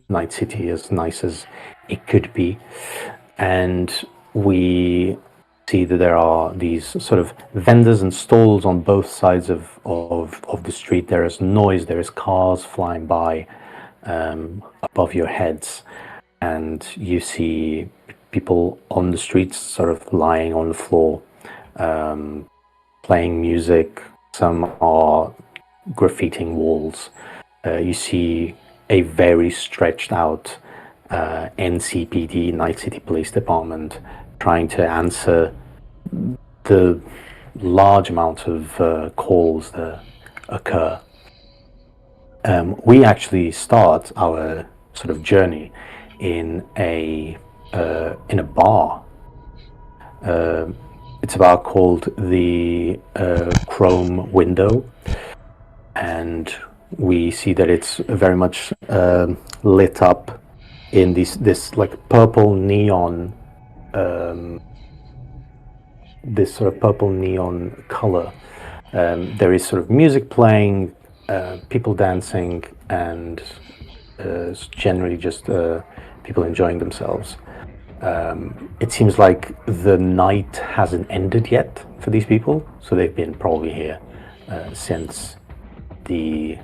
Night City, as nice as it could be. And we see that there are these sort of vendors and stalls on both sides of the street. There is noise, there is cars flying by above your heads, and you see people on the streets sort of lying on the floor, playing music. Some are graffitiing walls. You see a very stretched out NCPD, Night City Police Department, trying to answer the large amount of calls that occur. We actually start our sort of journey in a bar. It's a bar called the Chrome Window, and we see that it's very much lit up in this like purple neon, this sort of purple neon color. There is sort of music playing, people dancing, and it's generally just people enjoying themselves. It seems like the night hasn't ended yet for these people, so they've been probably here since the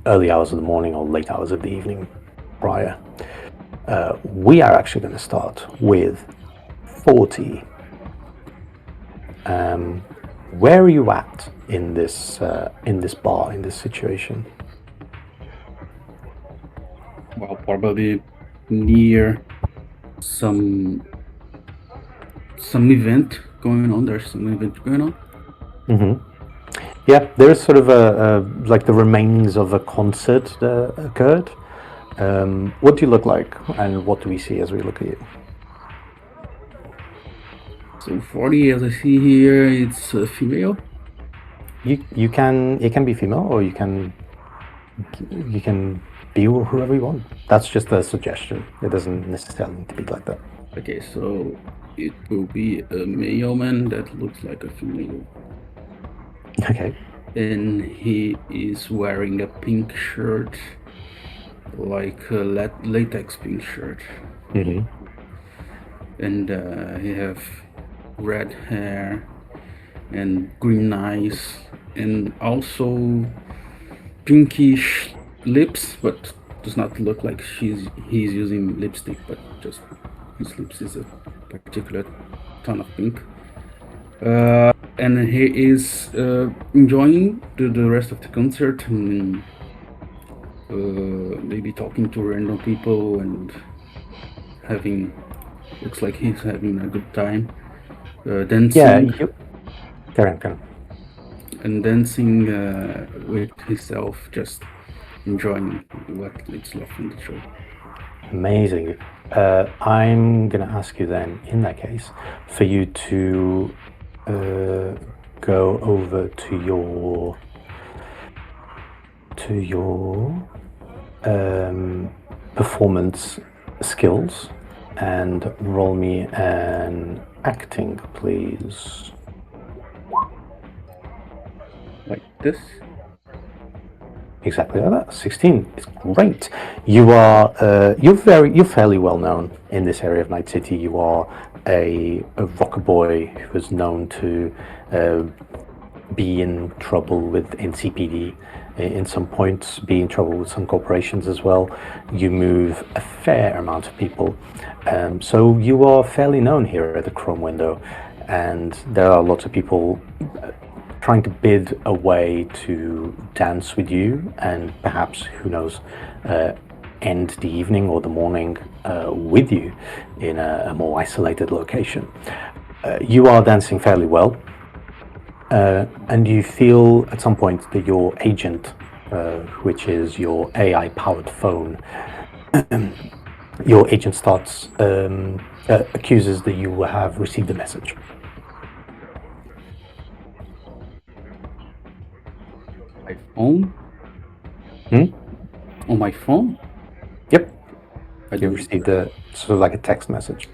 early hours of the morning or late hours of the evening prior. We are actually going to start with 40. Where are you at in this bar, in this situation? Well, probably near some event going on. There's some event going on. Mm-hmm. Yeah, there is sort of a like the remains of a concert that occurred. What do you look like, and what do we see as we look at you? So 40, as I see here, it's a female. You can, it can be female, or you can be whoever you want. That's just a suggestion. It doesn't necessarily need to be like that. Okay, so it will be a male man that looks like a female. Okay. And he is wearing a pink shirt, like a latex pink shirt. Mm-hmm. And he have red hair and green eyes, and also pinkish lips, but does not look like he's using lipstick, but just his lips is a particular tone of pink. And he is enjoying the rest of the concert, and maybe talking to random people and looks like he's having a good time. Dancing. Yeah, Karen. And dancing with himself, just enjoying what it's left in the show. Amazing. I'm gonna ask you then, in that case, for you to go over to your performance skills and roll me an acting, please. Like this? Exactly like that. 16. It's great. You are you're fairly well known in this area of Night City. You are a rocker boy who is known to be in trouble with NCPD in some points, be in trouble with some corporations as well. You move a fair amount of people, so you are fairly known here at the Chrome Window, and there are lots of people trying to bid a way to dance with you, and perhaps, who knows, end the evening or the morning with you in a more isolated location. You are dancing fairly well, and you feel at some point that your agent, which is your AI-powered phone, your agent starts accuses that you have received a message. My phone? On my phone? Yep. You received a sort of like a text message.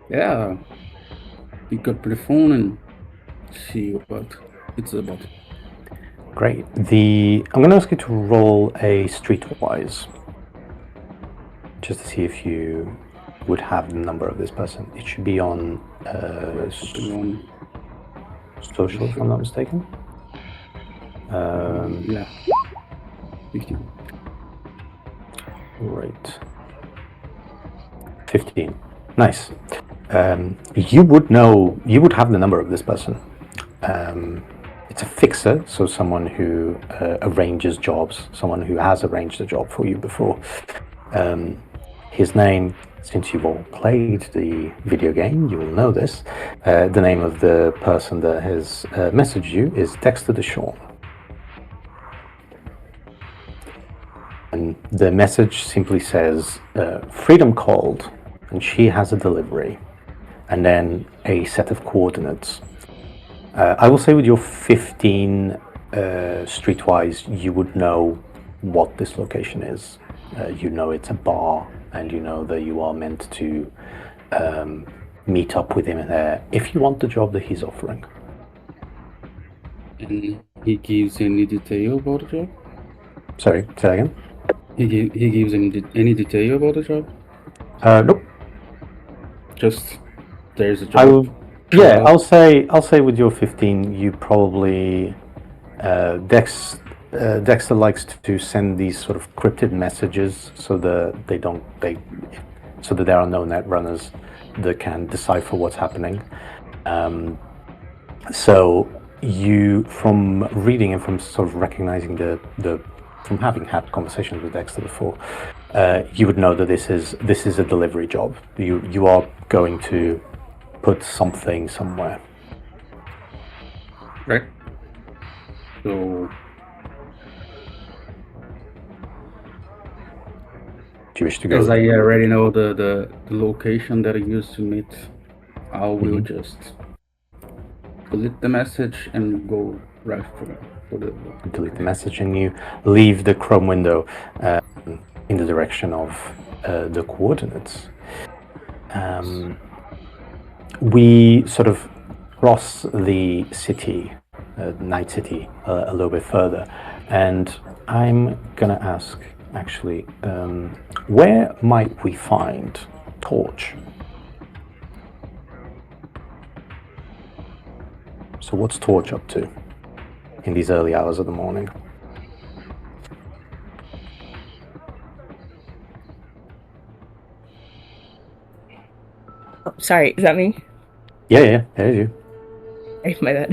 Yeah. Pick up the phone and see what it's about. Great. I'm going to ask you to roll a streetwise. just to see if you would have the number of this person. It should be on social, if I'm not mistaken. Yeah. 15. Right. 15. Nice. You would know, you would have the number of this person. It's a fixer, so someone who arranges jobs, someone who has arranged a job for you before. His name, since you've all played the video game, you will know this. The name of the person that has messaged you is Dexter Deshawn. And the message simply says, Freedom called, and she has a delivery, and then a set of coordinates. I will say with your 15 streetwise, you would know what this location is. You know it's a bar, and you know that you are meant to meet up with him there if you want the job that he's offering. And he gives any detail about the job? Sorry, say that again? He gives any detail about the job? Nope. Just there's a job. I'll say with your 15, you probably Dexter likes to send these sort of cryptid messages so that so that there are no net runners that can decipher what's happening. So you, from reading and from sort of recognizing from having had conversations with Dexter before, you would know that this is a delivery job. You are going to put something somewhere. Right. So do you wish to go? As I already know the location that I used to meet, I will just delete the message and go right for the delete the message, and you leave the Chrome window in the direction of the coordinates. We sort of cross the city, Night City, a little bit further, and I'm gonna ask, actually, where might we find Torch? So what's Torch up to in these early hours of the morning? Oh, sorry, is that me? Yeah, that is you. My bad.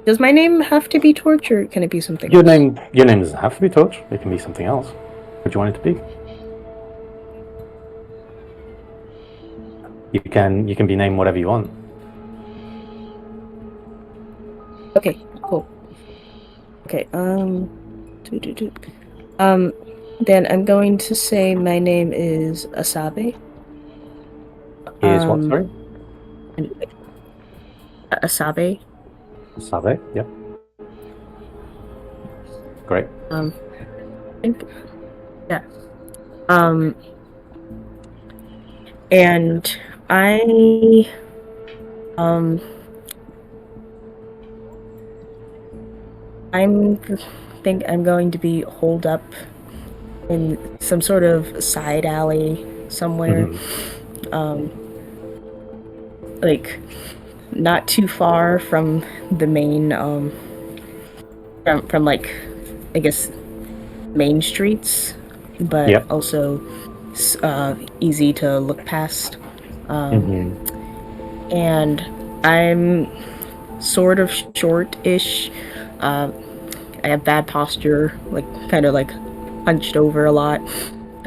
Does my name have to be Torch, or can it be something Your else? name doesn't have to be Torch. It can be something else. What do you want it to be? You can be named whatever you want. Okay, cool. Okay, then I'm going to say my name is Asabe. Is what, sorry? Asabe. Asabe, yep. Great. Yeah. And I think I'm going to be holed up in some sort of side alley somewhere. Like not too far from the main from like, I guess, main streets, but Yep. also easy to look past. And I'm sort of short-ish. I have bad posture, like kind of like hunched over a lot.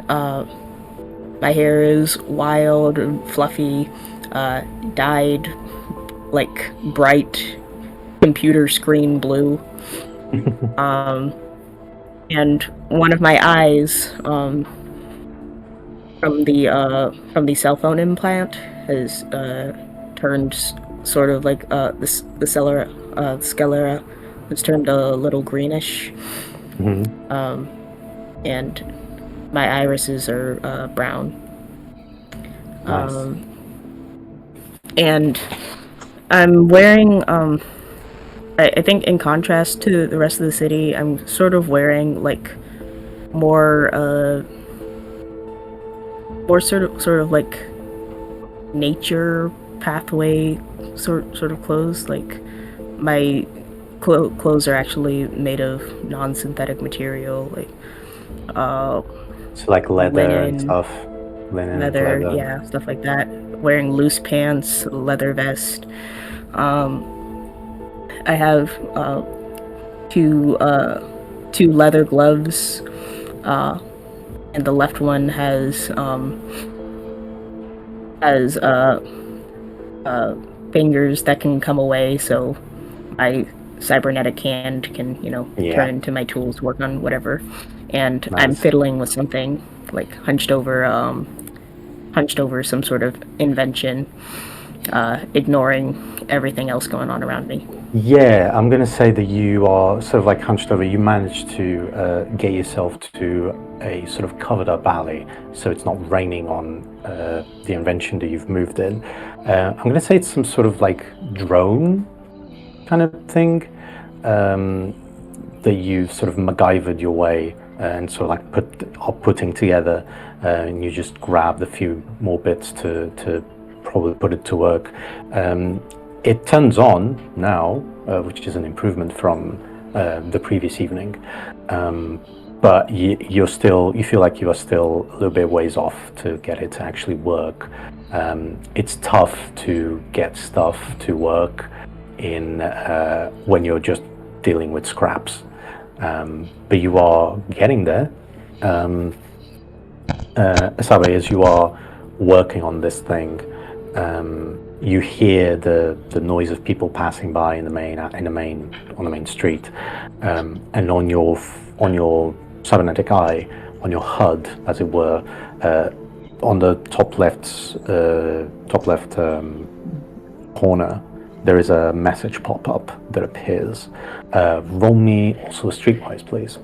My hair is wild and fluffy, dyed like bright computer screen blue. And one of my eyes, from the cell phone implant, has turned sort of like the sclera has turned a little greenish. And my irises are brown. Nice. And I'm wearing I think in contrast to the rest of the city, I'm sort of wearing like more sort of like nature pathway sort of clothes. Like my clothes are actually made of non-synthetic material, like So like leather and linen, stuff, linen and leather, leather. yeah, stuff like that. Wearing loose pants, leather vest. I have two leather gloves, and the left one has has fingers that can come away, so my cybernetic hand can Yeah. turn into my tools, work on whatever. And I'm Nice. fiddling with something, like hunched over some sort of invention, ignoring everything else going on around me. Yeah, I'm going to say that you are sort of like hunched over. You managed to get yourself to a sort of covered up alley, so it's not raining on the invention that you've moved in. I'm going to say it's some sort of like drone kind of thing that you've sort of MacGyvered your way and sort of like putting together, and you just grabbed a few more bits to probably put it to work. It turns on now, which is an improvement from the previous evening, but you feel like you are still a little bit ways off to get it to actually work. It's tough to get stuff to work in when you're just dealing with scraps, but you are getting there. Asabe, as you are working on this thing, you hear the noise of people passing by on the main street, and on your cybernetic eye, on your HUD, as it were, on the top left corner, there is a message pop up that appears. Roll me also a streetwise, please.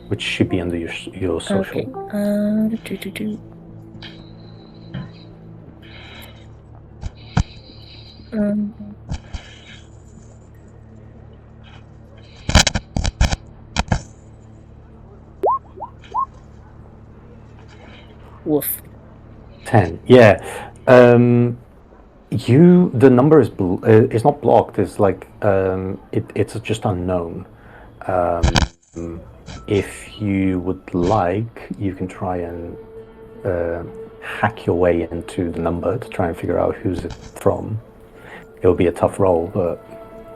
Which should be under your social. Okay. Woof. 10. Yeah. The number is it's not blocked. It's like it's just unknown. If you would like, you can try and hack your way into the number to try and figure out who's it from. It will be a tough roll, but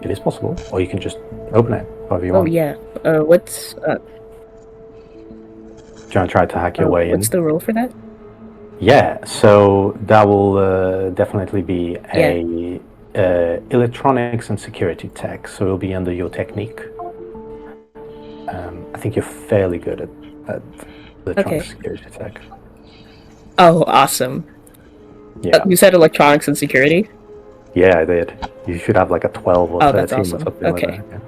it is possible. Or you can just open it however you want. Oh yeah. What's Do you want to try to hack your way in? what's the roll for that? Yeah, so that will definitely be a electronics and security tech. So it'll be under your technique. I think you're fairly good at electronics security tech. Oh, awesome. Yeah. You said electronics and security? Yeah, I did. You should have like a 12 or 13 that's awesome. or something Okay. like that.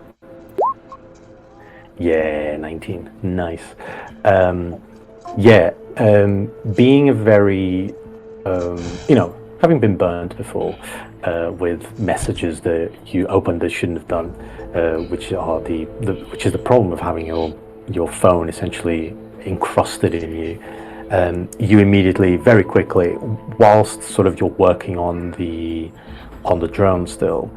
Yeah, 19. Nice. Being a very, having been burned before with messages that you opened that shouldn't have done, which is the problem of having your phone essentially encrusted in you. You immediately, very quickly, whilst sort of you're working on the drone still,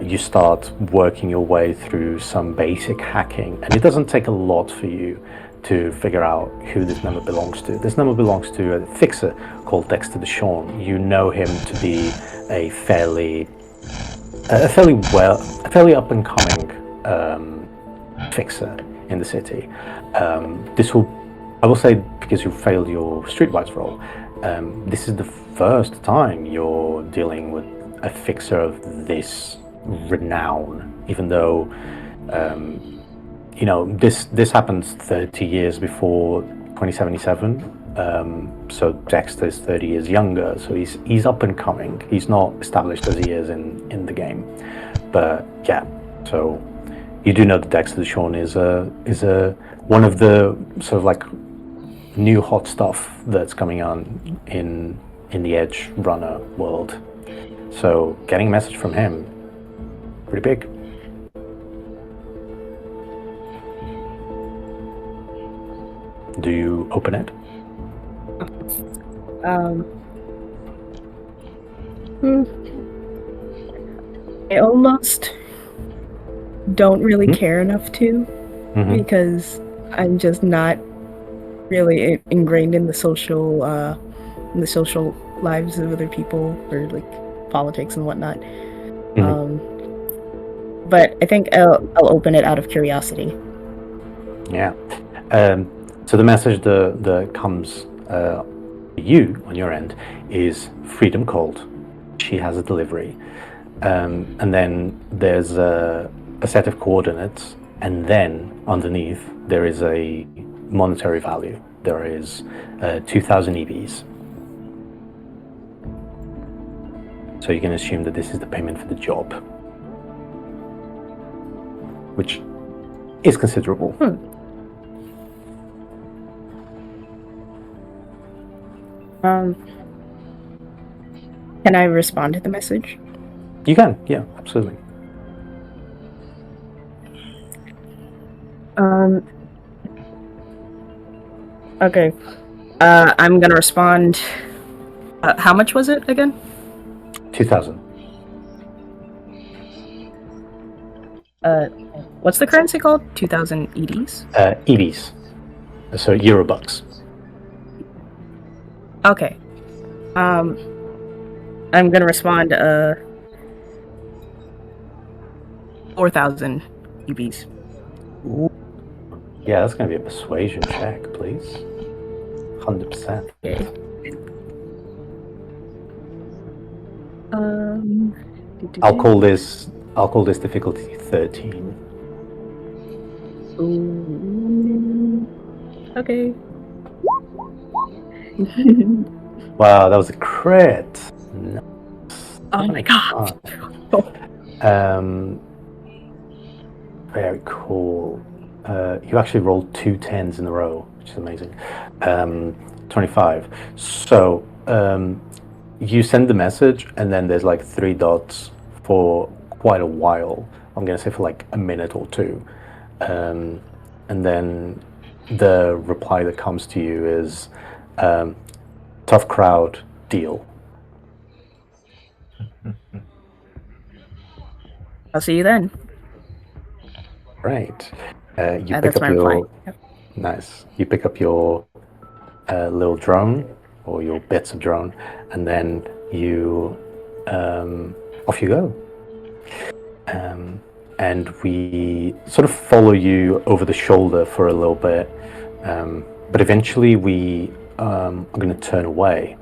you start working your way through some basic hacking, and it doesn't take a lot for you to figure out who this number belongs to. This number belongs to a fixer called Dexter Deshawn. You know him to be a fairly up and coming fixer in the city. I will say, because you failed your streetwise roll, this is the first time you're dealing with a fixer of this renown, even though this happens 30 years before 2077. So Dexter is 30 years younger, so he's up and coming. He's not established as he is in the game, but yeah. So you do know that Dexter Deshawn is one of the sort of like new hot stuff that's coming on in the Edge Runner world. So getting a message from him pretty big. Do you open it? I almost don't really care enough to, because I'm just not really ingrained in the social lives of other people, or like politics and whatnot. But I think I'll open it out of curiosity. Yeah. So the message that comes to you on your end is Freedom called. She has a delivery. And then there's a set of coordinates, and then underneath there is a monetary value. There is 2,000 EVs. So you can assume that this is the payment for the job, which is considerable. Can I respond to the message? You can, yeah, absolutely. Okay. I'm gonna respond. How much was it again? 2,000. What's the currency called? 2,000 EDs? EVs. So Eurobucks. Okay. I'm gonna respond 4,000 EVs. Ooh. Yeah, that's gonna be a persuasion check, please. 100%. Okay. I'll call this difficulty 13. Ooh. Okay. Wow, that was a crit. Nice. Oh my god. Very cool. You actually rolled 2 10s in a row, which is amazing. 25. So you send the message, and then there's like 3 dots for quite a while. I'm gonna say for like a minute or two, and then the reply that comes to you is tough crowd, deal. I'll see you then. Right. You pick That's up my your reply. Yep. Nice. You pick up your little drone, or your bits of drone, and then you off you go. And we sort of follow you over the shoulder for a little bit, but eventually we are going to turn away.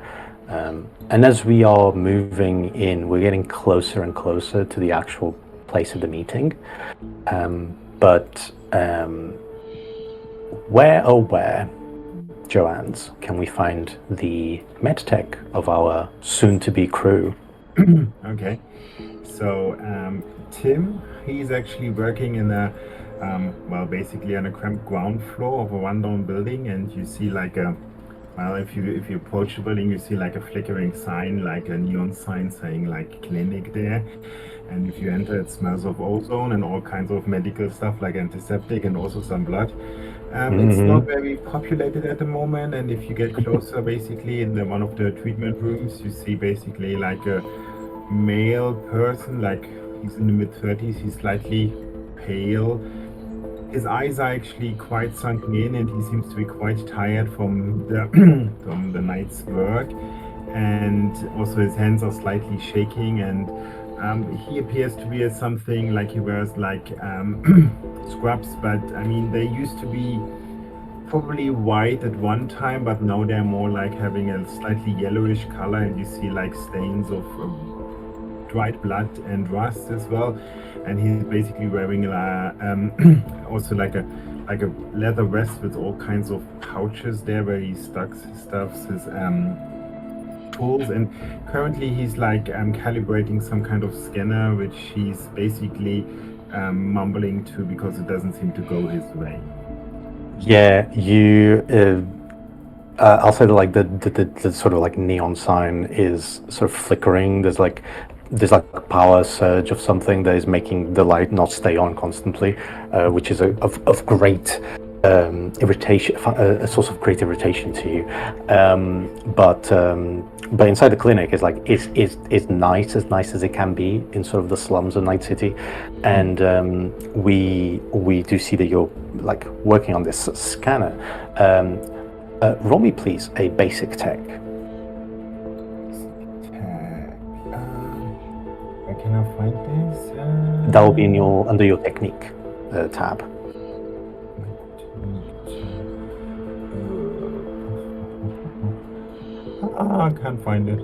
And as we are moving in, we're getting closer and closer to the actual place of the meeting. But where, Joanne's, can we find the medtech of our soon-to-be crew? Okay, so Tim, he's actually working in a, basically on a cramped ground floor of a rundown building, and you see like a, if you approach the building, you see like a flickering sign, like a neon sign saying like clinic there. And if you enter, it smells of ozone and all kinds of medical stuff like antiseptic and also some blood. It's not very populated at the moment, and if you get closer, basically in one of the treatment rooms, you see basically like a male person, like he's in the mid-30s, he's slightly pale. His eyes are actually quite sunken in, and he seems to be quite tired from the from the night's work, and also his hands are slightly shaking, and he appears to be something like he wears like scrubs, but I mean they used to be probably white at one time, but now they're more like having a slightly yellowish color, and you see like stains of dried blood and rust as well. And he's basically wearing also like a leather vest with all kinds of pouches there where he stuffs his tools, and currently he's like calibrating some kind of scanner which he's basically mumbling to because it doesn't seem to go his way. Yeah, you I'll say that like the sort of like neon sign is sort of flickering. There's like there's like a power surge of something that is making the light not stay on constantly, which is of great irritation, a source of great irritation to you. But inside the clinic is like it's nice as it can be in sort of the slums of Night City, and we do see that you're like working on this scanner. Roll me please a basic tech. Where can I find this? That will be in under your technique tab. I can't find it.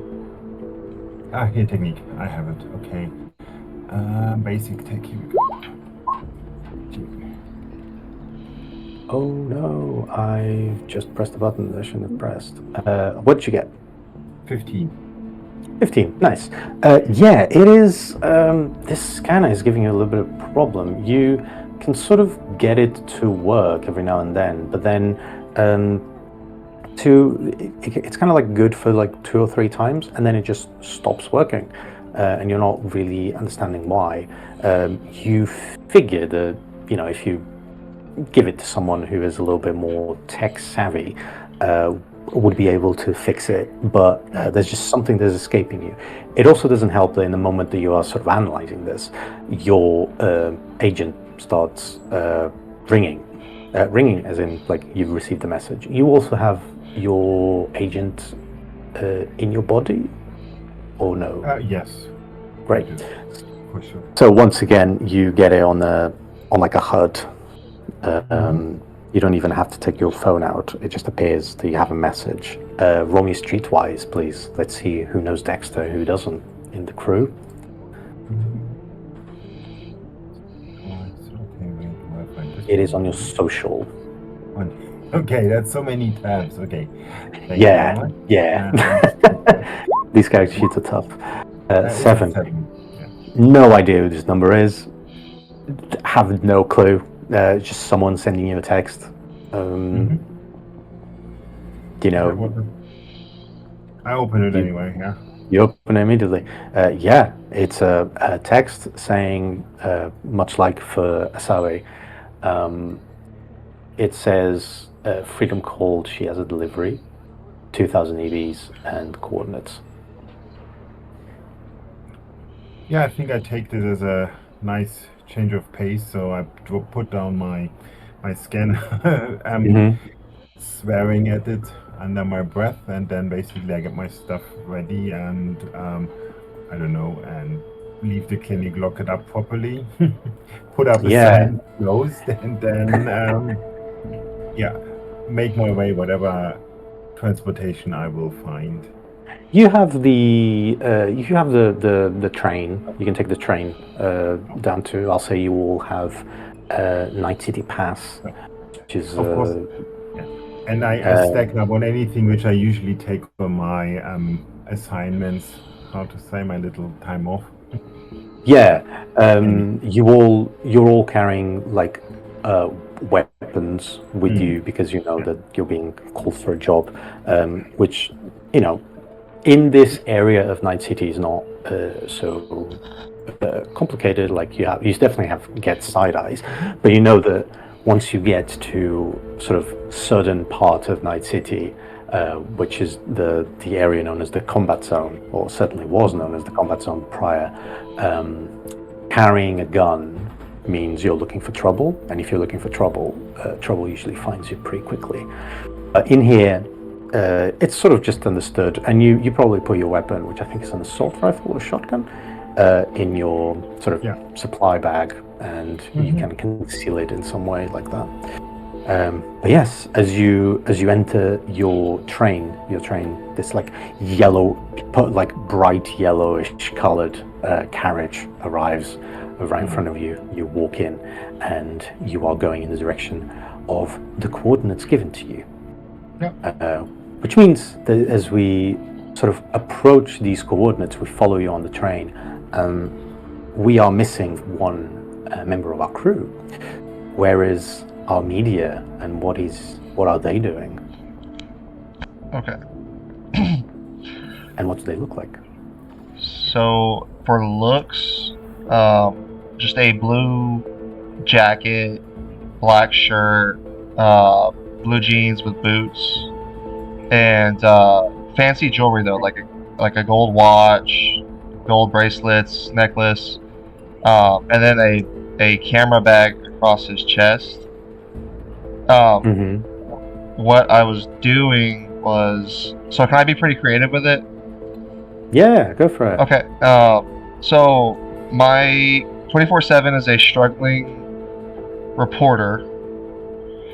Here, technique. I have it. Okay. Basic tech. Here we go. Oh no, I just pressed the button that I shouldn't have pressed. What did you get? 15. 15, nice. Yeah, it is, this scanner is giving you a little bit of a problem. You can sort of get it to work every now and then, but then it's kind of like good for like 2 or 3 times, and then it just stops working, and you're not really understanding why. You figure that, you know, if you give it to someone who is a little bit more tech savvy, would be able to fix it, but there's just something that's escaping you. It also doesn't help that in the moment that you are sort of analyzing this, your agent starts ringing as in like you've received the message. You also have your agent in your body, or no? Yes. Great. For sure. So once again, you get it on like a HUD. You don't even have to take your phone out. It just appears that you have a message. Roll me streetwise, please. Let's see who knows Dexter, who doesn't in the crew. It is on your social. Okay, that's so many tabs. Okay. Thank Yeah, you. yeah. These character sheets are tough. 7. 7. Yeah. No idea who this number is. Have no clue. Just someone sending you a text. You know. I open it anyway. Yeah. You open it immediately. Yeah, it's a text saying, much like for Asawe, it says, Freedom called, she has a delivery, 2,000 EVs and coordinates. Yeah, I think I take this as a nice change of pace, so I put down my scanner, swearing at it under my breath, and then basically I get my stuff ready and I don't know, and leave the clinic, lock it up properly, put up a sign closed, and then make my way whatever transportation I will find. You have the train. You can take the train down to. I'll say you all have Night City Pass, which is. Of course. Yeah. And I stack up on anything which I usually take for my assignments. How to say, my little time off. Yeah, you're all carrying like weapons with you because you know that you're being called for a job, which you know. In this area of Night City is not so complicated. Like you definitely get side eyes, but you know that once you get to sort of certain part of Night City, which is the area known as the combat zone, or certainly was known as the combat zone prior, carrying a gun means you're looking for trouble, and if you're looking for trouble, trouble usually finds you pretty quickly. In here. It's sort of just understood, and you probably put your weapon, which I think is an assault rifle or shotgun, in your sort of supply bag, and you can conceal it in some way like that. But yes, as you enter your train, this like yellow, like bright yellowish colored carriage arrives right in front of you. You walk in, and you are going in the direction of the coordinates given to you. Which means that as we sort of approach these coordinates, we follow you on the train. We are missing one member of our crew. Where is our media, and what are they doing? Okay. And what do they look like? So for looks, just a blue jacket, black shirt, blue jeans with boots, and fancy jewelry though, like a gold watch, gold bracelets, necklace, and then a camera bag across his chest. What I was doing was, so can I be pretty creative with it? Yeah, go for it. Okay. So my 24/7 is a struggling reporter,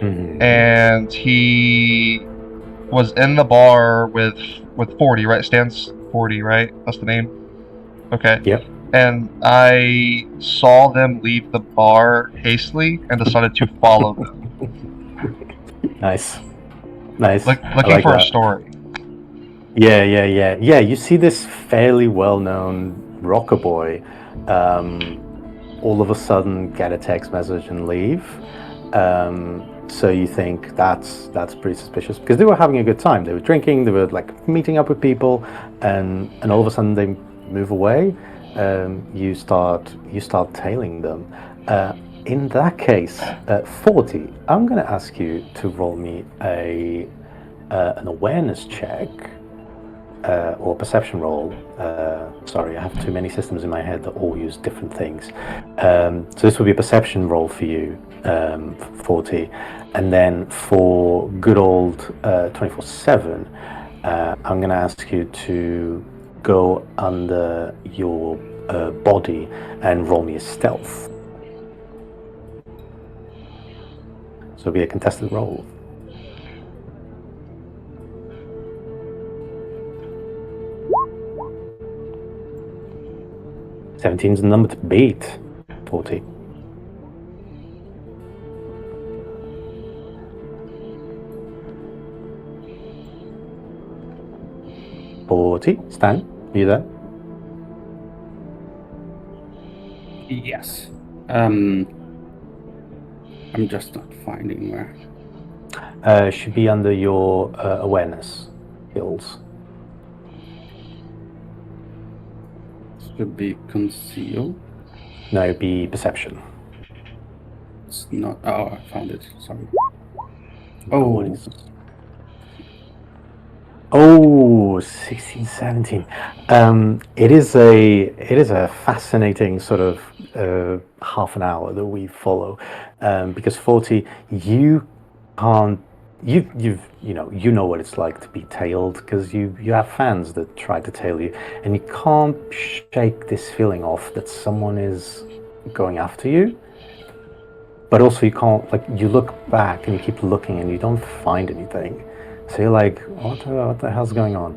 and he was in the bar with 40, right? Stands 40, right? That's the name. Okay. Yep. And I saw them leave the bar hastily and decided to follow them. Nice. Looking for a story. Yeah. You see this fairly well-known rocker boy all of a sudden get a text message and leave. So you think that's pretty suspicious, because they were having a good time. They were drinking, they were like meeting up with people, and all of a sudden they move away. You start tailing them. In that case, 40, I'm going to ask you to roll me an awareness check or perception roll. Sorry, I have too many systems in my head that all use different things. So this will be a perception roll for you, 40. And then for good old 24/7, I'm going to ask you to go under your body and roll me a stealth. So it'll be a contested roll. Seventeen's the number to beat. 40. Stan, are you there? Yes. I'm just not finding where. Should be under your awareness skills. Should be concealed. No, it'd be perception. It's not. Oh, I found it. Sorry. Oh, 16, 17. It is a fascinating sort of half an hour that we follow, because 40, you can't. You know what it's like to be tailed, because you have fans that try to tail you, and you can't shake this feeling off that someone is going after you. But also you can't, like, you look back and you keep looking and you don't find anything. So you're like, what the hell's going on?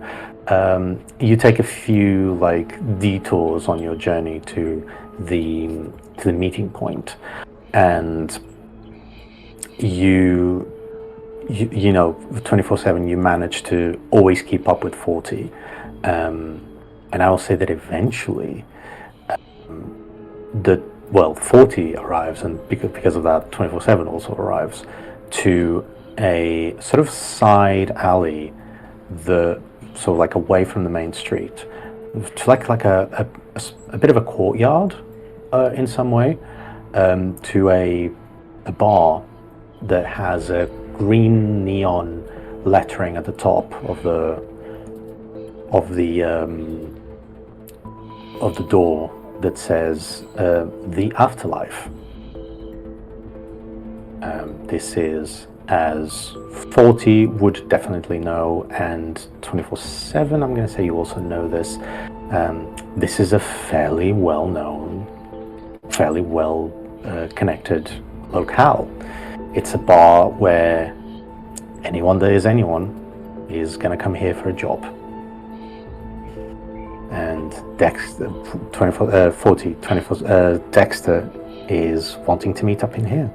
You take a few like detours on your journey to the meeting point, and you know, 24/7, you manage to always keep up with 40, and I will say that eventually, 40 arrives, and because of that, 24/7 also arrives to a sort of side alley, sort of like away from the main street, to like a bit of a courtyard in some way, to a bar that has a green neon lettering at the top of the door that says the afterlife. This is, as 40 would definitely know, and 24/7, I'm going to say you also know this. This is a fairly well-known, fairly well-connected locale. It's a bar where anyone that is anyone is going to come here for a job. And Dexter is wanting to meet up in here.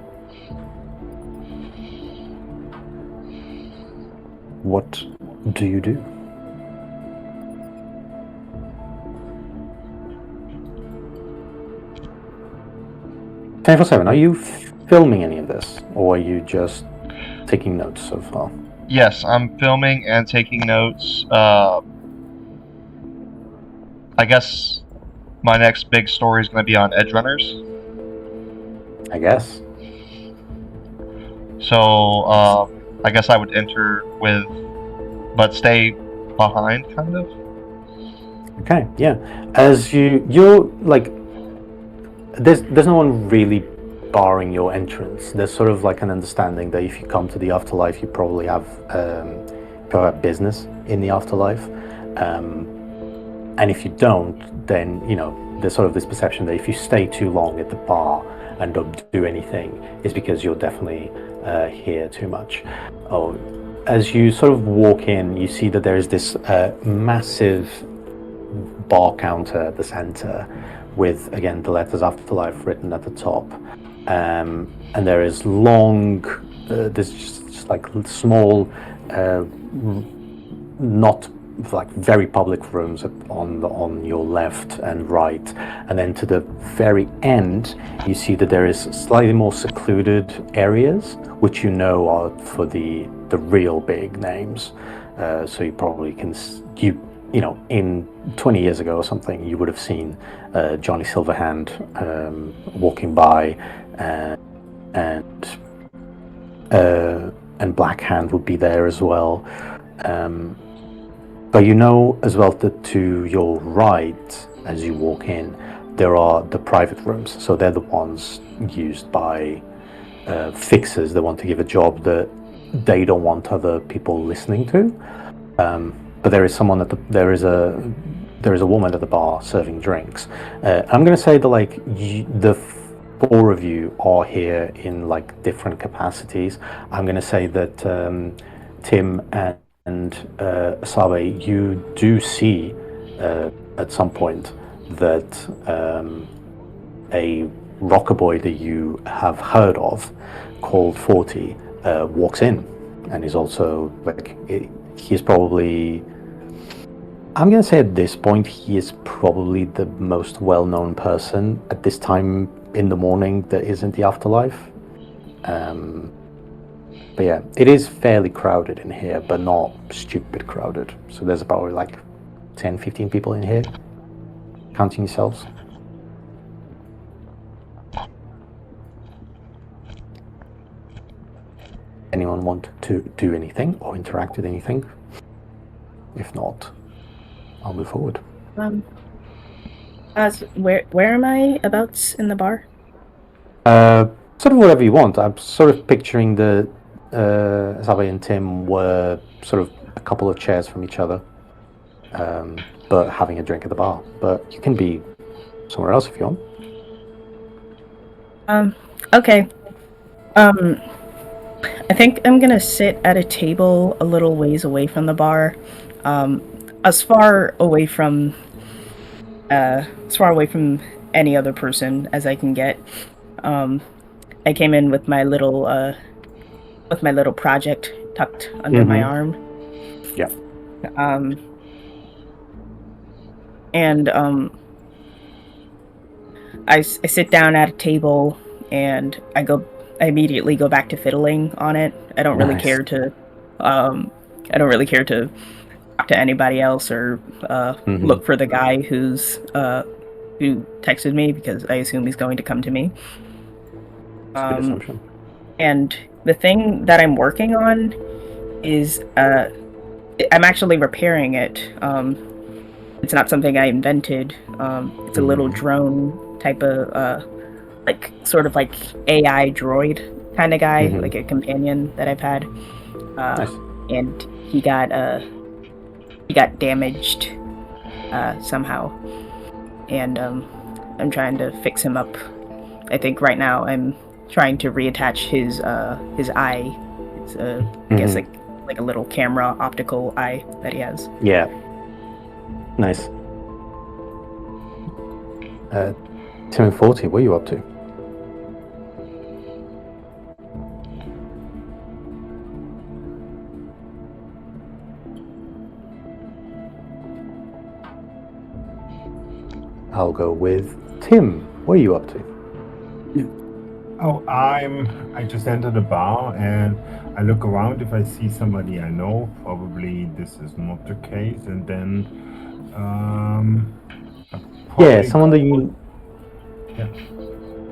What do you do? Are you filming any of this, or are you just taking notes so far? Yes, I'm filming and taking notes. I guess my next big story is going to be on edge runners. I guess. So I guess I would enter with, but stay behind, kind of. Okay, yeah. As you're like, there's no one really barring your entrance. There's sort of like an understanding that if you come to the afterlife, you probably have business in the afterlife, and if you don't, then there's sort of this perception that if you stay too long at the bar and don't do anything, is because you're definitely here too much. Oh, as you sort of walk in, you see that there is this massive bar counter at the center with, again, the letters Afterlife written at the top, and there is long there's just like small not like very public rooms on your left and right, and then to the very end you see that there is slightly more secluded areas which are for the real big names. So you probably can in 20 years ago or something, you would have seen Johnny Silverhand walking by, and Black Hand would be there as well. But as well that to your right, as you walk in, there are the private rooms. So they're the ones used by fixers that want to give a job that they don't want other people listening to. But there is someone there is a woman at the bar serving drinks. I'm going to say that the four of you are here in like different capacities. I'm going to say that Tim and Asabe, you do see at some point that a rocker boy that you have heard of called 40 walks in, and is also he's probably, I'm going to say at this point, he is probably the most well-known person at this time in the morning that is in the afterlife. But yeah, it is fairly crowded in here, but not stupid crowded. So there's probably like 10, 15 people in here, counting yourselves. Anyone want to do anything or interact with anything? If not, I'll move forward. Where am I abouts in the bar? Sort of whatever you want. I'm sort of picturing the Asabe and Tim were sort of a couple of chairs from each other, but having a drink at the bar. But you can be somewhere else if you want. Okay. I think I'm gonna sit at a table a little ways away from the bar, as far away from any other person as I can get. I came in with my little project tucked under my arm. Yeah. And I sit down at a table and I immediately go back to fiddling on it. I don't really care to talk to anybody else or look for the guy who texted me, because I assume he's going to come to me. That's a good assumption. And the thing that I'm working on is I'm actually repairing it. It's not something I invented. It's a little drone type of sort of like AI droid kind of guy, like a companion that I've had. Nice. And he got damaged somehow, and I'm trying to fix him up. I think right now I'm trying to reattach his eye. It's I guess like a little camera optical eye that he has. Yeah. Nice. Tim and 40, what are you up to? I'll go with Tim. What are you up to? Yeah. Oh, I just entered the bar and I look around if I see somebody I know. Probably this is not the case, and then I Yeah, someone that you Yeah.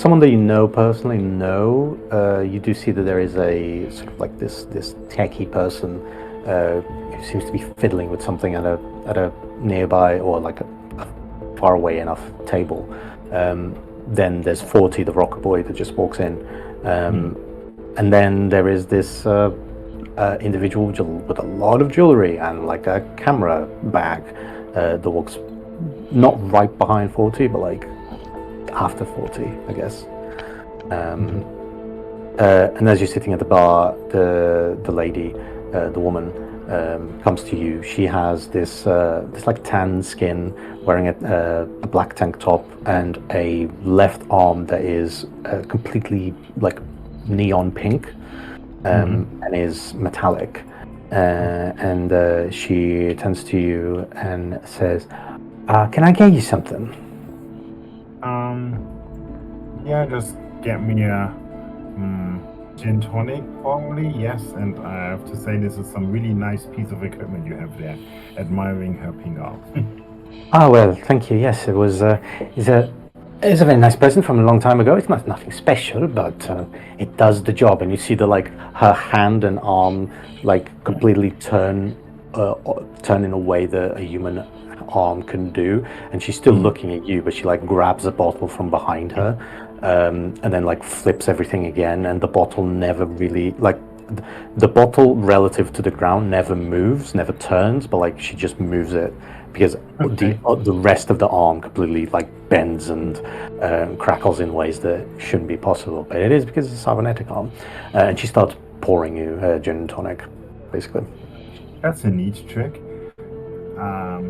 someone that you know personally. No, you do see that there is a sort of like this techie person who seems to be fiddling with something at a nearby or like a far away enough table. Then there's 40, the rocker boy that just walks in, and then there is this individual with a lot of jewelry and like a camera bag that walks not right behind 40, but like after 40, I guess. And as you're sitting at the bar, the lady, the woman, comes to you. She has this like tan skin, wearing a black tank top and a left arm that is completely like neon pink, and is metallic. And she turns to you and says, "Can I get you something?" Yeah, just get me a gin tonic, probably. Yes, and I have to say this is some really nice piece of equipment you have there. Admiring her ping up. Oh well, thank you. Yes, it was. It's a very nice present from a long time ago. It's nothing special, but it does the job. And you see her hand and arm like completely turn in a way that a human arm can do. And she's still looking at you, but she like grabs a bottle from behind her, and then like flips everything again. And the bottle never really the bottle relative to the ground never moves, never turns, but like she just moves it because the rest of the arm completely like bends and crackles in ways that shouldn't be possible. But it is because it's a cybernetic arm, and she starts pouring you gin and tonic, basically. That's a neat trick. Yeah.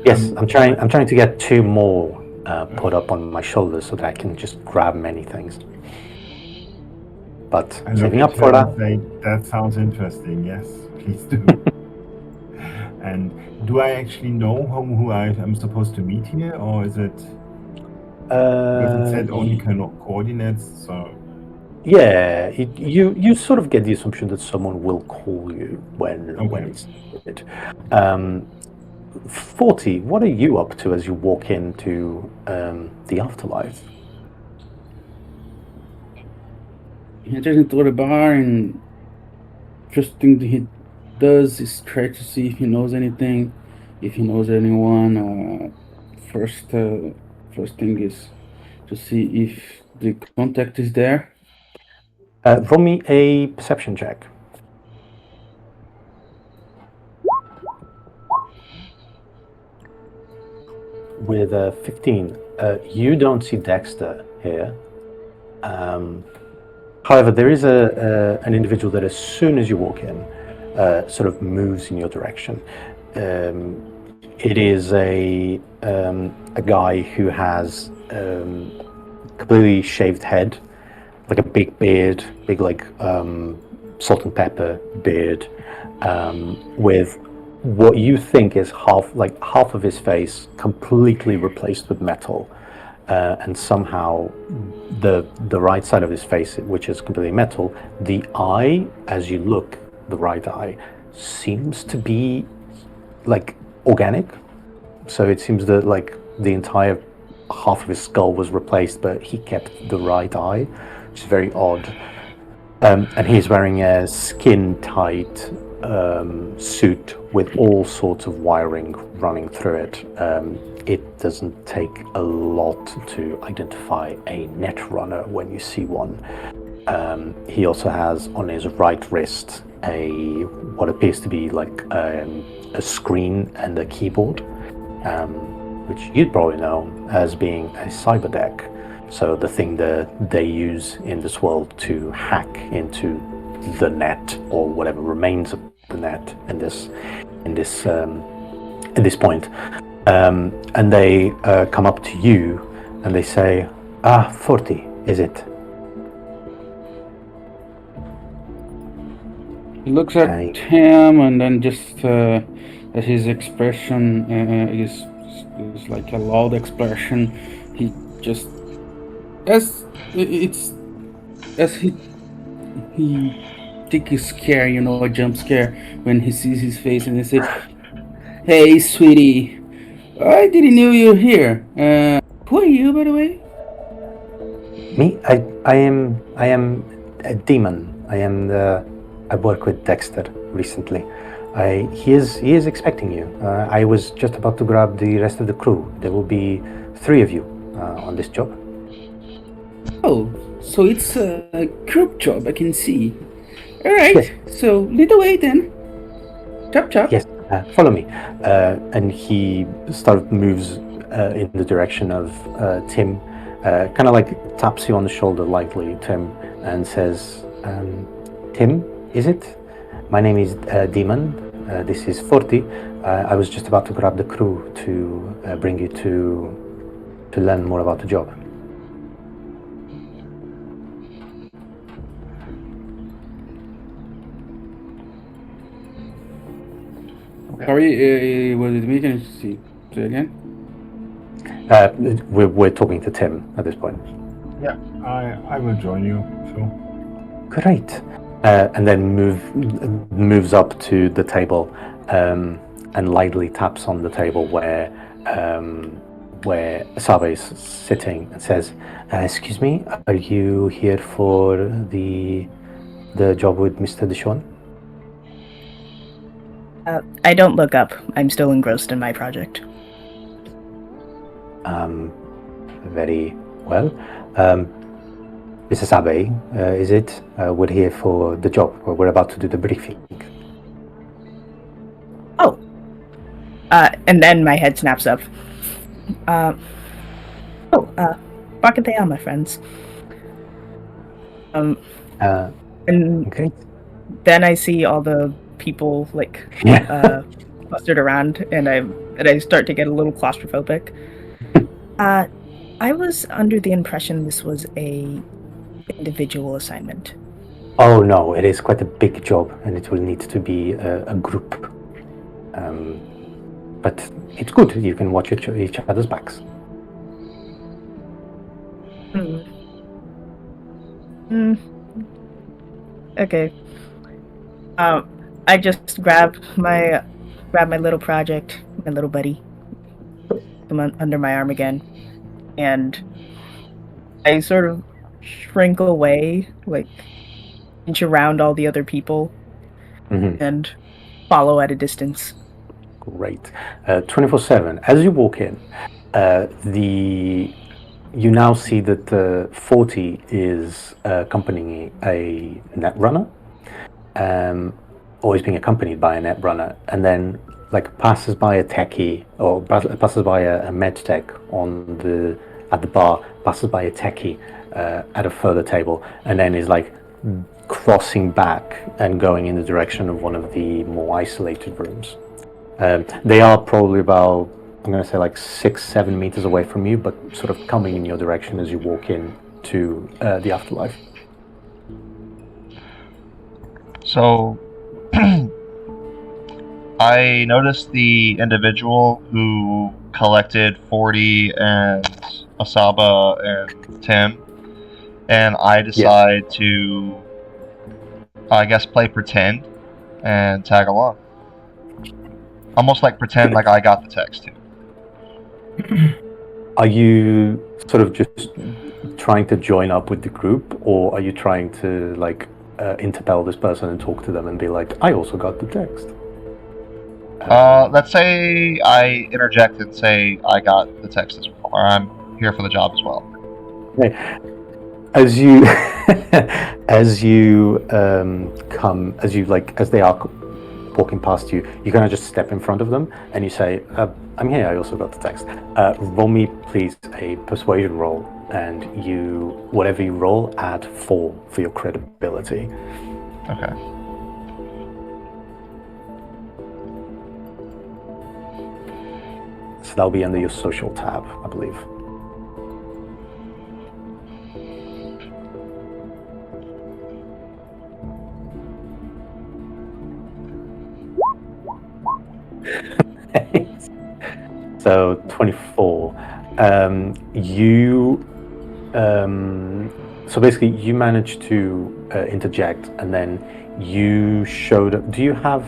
Yes, I'm trying to get 2 more put up on my shoulders so that I can just grab many things. But I saving look up at for her that. and say, that sounds interesting. Yes, please do. And do I actually know who I am supposed to meet here, or is it? Because it said only coordinates, so. Yeah, you sort of get the assumption that someone will call you when it's needed. 40, what are you up to as you walk into the afterlife? He enters into the bar, and first thing that he does is try to see if he knows anything, if he knows anyone. First thing is to see if the contact is there. Roll me a perception check. With 15, you don't see Dexter here. However, there is an individual that as soon as you walk in, sort of moves in your direction. It is a guy who has completely shaved head, like a big beard, big like salt and pepper beard, with what you think is half of his face completely replaced with metal, and somehow the right side of his face, which is completely metal, the eye, as you look, the right eye seems to be like organic. So it seems that like the entire half of his skull was replaced, but he kept the right eye, which is very odd. And he's wearing a skin-tight suit with all sorts of wiring running through it. It doesn't take a lot to identify a netrunner when you see one. He also has on his right wrist what appears to be like a screen and a keyboard, which you'd probably know as being a cyber deck. So the thing that they use in this world to hack into the net, or whatever remains of the net in this point. And they come up to you and they say, 40, is it? He looks at him, and then just as his expression is like a loud expression, he just he take a scare, a jump scare when he sees his face, and he says, "Hey, sweetie, I didn't know you were here. Who are you, by the way? Me? I am a demon. I work with Dexter recently. He is expecting you. I was just about to grab the rest of the crew. There will be 3 of you on this job. Oh, so it's a group job, I can see. Alright, Yes. so lead the way then. Chop chop. Yes, follow me. And he moves in the direction of Tim, kind of like taps you on the shoulder lightly, Tim, and says, Tim, is it? My name is Demon. This is 40. I was just about to grab the crew to bring you to learn more about the job. Sorry, was it me? Can you see? Say again? We're talking to Tim at this point. Yeah, I will join you. Sure. Great. And then moves up to the table and lightly taps on the table where Sabe is sitting and says, "Excuse me, are you here for the job with Mr. Deshawn?" I don't look up. I'm still engrossed in my project. Very well. Mrs. Abe, is it? We're here for the job. We're about to do the briefing. Oh. And then my head snaps up. Bakataya, my friends. And Okay. then I see all the people clustered around, and I start to get a little claustrophobic. I was under the impression this was a individual assignment. Oh no, it is quite a big job, and it will need to be a group. But it's good. You can watch each other's backs. Okay. I just grab my little project, my little buddy, from under my arm again, and I sort of shrink away, like inch around all the other people, and follow at a distance. Great. 24/7. As you walk in, you now see that 40 is accompanying a netrunner, or is being accompanied by a netrunner, and then passes by a techie, or passes by a med tech at the bar, passes by a techie at a further table, and then is crossing back and going in the direction of one of the more isolated rooms. They are probably about, I'm going to say 6-7 meters away from you, but sort of coming in your direction as you walk in to the afterlife. So, I noticed the individual who collected 40 and Asaba and Tim, and I decide to, I guess, play pretend and tag along. Almost pretend like I got the text too. Are you sort of just trying to join up with the group, or are you trying to interpel this person and talk to them and be like, I also got the text? Let's say I interject and say I got the text as well, or I'm here for the job as well. Okay. As you as they are walking past you, you kind of just step in front of them and you say, I'm here, I also got the text. Roll me please a persuasion roll, and whatever you roll, add 4 for your credibility. Okay. So that'll be under your social tab, I believe. So 24. So basically, you managed to interject, and then you showed. Do you have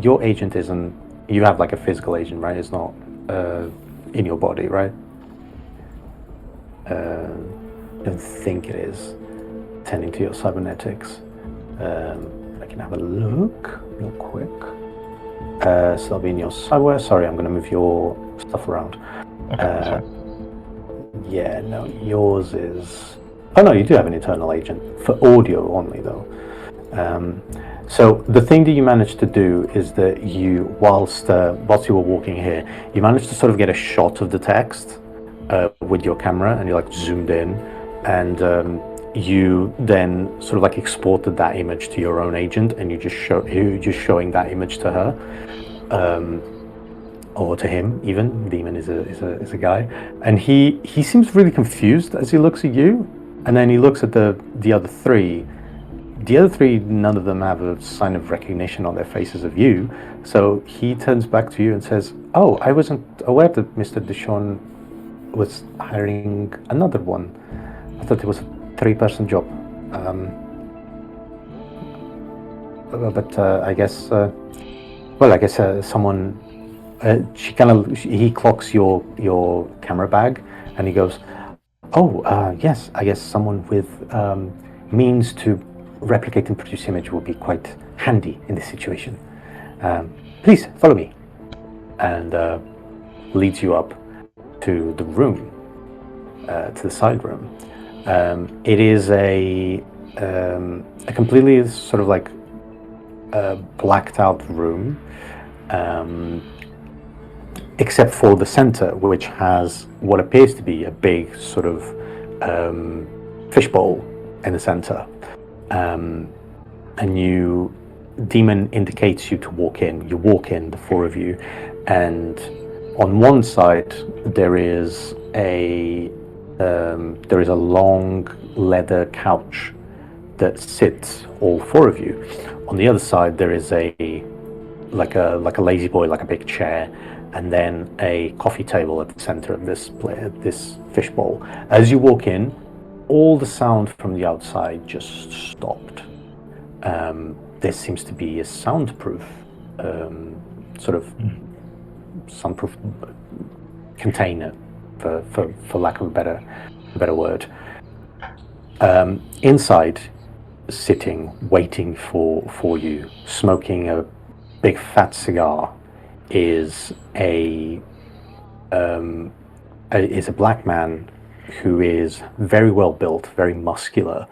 your agent? You have a physical agent, right? It's not in your body, right? I don't think it is tending to your cybernetics. I can have a look real quick. So that'll be in your cyber. Sorry, I'm going to move your stuff around. Okay. Yeah, no, yours is... Oh no, you do have an internal agent, for audio only though. So the thing that you managed to do is that you, whilst you were walking here, you managed to sort of get a shot of the text with your camera, and you like zoomed in, and you then sort of like exported that image to your own agent, and you're just showing that image to her, or to him even. Demon is a guy, and he seems really confused as he looks at you, and then he looks at the other three. The other three, none of them have a sign of recognition on their faces of you. So he turns back to you and says, "Oh, I wasn't aware that Mr. Deshawn was hiring another one. I thought it was a 3-person job. But I guess, someone." He clocks your camera bag, and he goes, "Oh, yes. I guess someone with means to replicate and produce image will be quite handy in this situation. Please follow me," and leads you up to the room, to the side room. It is a completely sort of like blacked out room, except for the center, which has what appears to be a big sort of fishbowl in the center. And Demon indicates you to walk in. You walk in, the four of you, and on one side there is a long leather couch that sits all four of you. On the other side there is like a lazy boy, like a big chair, and then a coffee table at the center of this fishbowl. As you walk in, all the sound from the outside just stopped. There seems to be a soundproof, sort of soundproof container, for lack of a better word. Inside, sitting, waiting for you, smoking a big fat cigar, is a black man who is very well built, very muscular,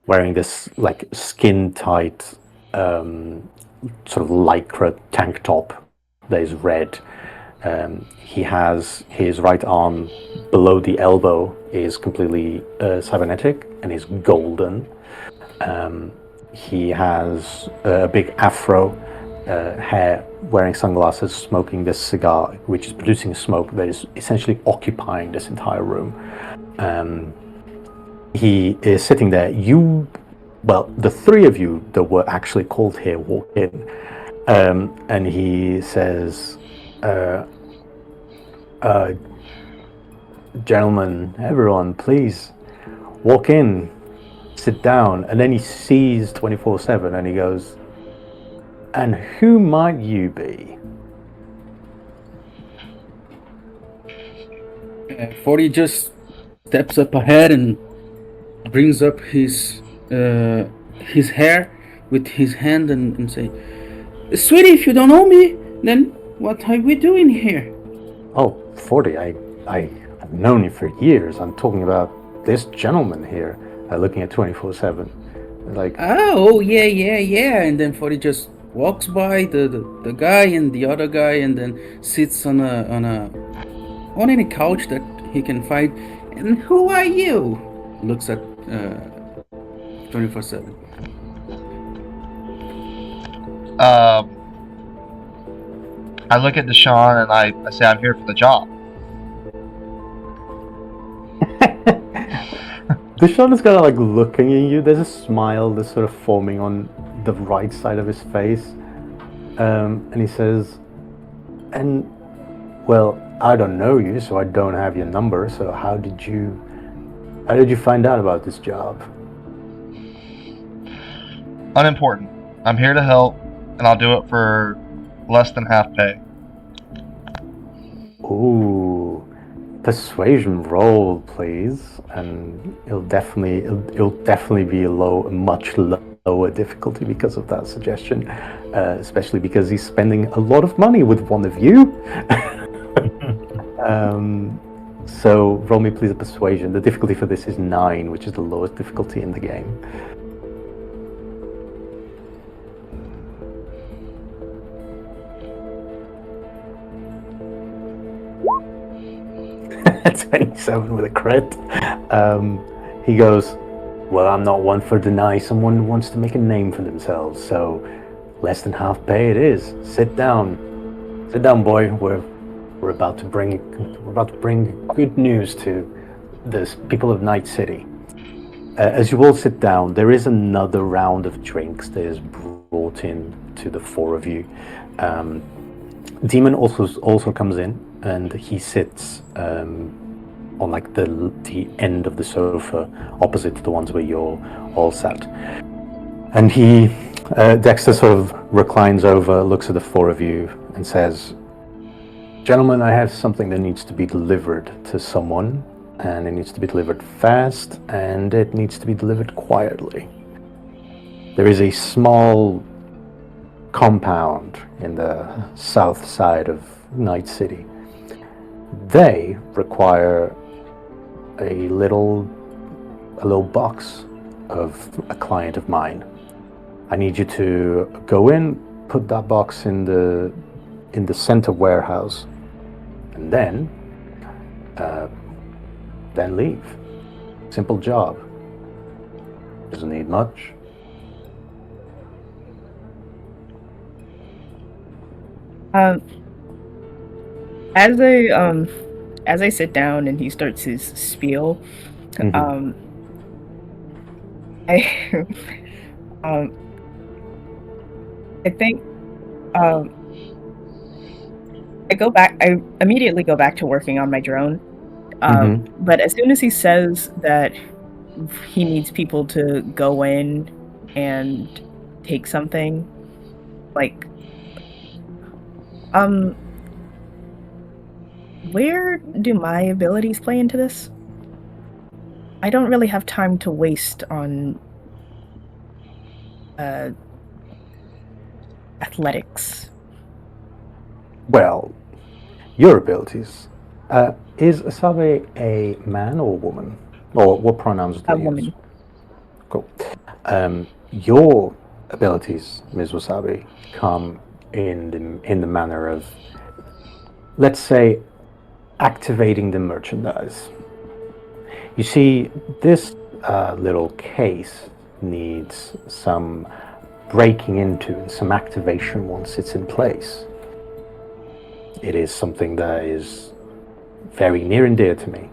wearing this like skin tight sort of lycra tank top that is red. He has his right arm below the elbow is completely cybernetic and is golden. He has a big afro hair, wearing sunglasses, smoking this cigar, which is producing smoke that is essentially occupying this entire room. He is sitting there. The three of you that were actually called here walk in, and he says, "Gentlemen, everyone, please walk in, sit down." And then he sees 24/7, and he goes, "And who might you be?" 40 just steps up ahead and brings up his hair with his hand and say, "Sweetie, if you don't know me, then what are we doing here?" "Oh, 40, I've known you for years. I'm talking about this gentleman here, looking at 24/7. Like, "Oh, yeah." And then 40 just walks by the guy and the other guy, and then sits on any couch that he can find. "And who are you?" Looks at 24/7. I look at Deshawn and I say, "I'm here for the job." Deshawn is kind of like looking at you. There's a smile that's sort of forming on the right side of his face, and he says, "And well, I don't know you, so I don't have your number. So how did you find out about this job?" Unimportant. I'm here to help, and I'll do it for less than half pay. Ooh, persuasion roll, please, and it'll definitely be a much lower difficulty because of that suggestion, especially because he's spending a lot of money with one of you. So roll me please a persuasion. The difficulty for this is 9, which is the lowest difficulty in the game. 27 with a crit. He goes, well, I'm not one for deny someone who wants to make a name for themselves, so less than half pay it is. Sit down, boy. We're about to bring good news to the people of Night City. As you all sit down, there is another round of drinks that is brought in to the 4 of you. Demon also comes in, and he sits on like the end of the sofa opposite to the ones where you're all sat. And Dexter sort of reclines over, looks at the 4 of you, and says, gentlemen, I have something that needs to be delivered to someone, and it needs to be delivered fast, and it needs to be delivered quietly. There is a small compound in the south side of Night City. They require a little box of a client of mine. I need you to go in, put that box in the center warehouse, and then leave. Simple job. Doesn't need much. As I sit down and he starts his spiel, I I think I immediately go back to working on my drone. But as soon as he says that he needs people to go in and take something, like, where do my abilities play into this? I don't really have time to waste on athletics. Well, your abilities. Is Asabe a man or a woman? Or what pronouns do A you woman. use? Cool. Your abilities, Ms. Wasabi, come in the manner of, let's say, activating the merchandise. You see, this little case needs some breaking into and some activation once it's in place. It is something that is very near and dear to me,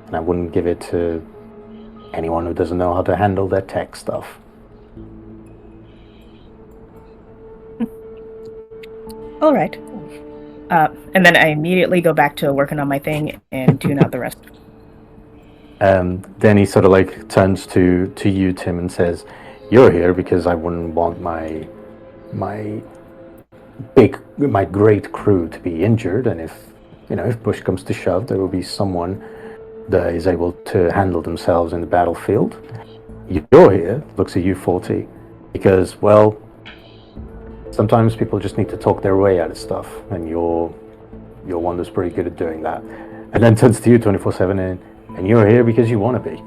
and I wouldn't give it to anyone who doesn't know how to handle their tech stuff. All right. And then I immediately go back to working on my thing and tune out the rest. Then he sort of like turns to you, Tim, and says, "You're here because I wouldn't want my great crew to be injured, and if push comes to shove, there will be someone that is able to handle themselves in the battlefield. You're here," looks at you, 40, because, well, sometimes people just need to talk their way out of stuff, and you're one that's pretty good at doing that. And then turns to you 24/7, and you're here because you want to be.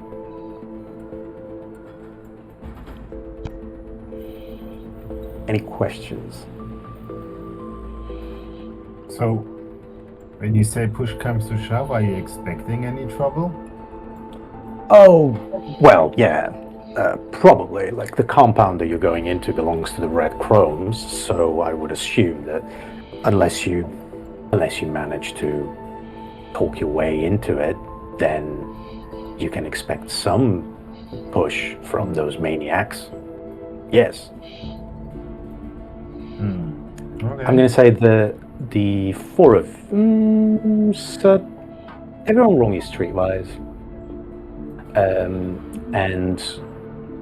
Any questions? So, when you say push comes to shove, are you expecting any trouble? Oh, well, yeah. Probably. Like, the compound that you're going into belongs to the Red Chromes, so I would assume that unless you manage to talk your way into it, then you can expect some push from those maniacs. Yes. Okay. I'm going to say the 4 of... so everyone roll me streetwise. And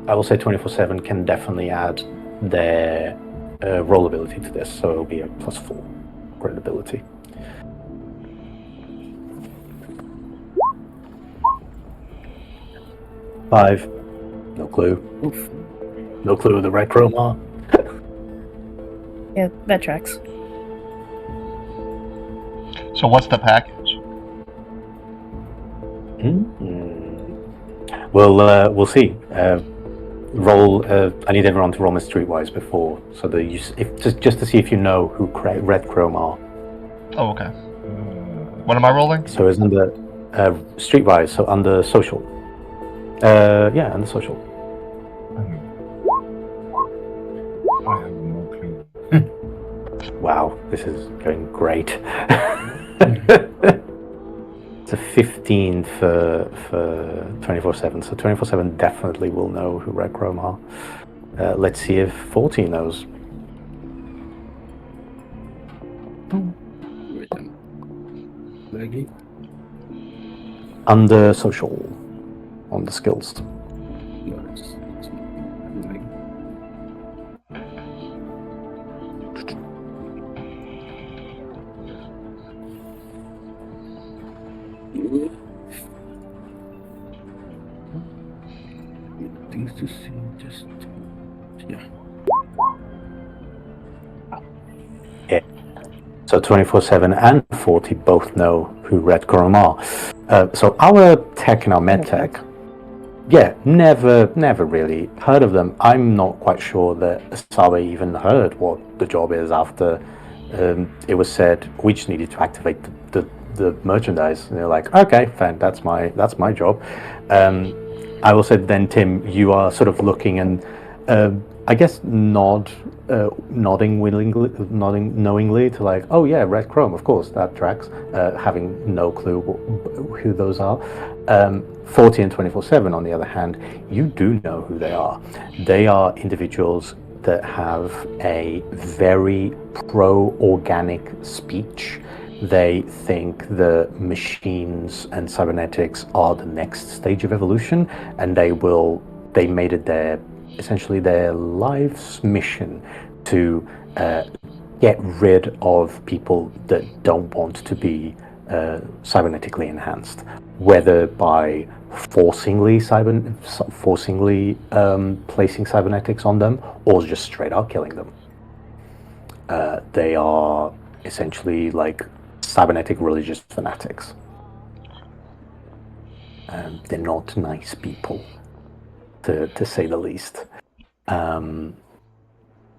I will say 24/7 can definitely add their roll ability to this, so it'll be a +4 crit ability. 5. No clue. Oof. No clue who the Red Chrome are. Yeah, that tracks. So what's the package? We'll see. Roll. I need everyone to roll me streetwise before, so that just to see if you know who Red Chrome are. Oh, okay. What am I rolling? So it's under streetwise. So under social. Yeah, under social. I have no clue. Wow, this is going great. It's a 15 for 24/7, so 24/7 definitely will know who Red Chrome are. Let's see if 40 knows. Wait, I'm laggy. Under social, on the skills. No, it's like things to see. Just yeah. So 24/7 and 40 both know who Red Chrome are. So our tech and our med tech, yeah, never really heard of them. I'm not quite sure that Sabe even heard what the job is after it was said we just needed to activate the merchandise. And they're like, okay, fine, that's my job. I will say then, Tim, you are sort of looking and I guess nodding knowingly to like, oh yeah, Red Chrome, of course, that tracks, having no clue who those are. 40 and 24/7, on the other hand, you do know who they are. They are individuals that have a very pro-organic speech. They think the machines and cybernetics are the next stage of evolution, and they made it essentially their life's mission to get rid of people that don't want to be cybernetically enhanced, whether by forcingly placing cybernetics on them or just straight up killing them. They are essentially like cybernetic religious fanatics. They're not nice people, to say the least.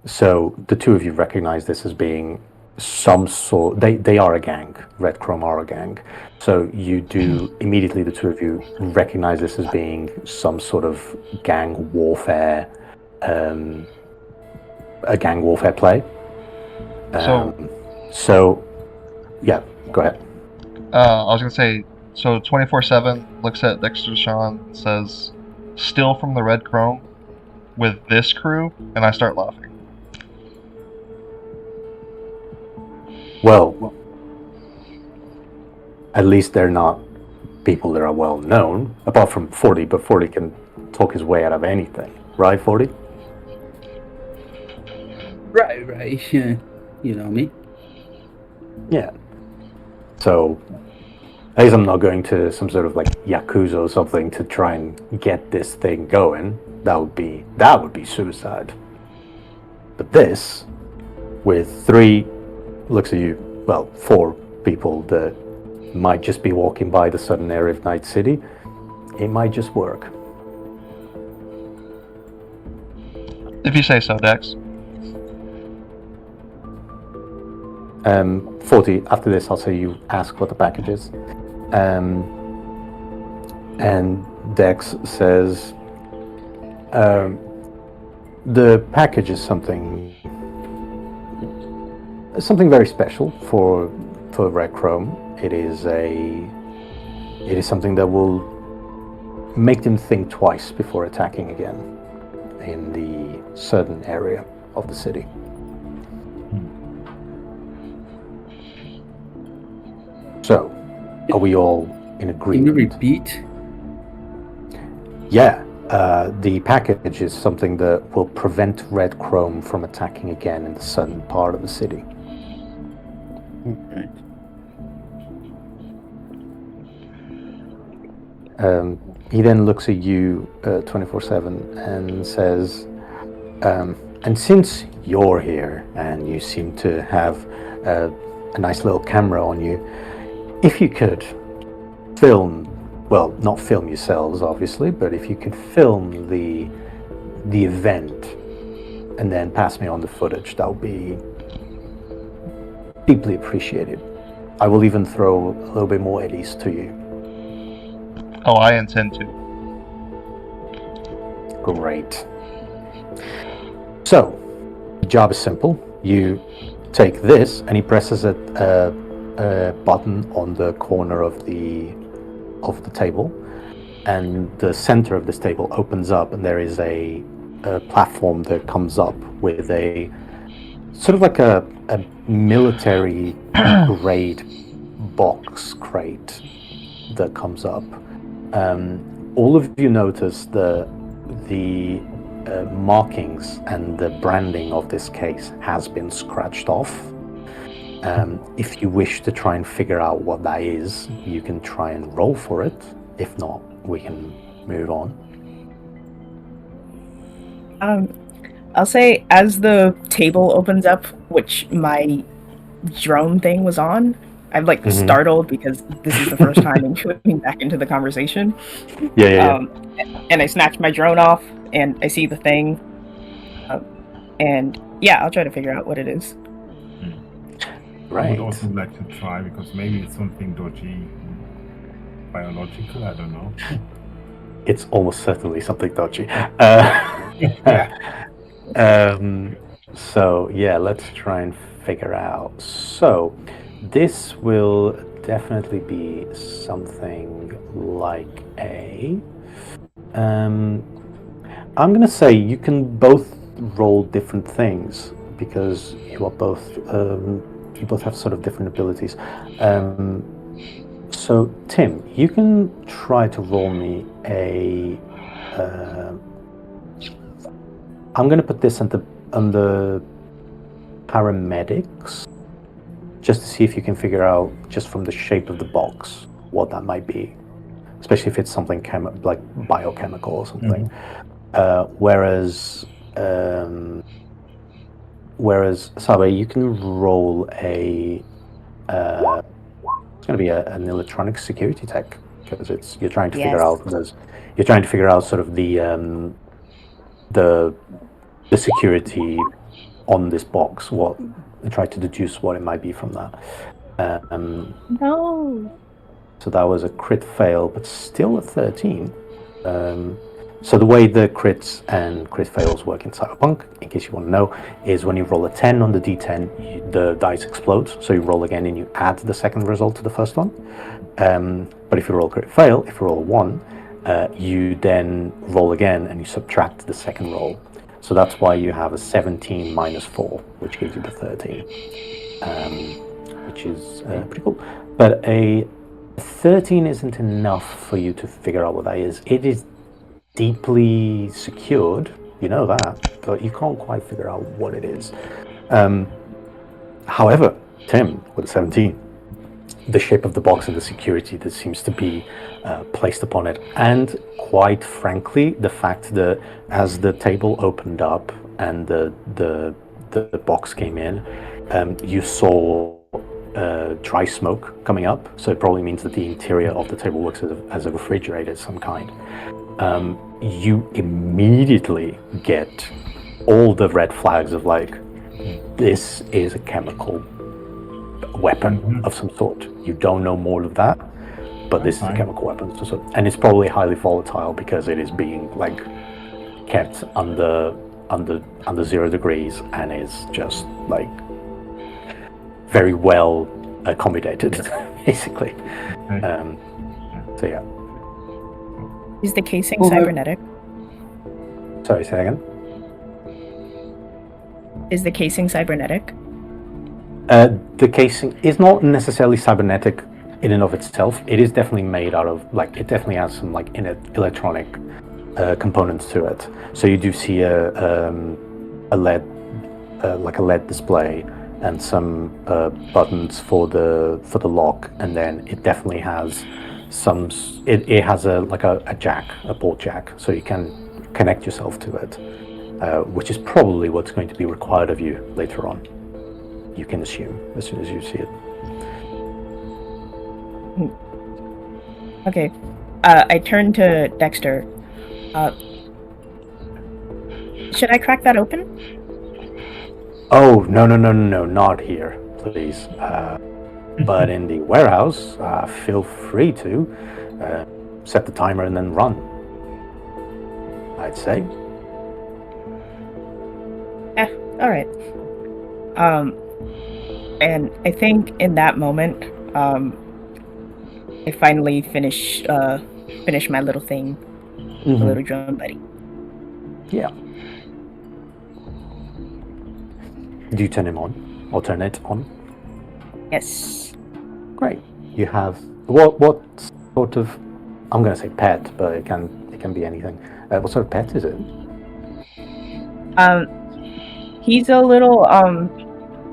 So the two of you recognize this as being some sort. They are a gang. Red Chrome are a gang. So you do immediately. The two of you recognize this as being some sort of gang warfare, a gang warfare play. So yeah, go ahead. I was gonna say, so 24/7 looks at Dexter Sean and says, "Still from the Red Chrome with this crew," and I start laughing. Well, at least they're not people that are well known, apart from 40, but 40 can talk his way out of anything. Right, 40? Right. Yeah. You know me. Yeah. So, at least I'm not going to some sort of like Yakuza or something to try and get this thing going. That would be suicide. But this, with 3, looks at you, well, 4 people that might just be walking by the southern area of Night City, it might just work. If you say so, Dex. 40, after this, I'll say you ask what the package is. And Dex says, the package is something very special for Red Chrome. It is something that will make them think twice before attacking again in the southern area of the city. So, are we all in agreement? Can you repeat? Yeah. The package is something that will prevent Red Chrome from attacking again in the southern part of the city. Right. he then looks at you 24/7 and says, and since you're here and you seem to have a nice little camera on you, if you could film, well, not film yourselves obviously, but if you could film the event and then pass me on the footage, that would be deeply appreciated. I will even throw a little bit more eddies to you. Oh, I intend to. Great. So, the job is simple. You take this, and he presses a button on the corner of the table, and the center of this table opens up, and there is a platform that comes up with a sort of like a military grade box crate that comes up. All of you notice the markings and the branding of this case has been scratched off. If you wish to try and figure out what that is, you can try and roll for it. If not, we can move on. I'll say as the table opens up, which my drone thing was on, I'm like startled because this is the first time I'm coming back into the conversation. Yeah. And I snatch my drone off and I see the thing. And yeah, I'll try to figure out what it is. Right. I would also like to try, because maybe it's something dodgy, biological, I don't know. It's almost certainly something dodgy. So yeah, let's try and figure out. So this will definitely be something like a I'm gonna say you can both roll different things because you are both you both have sort of different abilities. So Tim, you can try to roll me a I'm going to put this under paramedics, just to see if you can figure out, just from the shape of the box, what that might be. Especially if it's something like biochemical or something. Whereas Sabe, you can roll a. It's going to be an electronic security tech, because you're trying to figure out. You're trying to figure out sort of the security on this box, and try to deduce what it might be from that. No. So that was a crit fail, but still a 13. So the way the crits and crit fails work in Cyberpunk, in case you want to know, is when you roll a 10 on the d10, the dice explodes. So you roll again and you add the second result to the first one. But if you roll a crit fail, if you roll a 1, you then roll again and you subtract the second roll. So that's why you have a 17 minus 4, which gives you the 13, which is pretty cool. But a 13 isn't enough for you to figure out what that is. It is deeply secured, you know that, but you can't quite figure out what it is. However, Tim, with a 17, the shape of the box and the security that seems to be placed upon it, and quite frankly, the fact that as the table opened up and the box came in, you saw dry smoke coming up, so it probably means that the interior of the table works as a refrigerator of some kind. You immediately get all the red flags of like, this is a chemical weapon of some sort. You don't know more of that, but this is a chemical weapon of some sort, and it's probably highly volatile because it is being like kept under 0 degrees and is just like very well accommodated, basically. So yeah. Is the casing cybernetic? Sorry, say again. Is the casing cybernetic? The casing is not necessarily cybernetic in and of itself. It is definitely made out of, like, it definitely has some like electronic components to it. So you do see a LED, like a LED display, and some buttons for the lock, and then it definitely has it has a jack, a port jack, so you can connect yourself to it, which is probably what's going to be required of you later on. You can assume as soon as you see it. Okay. I turn to Dexter. Should I crack that open? Oh, no, not here, please. But in the warehouse, feel free to set the timer and then run, I'd say. All right. And I think in that moment, I finally finish my little thing, my little drone buddy. Yeah. Do you turn him on, or turn it on? Yes. Great. You have what sort of? I'm going to say pet, but it can be anything. What sort of pet is it? He's a little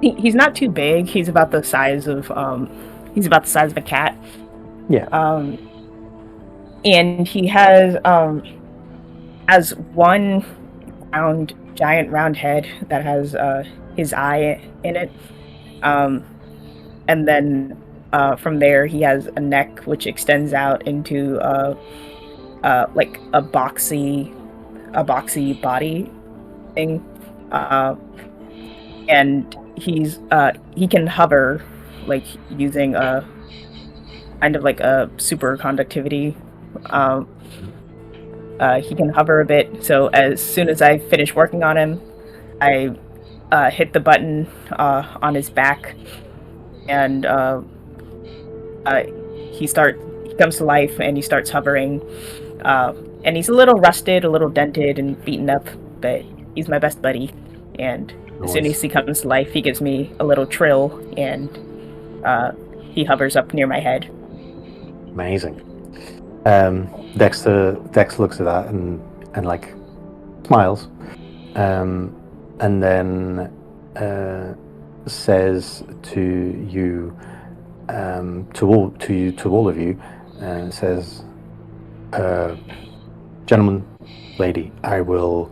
he's not too big. He's about the size of a cat. Yeah. And he has one giant round head that has his eye in it. And then from there he has a neck which extends out into like a boxy body thing. And he can hover, like using a kind of like a super conductivity. He can hover a bit, so as soon as I finish working on him, I hit the button on his back, and he comes to life and he starts hovering. And he's a little rusted, a little dented and beaten up, but he's my best buddy. And as soon as he comes to life, he gives me a little trill, and he hovers up near my head. Amazing. Dexter looks at that and like smiles, and then says to you, to all of you, and says, "Gentlemen, lady, I will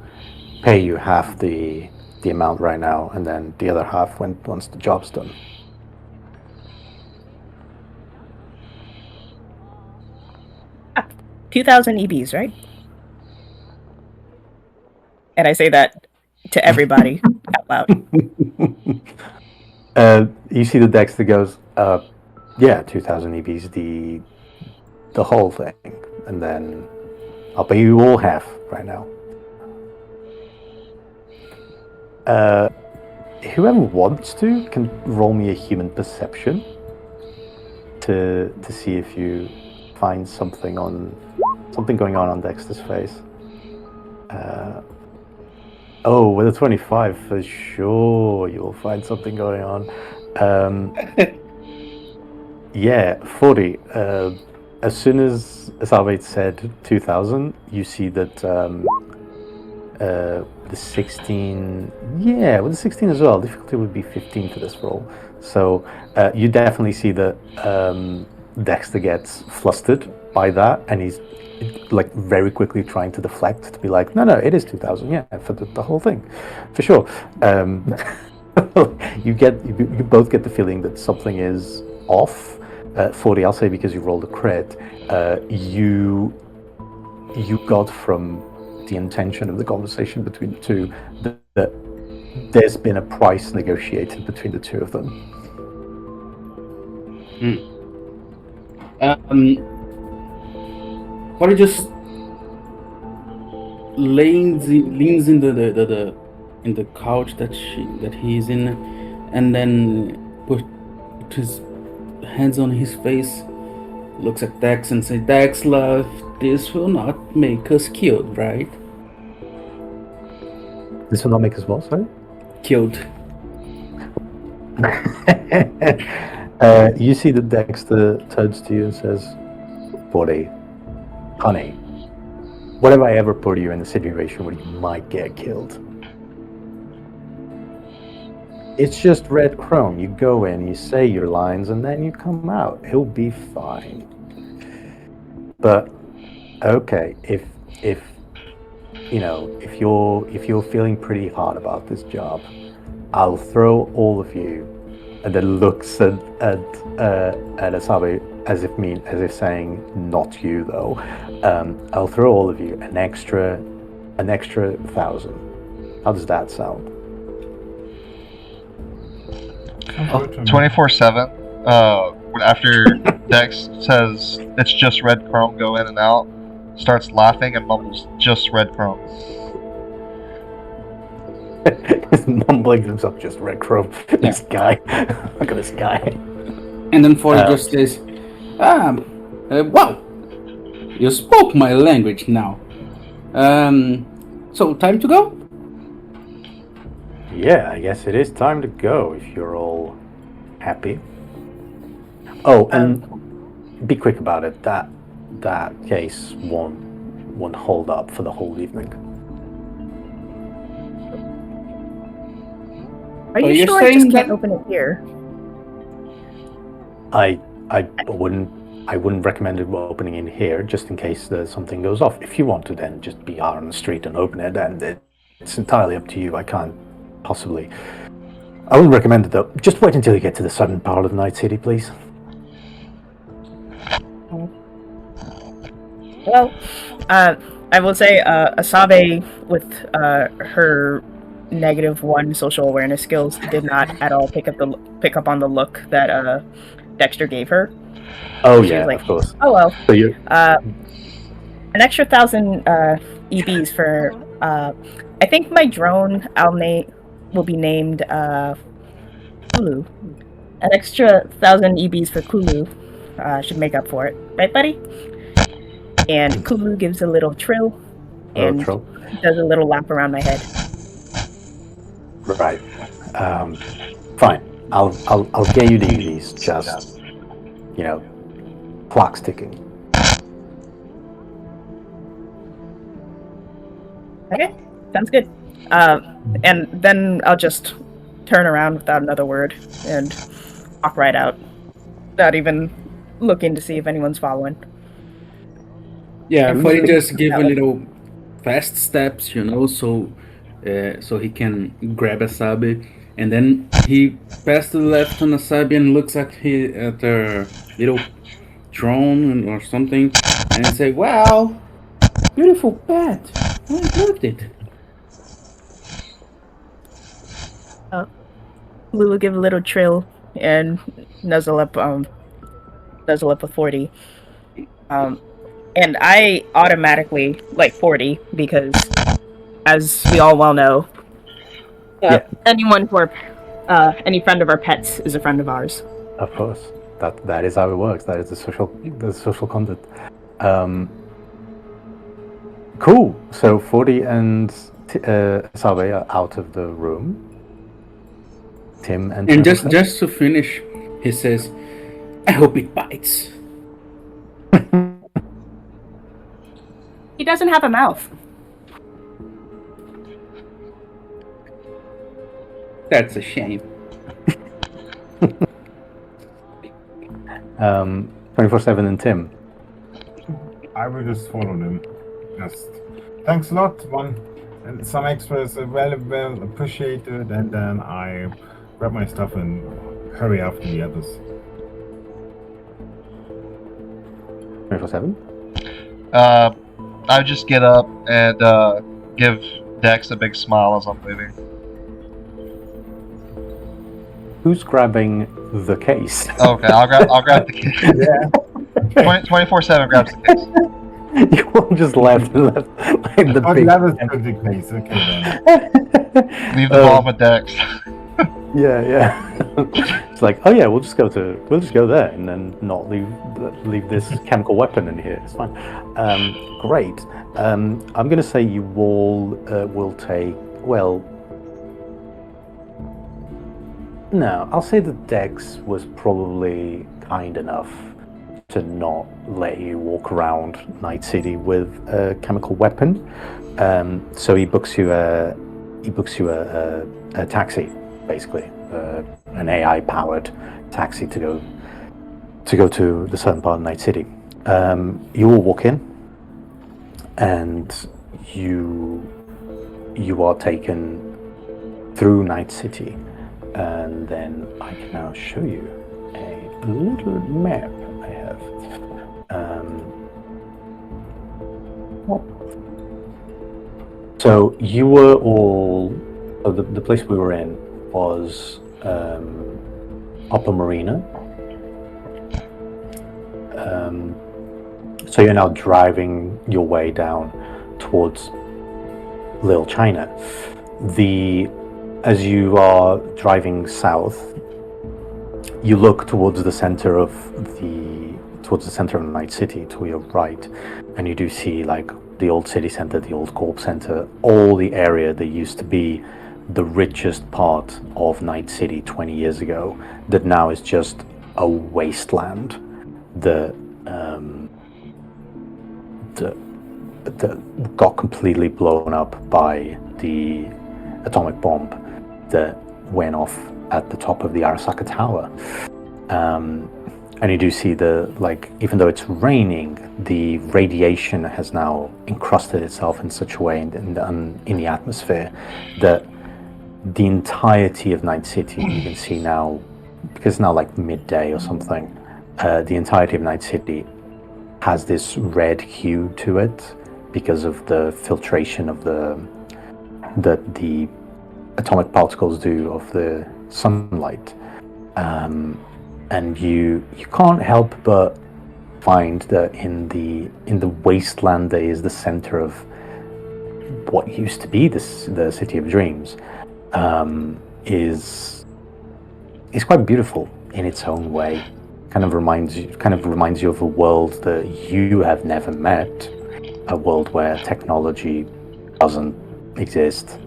pay you half the amount right now, and then the other half once the job's done." 2,000 EBs, right? And I say that to everybody out loud. You see the Dexter goes, yeah, 2,000 EBs, the whole thing, and then I'll pay you all half right now. Whoever wants to can roll me a human perception to see if you find something going on Dexter's face. With a 25, for sure you will find something going on. Yeah, 40. As soon as Salvate said 2,000, you see that the 16... Yeah, with the 16 as well, difficulty would be 15 for this roll. So you definitely see that Dexter gets flustered by that, and he's like very quickly trying to deflect, to be like, no, it is 2,000, yeah, for the whole thing, for sure. You both get the feeling that something is off. 40, I'll say, because you rolled a crit. You got from the intention of the conversation between the two that there's been a price negotiated between the two of them. But it just leans in the couch that he's in, and then put his hands on his face, looks at Dex and says, "Dex, love, this will not make us killed, right?" This will not make us what, sorry? Killed. You see that Dexter turns to you and says, 40, honey, what have I ever put you in a situation where you might get killed? It's just red chrome. You go in, you say your lines, and then you come out. He'll be fine. But okay, if if you're feeling pretty hard about this job, I'll throw all of you, and then looks at Asabe as if saying not you though. I'll throw all of you an extra 1,000. How does that sound? 24/7. After Dex says it's just red chrome, go in and out, starts laughing and mumbles, "Just red chrome." He's mumbling to himself, just red chrome. This guy. Look at this guy. And then 40 just says, wow, you spoke my language now. So time to go? Yeah, I guess it is time to go if you're all happy. Oh, and be quick about it. That case won't hold up for the whole evening. Are you you're sure I just saying can't that- open it here? I wouldn't recommend it opening in here, just in case something goes off. If you want to, then just be out on the street and open it, and it's entirely up to you. I can't possibly. I wouldn't recommend it though. Just wait until you get to the southern part of Night City, please. Well, I will say Asabe, with her -1 social awareness skills, did not at all pick up on the look that Dexter gave her. Oh She yeah, was like, of course. "Oh well, So you. an extra 1,000 EBs for. I think my drone will be named Kulu. An extra 1,000 EBs for Kulu should make up for it, right, buddy?" And Kulu gives a little trill and Trill. does a little lap around my head. Right. Fine. I'll get you these. Just clock's ticking. Okay, sounds good. And then I'll just turn around without another word and walk right out, not even looking to see if anyone's following. Yeah, And Freddy we- just give a yeah. little fast steps, so he can grab Asabi, and then he passes to the left on Asabi and looks at her little drone or something, and say, "Wow, beautiful pet! I loved it." Lou will give a little trill and nuzzle up with 40. And I automatically like 40 because, as we all well know, anyone who any friend of our pets is a friend of ours. Of course. That is how it works. That is the social content. Cool. So 40 and Sabe are out of the room. Tim and just to finish, he says, "I hope it bites." He doesn't have a mouth. That's a shame. 24/7 and Tim. I will just follow them. Just thanks a lot, and some extras are well appreciated, and then I grab my stuff and hurry after the others. 24/7. I just get up and give Dex a big smile as I'm leaving. Who's grabbing the case? Okay, I'll grab the case. Yeah. 24/7 grabs the case. You all just left like the But big. that was the case. Okay then. Leave the bomb with Dex. Yeah. It's like, oh yeah, we'll just go there, and then not leave this chemical weapon in here. It's fine. Great. I'm gonna say you all will take. Well, no, I'll say that Dex was probably kind enough to not let you walk around Night City with a chemical weapon. So he books you a taxi, basically, an AI-powered taxi to go to the southern part of Night City. You will walk in, and you are taken through Night City, and then I can now show you a little map I have. So you were all. So the place we were in was Upper Marina. So you're now driving your way down towards Little China. As you are driving south, you look towards the center of Night City to your right, and you do see like the old city center, the old corp center, all the area that used to be the richest part of Night City 20 years ago, that now is just a wasteland that got completely blown up by the atomic bomb that went off at the top of the Arasaka Tower. And you do see even though it's raining, the radiation has now encrusted itself in such a way in the atmosphere that the entirety of Night City, you can see now, because it's now like midday or something, the entirety of Night City has this red hue to it because of the filtration of the atomic particles do of the sunlight. And you can't help but find that in the wasteland that is the center of what used to be the City of Dreams, is quite beautiful in its own way. Kind of reminds you of a world that you have never met, a world where technology doesn't exist.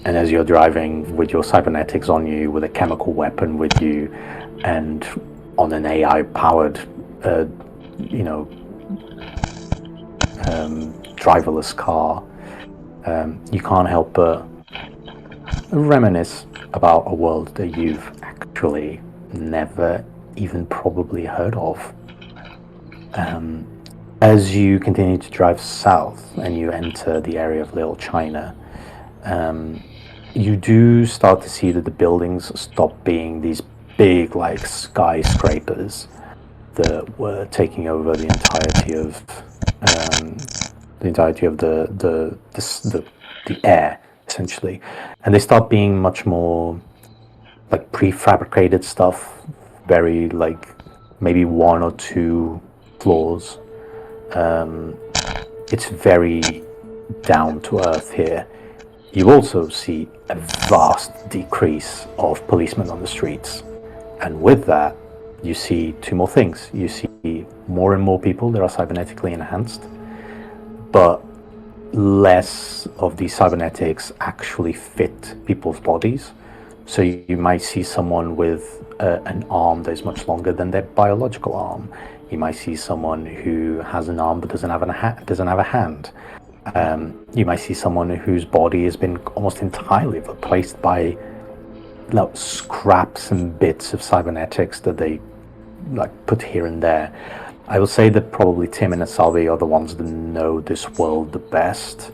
And as you're driving with your cybernetics on you, with a chemical weapon with you, and on an AI-powered, driverless car, you can't help but reminisce about a world that you've actually never even probably heard of. As you continue to drive south and you enter the area of Little China, you do start to see that the buildings stop being these big, like, skyscrapers that were taking over the entirety of the air, essentially, and they start being much more like prefabricated stuff, very like maybe one or two floors. It's very down to earth here. You also see a vast decrease of policemen on the streets. And with that, you see two more things. You see more and more people that are cybernetically enhanced, but less of these cybernetics actually fit people's bodies. So you might see someone with an arm that is much longer than their biological arm. You might see someone who has an arm but doesn't have a hand. You might see someone whose body has been almost entirely replaced by scraps and bits of cybernetics that they put here and there. I will say that probably Tim and Asalvi are the ones that know this world the best.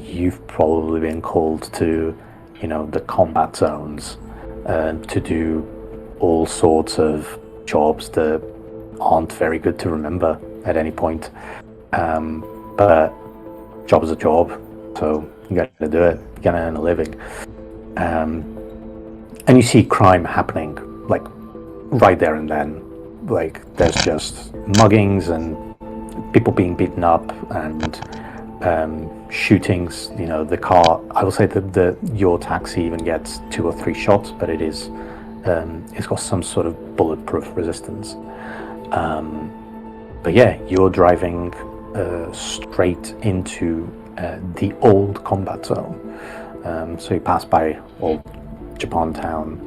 You've probably been called to, the combat zones, to do all sorts of jobs that aren't very good to remember at any point. But job is a job, so you gotta do it. You gotta earn a living. And you see crime happening, right there and then. There's just muggings and people being beaten up and shootings. The car, I will say that your taxi even gets 2 or 3 shots, but it's got some sort of bulletproof resistance. But yeah, you're driving straight into the old combat zone. So you pass by old Japantown.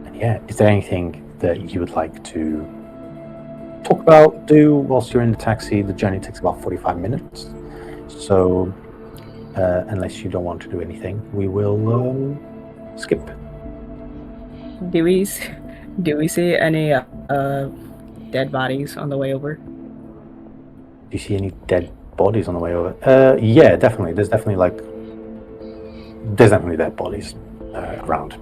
And yeah, is there anything that you would like to talk about, do whilst you're in the taxi? The journey takes about 45 minutes. So unless you don't want to do anything, we will skip. Do we see any dead bodies on the way over? Do you see any dead bodies on the way over? Yeah, definitely. There's definitely dead bodies around.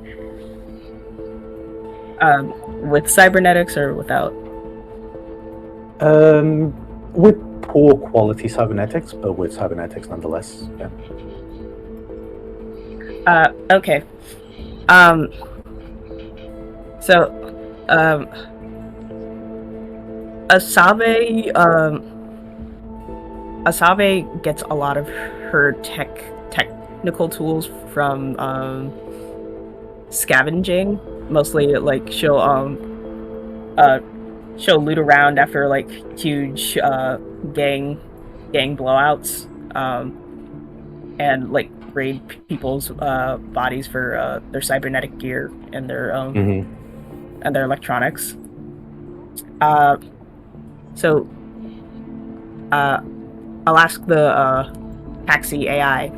With cybernetics or without? With poor quality cybernetics, but with cybernetics nonetheless. Yeah. Okay. Asabe gets a lot of her technical tools from scavenging. Mostly, like she'll loot around after like huge gang blowouts, and like raid people's bodies for their cybernetic gear and their and their electronics. So I'll ask the taxi AI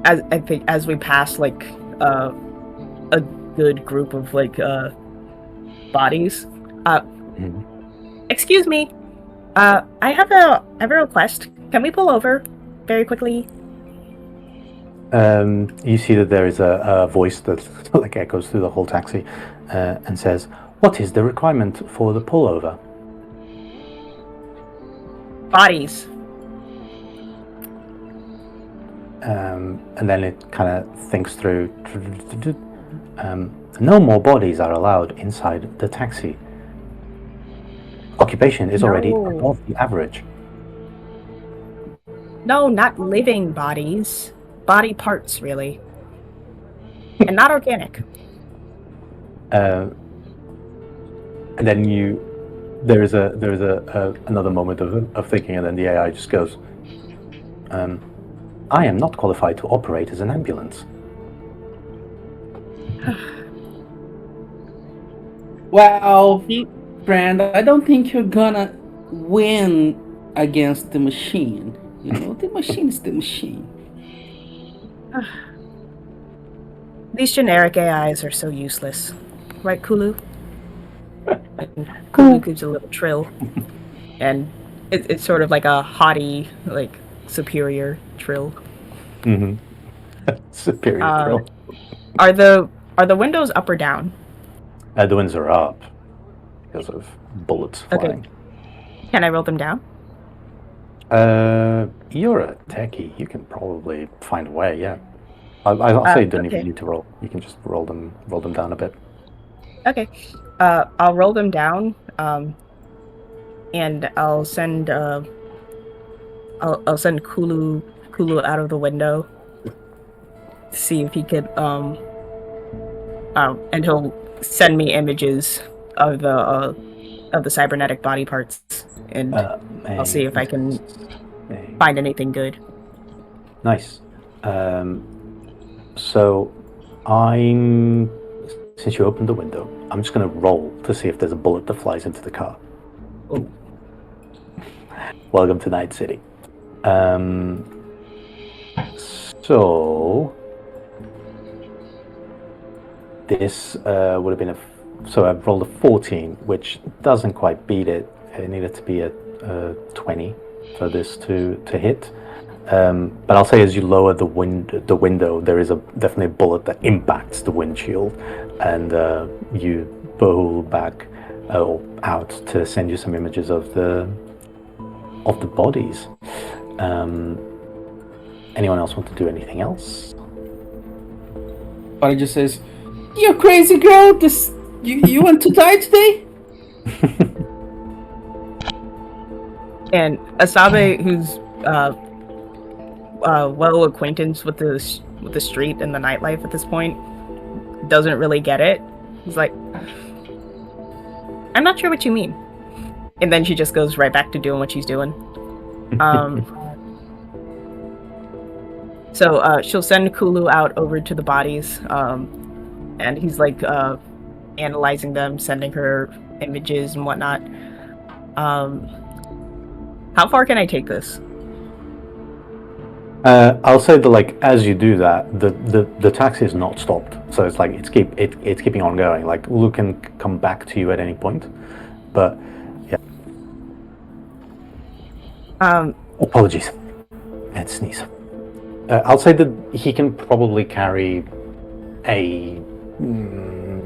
as we pass like a good group of like bodies. Excuse me. I have a request. Can we pull over very quickly? You see that there is a voice that like echoes through the whole taxi and says, "What is the requirement for the pullover?" Bodies. And then it kind of thinks through. No more bodies are allowed inside the taxi. Occupation is already above the average. No, not living bodies. Body parts, really. And not organic. And then there is another moment of thinking, and then the AI just goes, I am not qualified to operate as an ambulance. Well, friend, I don't think you're gonna win against the machine. You know, the machine is the machine. These generic AIs are so useless. Right, Kulu? Kulu gives a little trill. And it's sort of like a haughty, like, superior trill. Superior trill. Are the windows up or down? The windows are up because of bullets flying. Okay. Can I roll them down? You're a techie. You can probably find a way. Yeah. I'll say you don't even need to roll. You can just roll them down a bit. Okay. I'll roll them down. And I'll send I'll send Kulu out of the window to see if he could and he'll send me images of the cybernetic body parts, and I'll see if I can find anything good. Nice. So since you opened the window, I'm just going to roll to see if there's a bullet that flies into the car. Oh. Welcome to Night City. So this would have been so I've rolled a 14, which doesn't quite beat it. It needed to be a 20 for this to hit. But I'll say as you lower the window, there is definitely a bullet that impacts the windshield, and you pull back out to send you some images of the bodies. Anyone else want to do anything else? Body just says, "You crazy girl! You want to die today?" And Asabe, who's well acquainted with the street and the nightlife at this point, doesn't really get it. He's like, "I'm not sure what you mean." And then she just goes right back to doing what she's doing. So she'll send Kulu out over to the bodies, and he's like analyzing them, sending her images and whatnot. How far can I take this? I'll say that as you do that, the taxi is not stopped, so it's like it's keeping on going. Like Luke can come back to you at any point, but yeah. Um, Apologies. And sneeze. I'll say that he can probably carry a.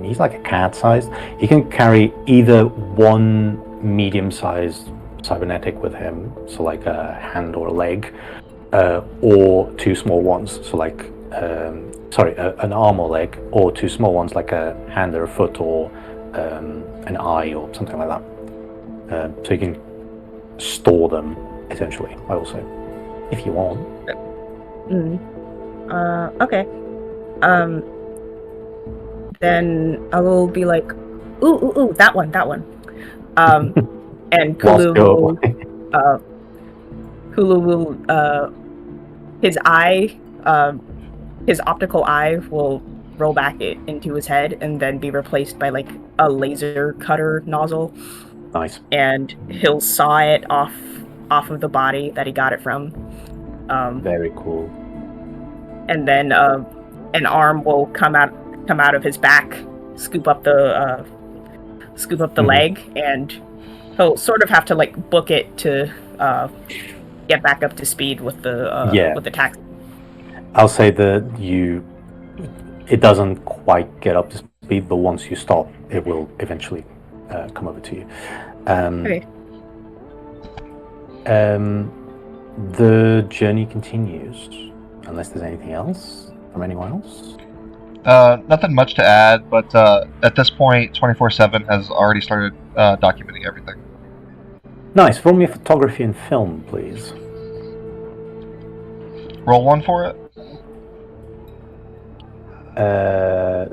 He's like a cat-sized. He can carry either one medium-sized cybernetic with him, so like a hand or a leg, or two small ones, so like an arm or leg, or two small ones like a hand or a foot or an eye or something like that. So you can store them essentially. I will say, if you want. Okay. Then I will be like, ooh, that one. And Hulu will, his eye, his optical eye will roll back into his head and then be replaced by like a laser cutter nozzle. Nice. And he'll saw it off of the body that he got it from. Very cool. And then an arm will come out of his back, scoop up the leg, and he'll sort of have to like book it to get back up to speed with the taxi. I'll say that it doesn't quite get up to speed, but once you stop, it will eventually come over to you. Okay. The journey continues, unless there's anything else from anyone else. Nothing much to add, but at this point, 24/7 has already started documenting everything. Nice. Roll me a photography and film, please. Roll one for it.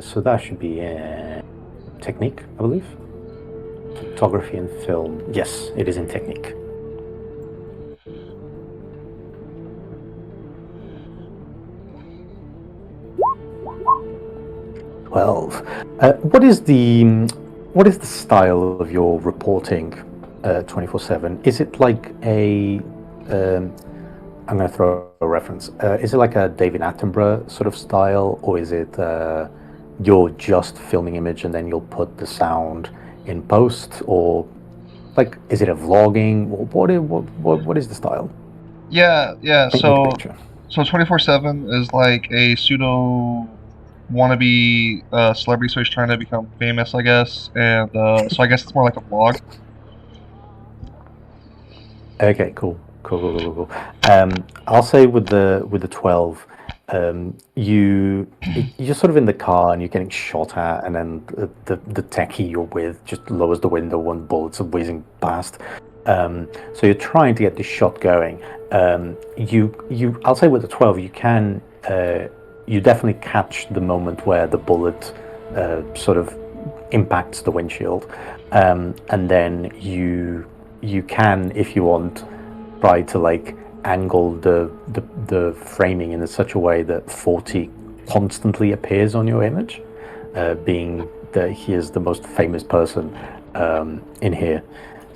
So that should be technique, I believe. Photography and film. Yes, it is in technique. 12. What is the style of your reporting 24/7? Is it like a I'm going to throw a reference. Is it like a David Attenborough sort of style, or is it you're just filming image and then you'll put the sound in post, or like is it a vlogging? What is the style? Yeah. So 24/7 is like a pseudo wannabe celebrity, so he's trying to become famous, I guess, and so I guess it's more like a vlog. Okay, cool. I'll say with the 12, you're sort of in the car and you're getting shot at, and then the techie you're with just lowers the window and bullets are whizzing past. So you're trying to get this shot going. I'll say with the 12, you can you definitely catch the moment where the bullet sort of impacts the windshield, and then you can, if you want, try to like angle the framing in such a way that 40 constantly appears on your image, being that he is the most famous person in here.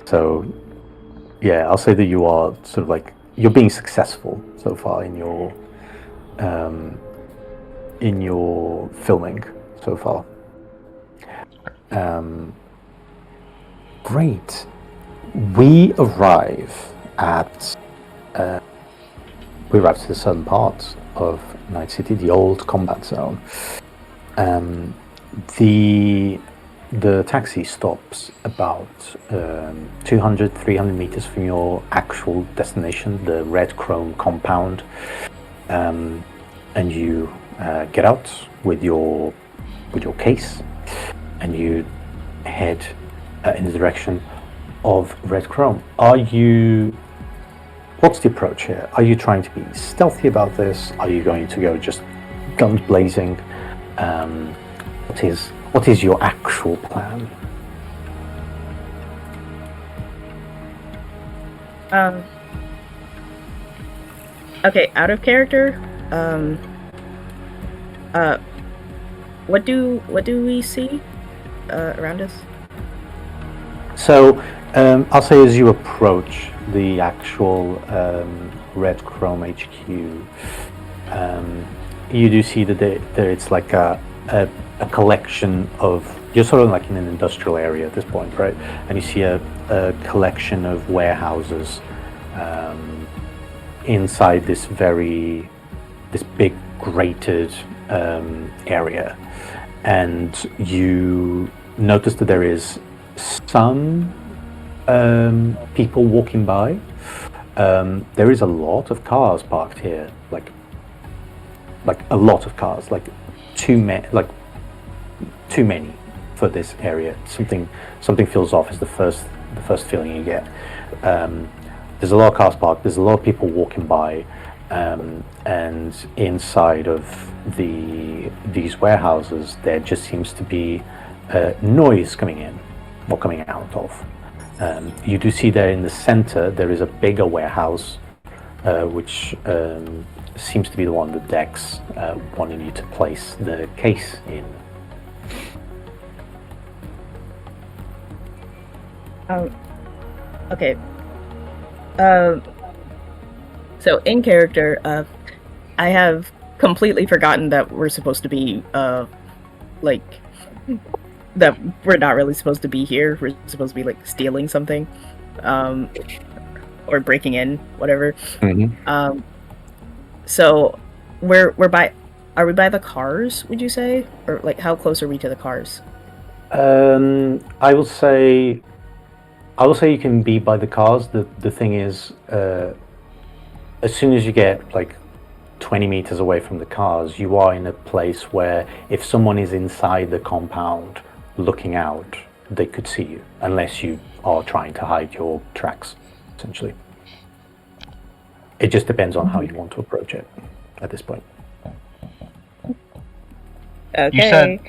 So yeah, I'll say that you are sort of like, you're being successful so far in your filming so far. Great. We arrive at the southern part of Night City, the old combat zone. The taxi stops about 200-300 meters from your actual destination, the Red Chrome compound, and you get out with your case, and you head in the direction of Red Chrome. What's the approach here? Are you trying to be stealthy about this? Are you going to go just guns blazing? What is your actual plan? Okay, out of character. What do we see around us? So, I'll say as you approach the actual Red Chrome HQ, you do see that it's like a collection of You're sort of like in an industrial area at this point, right? And you see a collection of warehouses inside this big grated area, and you notice that there is some people walking by. There is a lot of cars parked here, like a lot of cars, like too many for this area. Something feels off is the first feeling you get. There's a lot of cars parked. There's a lot of people walking by, and inside of these warehouses, there just seems to be noise coming in or coming out of. You do see there in the center there is a bigger warehouse, which seems to be the one that Dex wanted you to place the case in. Okay. So in character, I have completely forgotten that we're supposed to be, like, that we're not really supposed to be here. We're supposed to be, like, stealing something, or breaking in, whatever. Mm-hmm. So are we by the cars, would you say? Or, like, how close are we to the cars? I will say you can be by the cars. The thing is, as soon as you get like 20 meters away from the cars, you are in a place where if someone is inside the compound looking out, they could see you, unless you are trying to hide your tracks, essentially. It just depends on how you want to approach it at this point. Okay.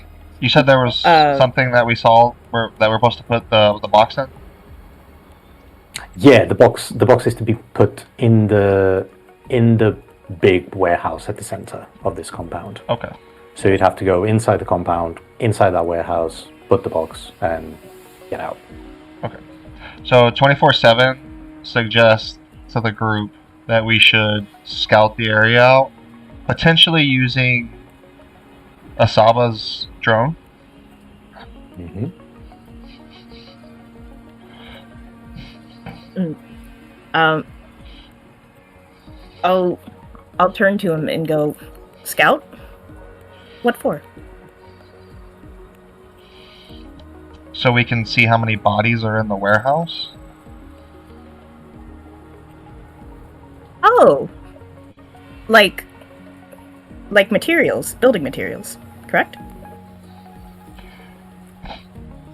You said there was something that we saw that we're supposed to put the box in? Yeah, the box is to be put in the big warehouse at the center of this compound. Okay. So you'd have to go inside the compound, inside that warehouse, put the box, and get out. Okay. So 24/7 suggests to the group that we should scout the area out, potentially using Asaba's drone. Mm-hmm. I'll turn to him and go, Scout? What for? So we can see how many bodies are in the warehouse? Oh! Like materials, building materials, correct?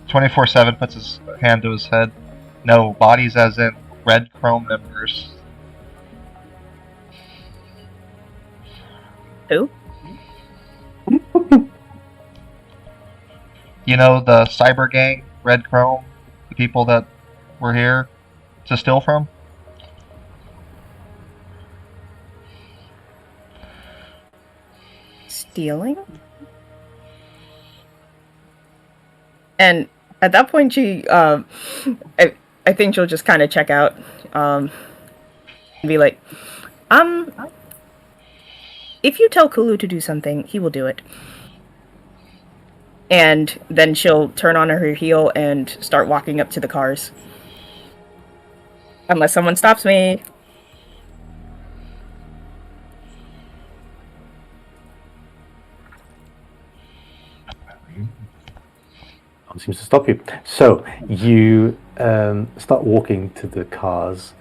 24/7 puts his hand to his head. No, bodies as in red chrome members. Who? You know, the cyber gang, red chrome, the people that were here to steal from? Stealing? And at that point, she, I think she'll just kind of check out, and be like, if you tell Kulu to do something, he will do it. And then she'll turn on her heel and start walking up to the cars. Unless someone stops me. No one seems to stop you. So you start walking to the cars.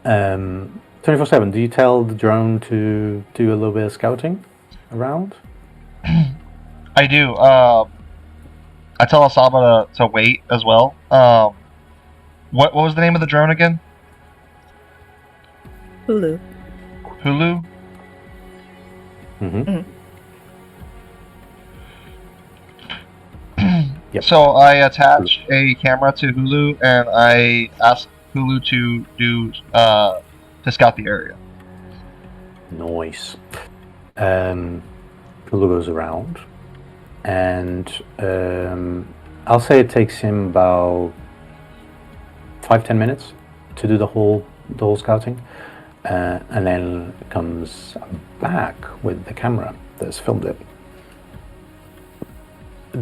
24/7, do you tell the drone to do a little bit of scouting around? I do. I tell Asaba to wait as well. What was the name of the drone again? Hulu. Hulu? Mm-hmm. Yep. So I attach a camera to Hulu and I ask Hulu to do to scout the area. Nice. Hulu goes around, and I'll say it takes him about 5-10 minutes to do the whole scouting, and then comes back with the camera that's filmed it.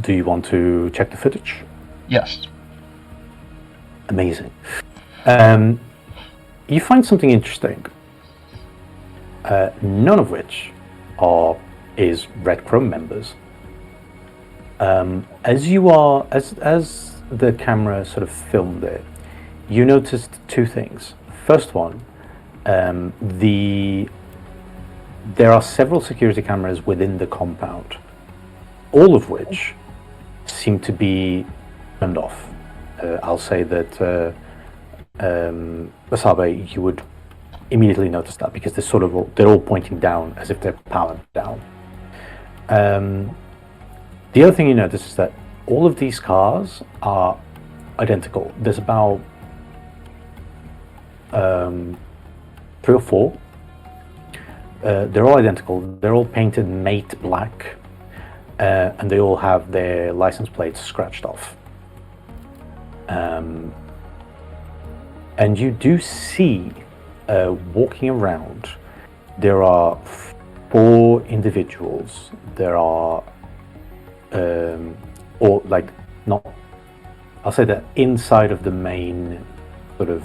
Do you want to check the footage? Yes. Amazing. You find something interesting. None of which is Red Chrome members. As the camera sort of filmed it, you noticed two things. First one, there are several security cameras within the compound, all of which seem to be turned off. I'll say that Wasabe, you would immediately notice that because they're all pointing down as if they're powered down. The other thing you notice is that all of these cars are identical. There's about 3 or 4. They're all identical. They're all painted matte black, and they all have their license plates scratched off. And you do see, walking around, there are 4 individuals. There are, I'll say that inside of the main sort of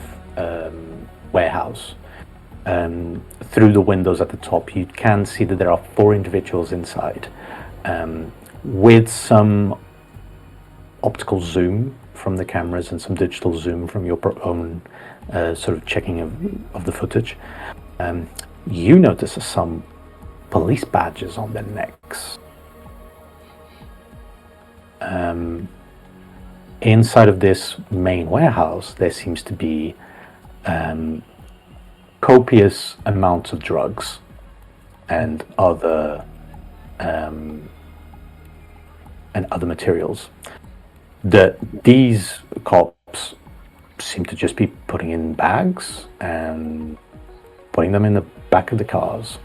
warehouse, through the windows at the top, you can see that there are 4 individuals inside, with some optical zoom from the cameras and some digital zoom from your own sort of checking of the footage. You notice some police badges on their necks. Inside of this main warehouse, there seems to be copious amounts of drugs and other materials that these cops seem to just be putting in bags and putting them in the back of the cars.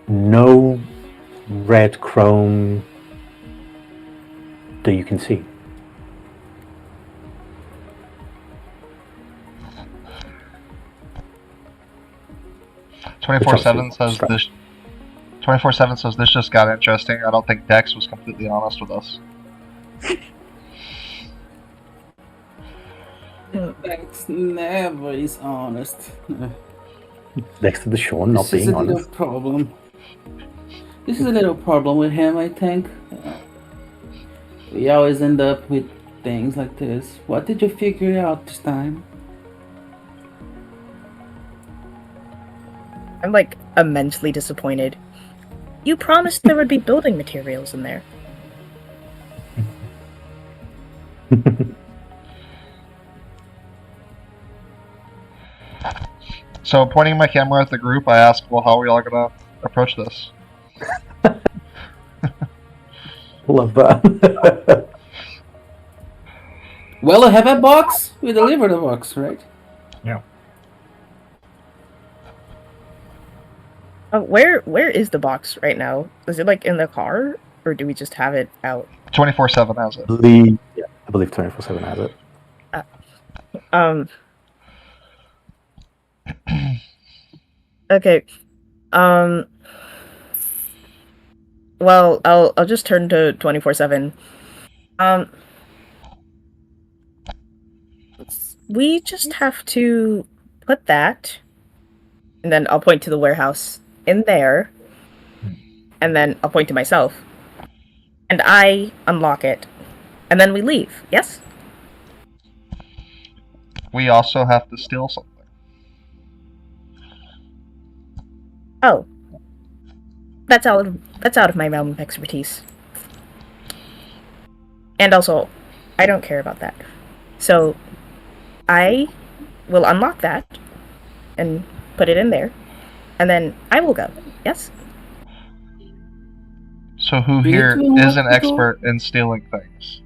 No red chrome that you can see. "24/7 says this. 24/7 says this just got interesting. I don't think Dex was completely honest with us." Dex never is honest. Next to the shore, not This is being a little honest. problem. This is a little problem with him, I think. We always end up with things like this. What did you figure out this time? I'm like immensely disappointed. You promised there would be building materials in there. So, pointing my camera at the group, I ask, "Well, how are we all gonna approach this?" Love that. Well, I have a box. We delivered a box, right? Yeah. Where is the box right now? Is it like in the car, or do we just have it out? 24/7 has it. I believe 24/7 has it. Okay. Well, I'll just turn to 24/7. We just have to put that, and then I'll point to the warehouse in there, and then I'll point to myself, and I unlock it, and then we leave. Yes? We also have to steal something. Oh. That's out of my realm of expertise. And also, I don't care about that. So, I will unlock that and put it in there, and then I will go. Yes? So who Me here too, is an me too. expert in stealing things?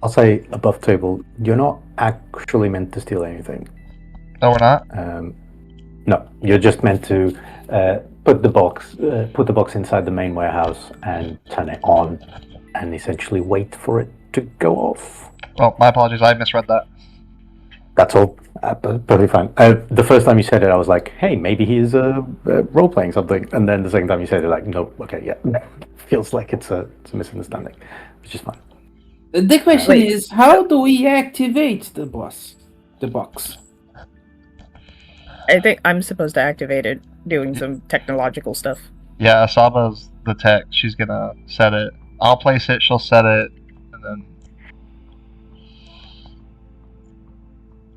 I'll say above table, you're not actually meant to steal anything. No, we're not. No, you're just meant to put the box inside the main warehouse and turn it on, and essentially wait for it to go off. Oh, my apologies. I misread that. That's all. Perfectly fine. The first time you said it, I was like, "Hey, maybe he's role playing something," and then the second time you said it, like, "Nope, okay, yeah." Feels like it's a misunderstanding, which is fine. The question Wait. is, how do we activate the box? I think I'm supposed to activate it doing some technological stuff. Yeah, Asaba's the tech. She's gonna set it. I'll place it. She'll set it, and then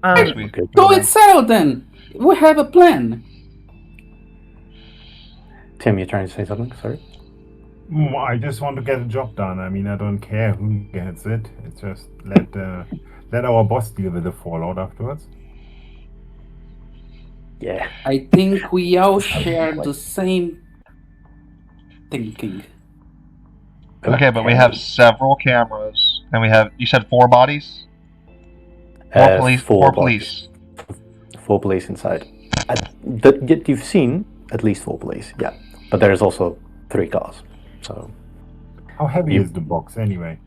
Um, we. Okay. So it's settled then. We have a plan. Tim, you're trying to say something? Sorry. I just want to get a job done. I mean, I don't care who gets it. It's just let our boss deal with the fallout afterwards. Yeah. I think we all share the same thinking. Okay, but we have several cameras, and we have. You said 4 bodies. Four police. Four Four bodies. police. 4 police inside. Yet you've seen at least 4 police, yeah. But there is also 3 cars. So How heavy is the box anyway?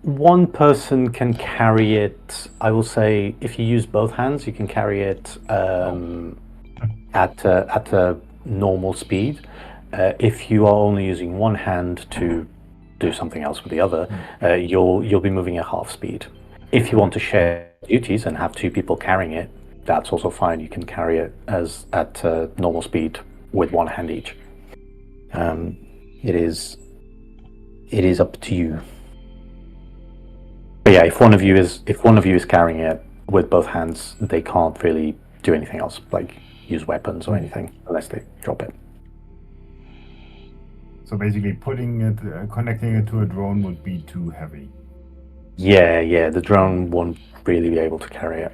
one person can carry it. I will say, if you use both hands, you can carry it at a normal speed. If you are only using one hand to do something else with the other, you'll be moving at half speed. If you want to share duties and have 2 people carrying it, that's also fine. You can carry it at normal speed with one hand each. It is up to you. But yeah, if one of you is carrying it with both hands, they can't really do anything else, like use weapons or anything, unless they drop it. So basically, connecting it to a drone would be too heavy. Yeah, the drone won't really be able to carry it.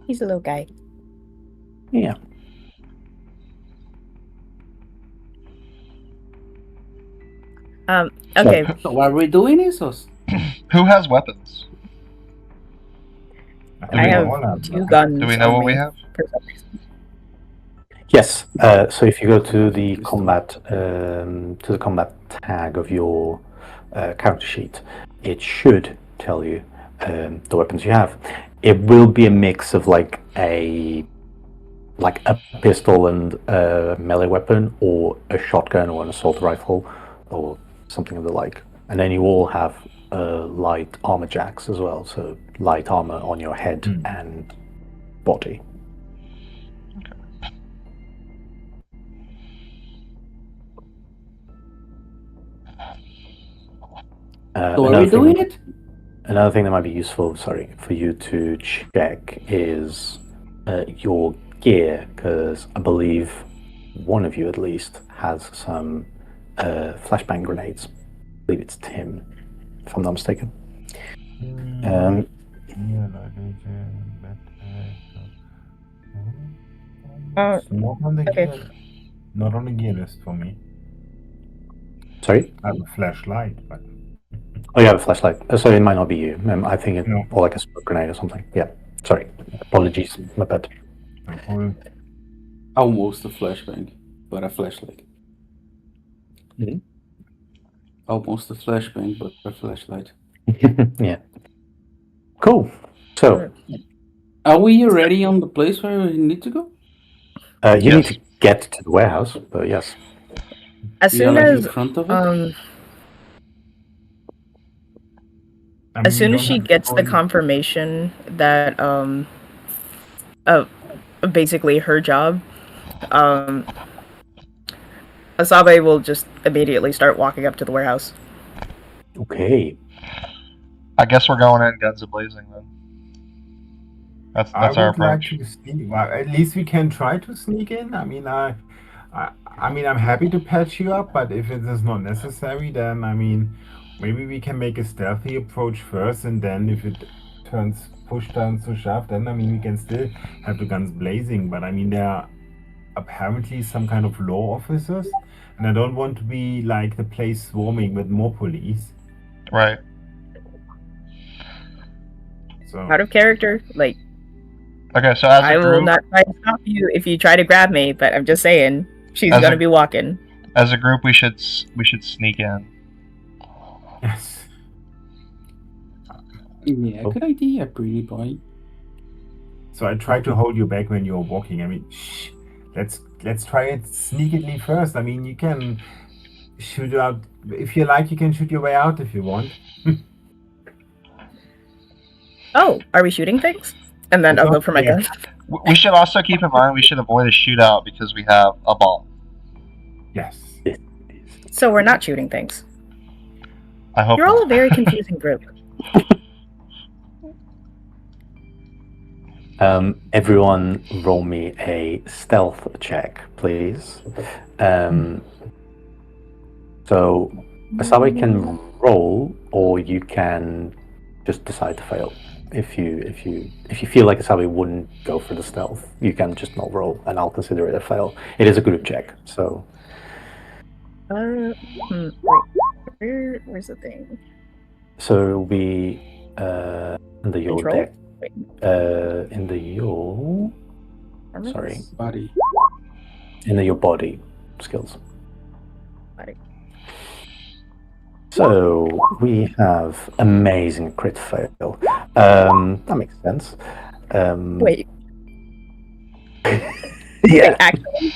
he's a little guy. Yeah. Okay. So are we doing this? Or... Who has weapons? I have 2 guns. Do we know on what we me have? for some reason. Yes. So if you go to the combat tag of your character sheet, it should tell you the weapons you have. It will be a mix of like a pistol and a melee weapon, or a shotgun, or an assault rifle, or something of the like. And then you all have light armor jacks as well, so light armor on your head and body. So are we doing it? Another thing that might be useful, for you to check is your gear, because I believe one of you at least has some flashbang grenades. I believe it's Tim, if I'm not mistaken. Not on the okay. gear. Not on the gear list for me. Sorry? I have a flashlight, but Oh, you have a flashlight. So it might not be you. I think it's No. or like a smoke grenade or something. Yeah. Sorry. Apologies. My bad. no problem. Almost a flashbang, but a flashlight. Mhm. Almost a flashbang, but a flashlight. Yeah. Cool. So Are we already on the place where we need to go? you need Yes. to get to the warehouse, but yes. As We are soon like as in front of it. I as mean, soon we as don't she have to gets go the in- confirmation that basically her job, Asabe will just immediately start walking up to the warehouse. Okay. I guess we're going in guns a-blazing then. That's I our would like approach. to sneak. Well, at least we can try to sneak in. I mean, I'm happy to patch you up, but if it is not necessary, then I mean, maybe we can make a stealthy approach first, and then if push turns to shove, then I mean we can still have the guns blazing. But I mean, there are apparently some kind of law officers, and I don't want to be like the place swarming with more police. Right. So Out of character, like Okay, so as I a will group, not try to stop you if you try to grab me, but I'm just saying she's As gonna a- be walking. as a group, we should sneak in. yes. Yeah, Oh. good idea, pretty boy. So I tried to hold you back when you were walking. I mean, shh. Let's try it sneakily first. I mean, you can shoot out if you like. You can shoot your way out if you want. Oh, are we shooting things? And then I'll go for my Yeah. gun. We should also keep in mind we should avoid a shootout because we have a bomb. Yes. So we're not shooting things. I hope You're all a not. very confusing group. Everyone roll me a stealth check, please. So Asabi can roll, or you can just decide to fail. If you feel like Asabi wouldn't go for the stealth, you can just not roll, and I'll consider it a fail. It is a group check, so Wait. Where's the thing? so it'll be under your Control? deck, Wait. under your Armor? sorry, Buddy. under your body skills. Body. So we have amazing crit fail. That makes sense. Wait, Yeah, actually?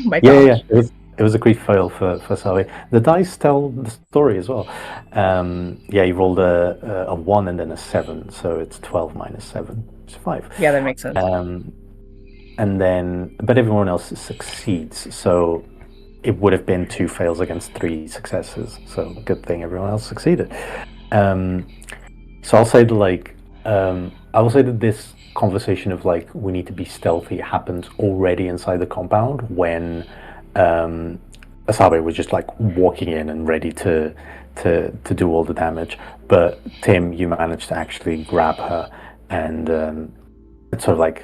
Oh my yeah. gosh. It was a crit fail for Sally. The dice tell the story as well. Yeah, you rolled a 1 and then a 7, so it's 12 minus 7. It's 5. Yeah, that makes sense. And then, but everyone else succeeds, so it would have been 2 fails against 3 successes. So good thing everyone else succeeded. So I'll say that I will say that this conversation of we need to be stealthy happens already inside the compound when Asabe was just walking in and ready to do all the damage. But Tim, you managed to actually grab her and sort of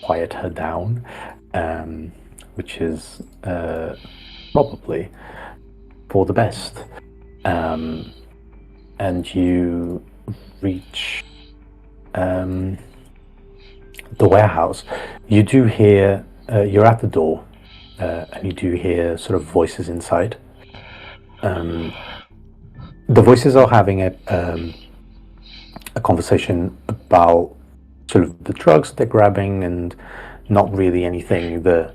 quiet her down, which is probably for the best. And you reach the warehouse. You do hear, you're at the door, and you do hear sort of voices inside. The voices are having a conversation about sort of the drugs they're grabbing and not really anything that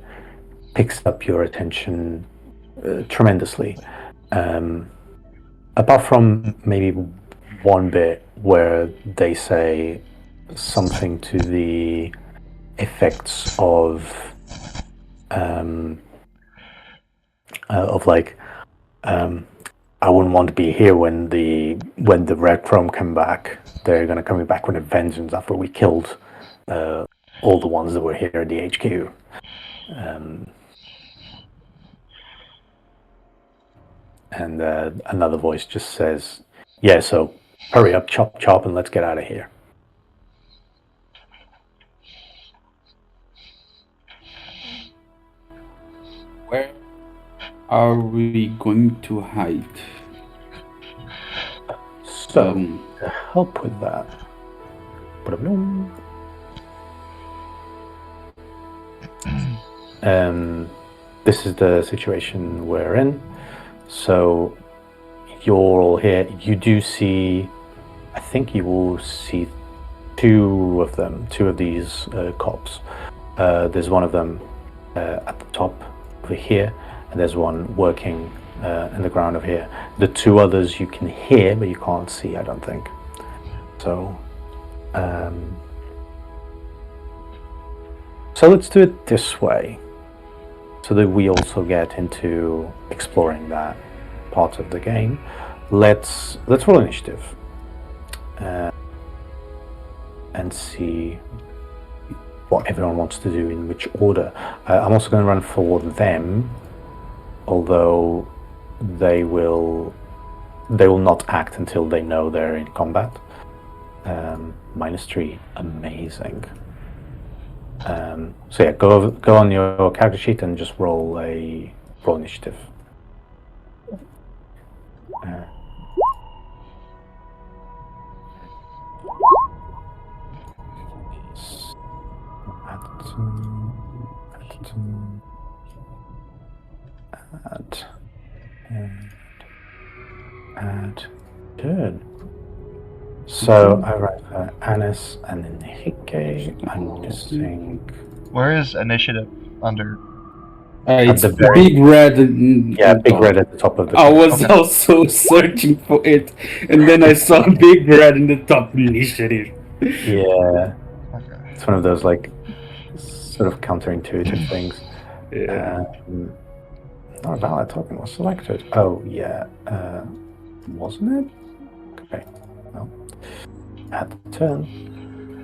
picks up your attention tremendously. Apart from maybe one bit where they say something to the effects of I wouldn't want to be here when the Red Chrome come back. They're gonna come back with a vengeance after we killed all the ones that were here at the HQ. And another voice just says, "Yeah, so hurry up, chop, chop, and let's get out of here." Where are we going to hide? So, to help with that, this is the situation we're in. So, you're all here. You do see, I think you will see two of these cops. There's one of them at the top over here, and there's one working in the ground over here. The two others you can hear, but you can't see, I don't think. So, so let's do it this way, so that we also get into exploring that part of the game. Let's roll initiative and see what everyone wants to do in which order. I'm also going to run for them, although they will not act until they know they're in combat. -3, amazing. So yeah, go on your character sheet and just roll initiative. Add. Good. So I write Anis and then Hike. I'm just saying. Where is initiative under? It's the very- big red. In Big top. red at the top of the. I was Okay. also searching for it, and then I saw big red in the top initiative. Yeah, Okay. it's one of those like sort of counterintuitive things. Yeah. Not a valid token was selected. Oh yeah, wasn't it? Okay, well, at the turn.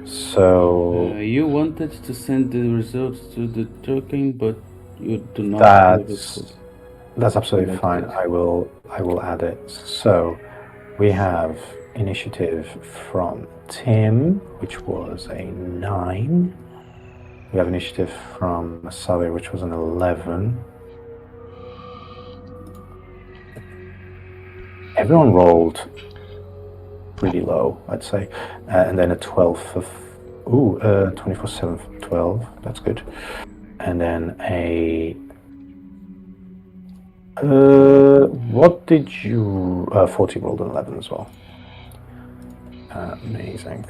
So You wanted to send the results to the token, but you do not. do this. that's absolutely Like fine. that. I will add it. So we have initiative from Tim, which was a 9. We have initiative from Masabi, which was an 11. Everyone rolled pretty low, I'd say. And then a 12 for 24/7 for 12. That's good. And then a what did you 40 rolled an 11 as well. Amazing.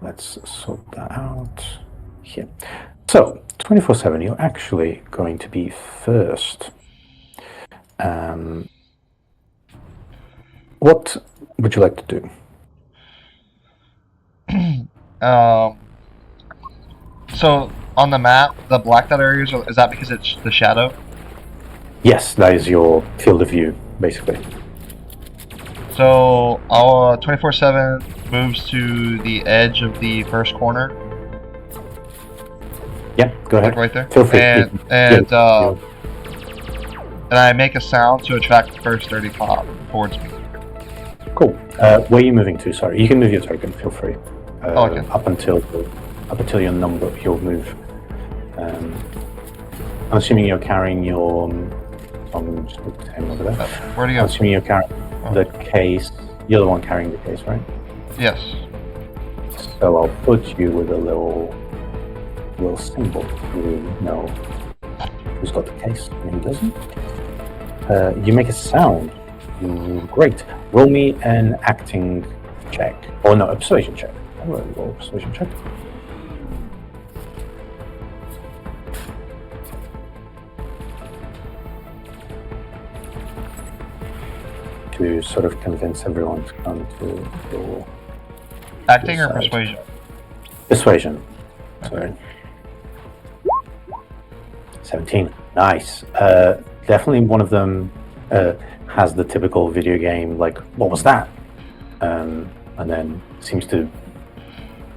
Let's sort that out here. So 24/7, you're actually going to be first. What would you like to do? So on the map, the blacked out areas, is that because it's the shadow? Yes, that is your field of view, basically. So our 24/7 moves to the edge of the first corner, Yeah, go ahead. like right there. Feel free. And I make a sound to attract the first 30 pop towards me. Cool. Where are you moving to? Sorry, you can move your token. Feel free. Okay. Up until your number, your move. I'm assuming you're carrying your. I'm just put him over there. Where'd he I'm go? assuming you're carrying the case. You're the one carrying the case, right? Yes. So I'll put you with a little symbol to know who's got the case and who doesn't. You make a sound. Great. Roll me an acting check. Or no, a persuasion check. I will roll a persuasion check. To sort of convince everyone to come to your Acting or side. persuasion? Persuasion. Sorry. 17. Nice. Definitely one of them has the typical video game, like, what was that? And then seems to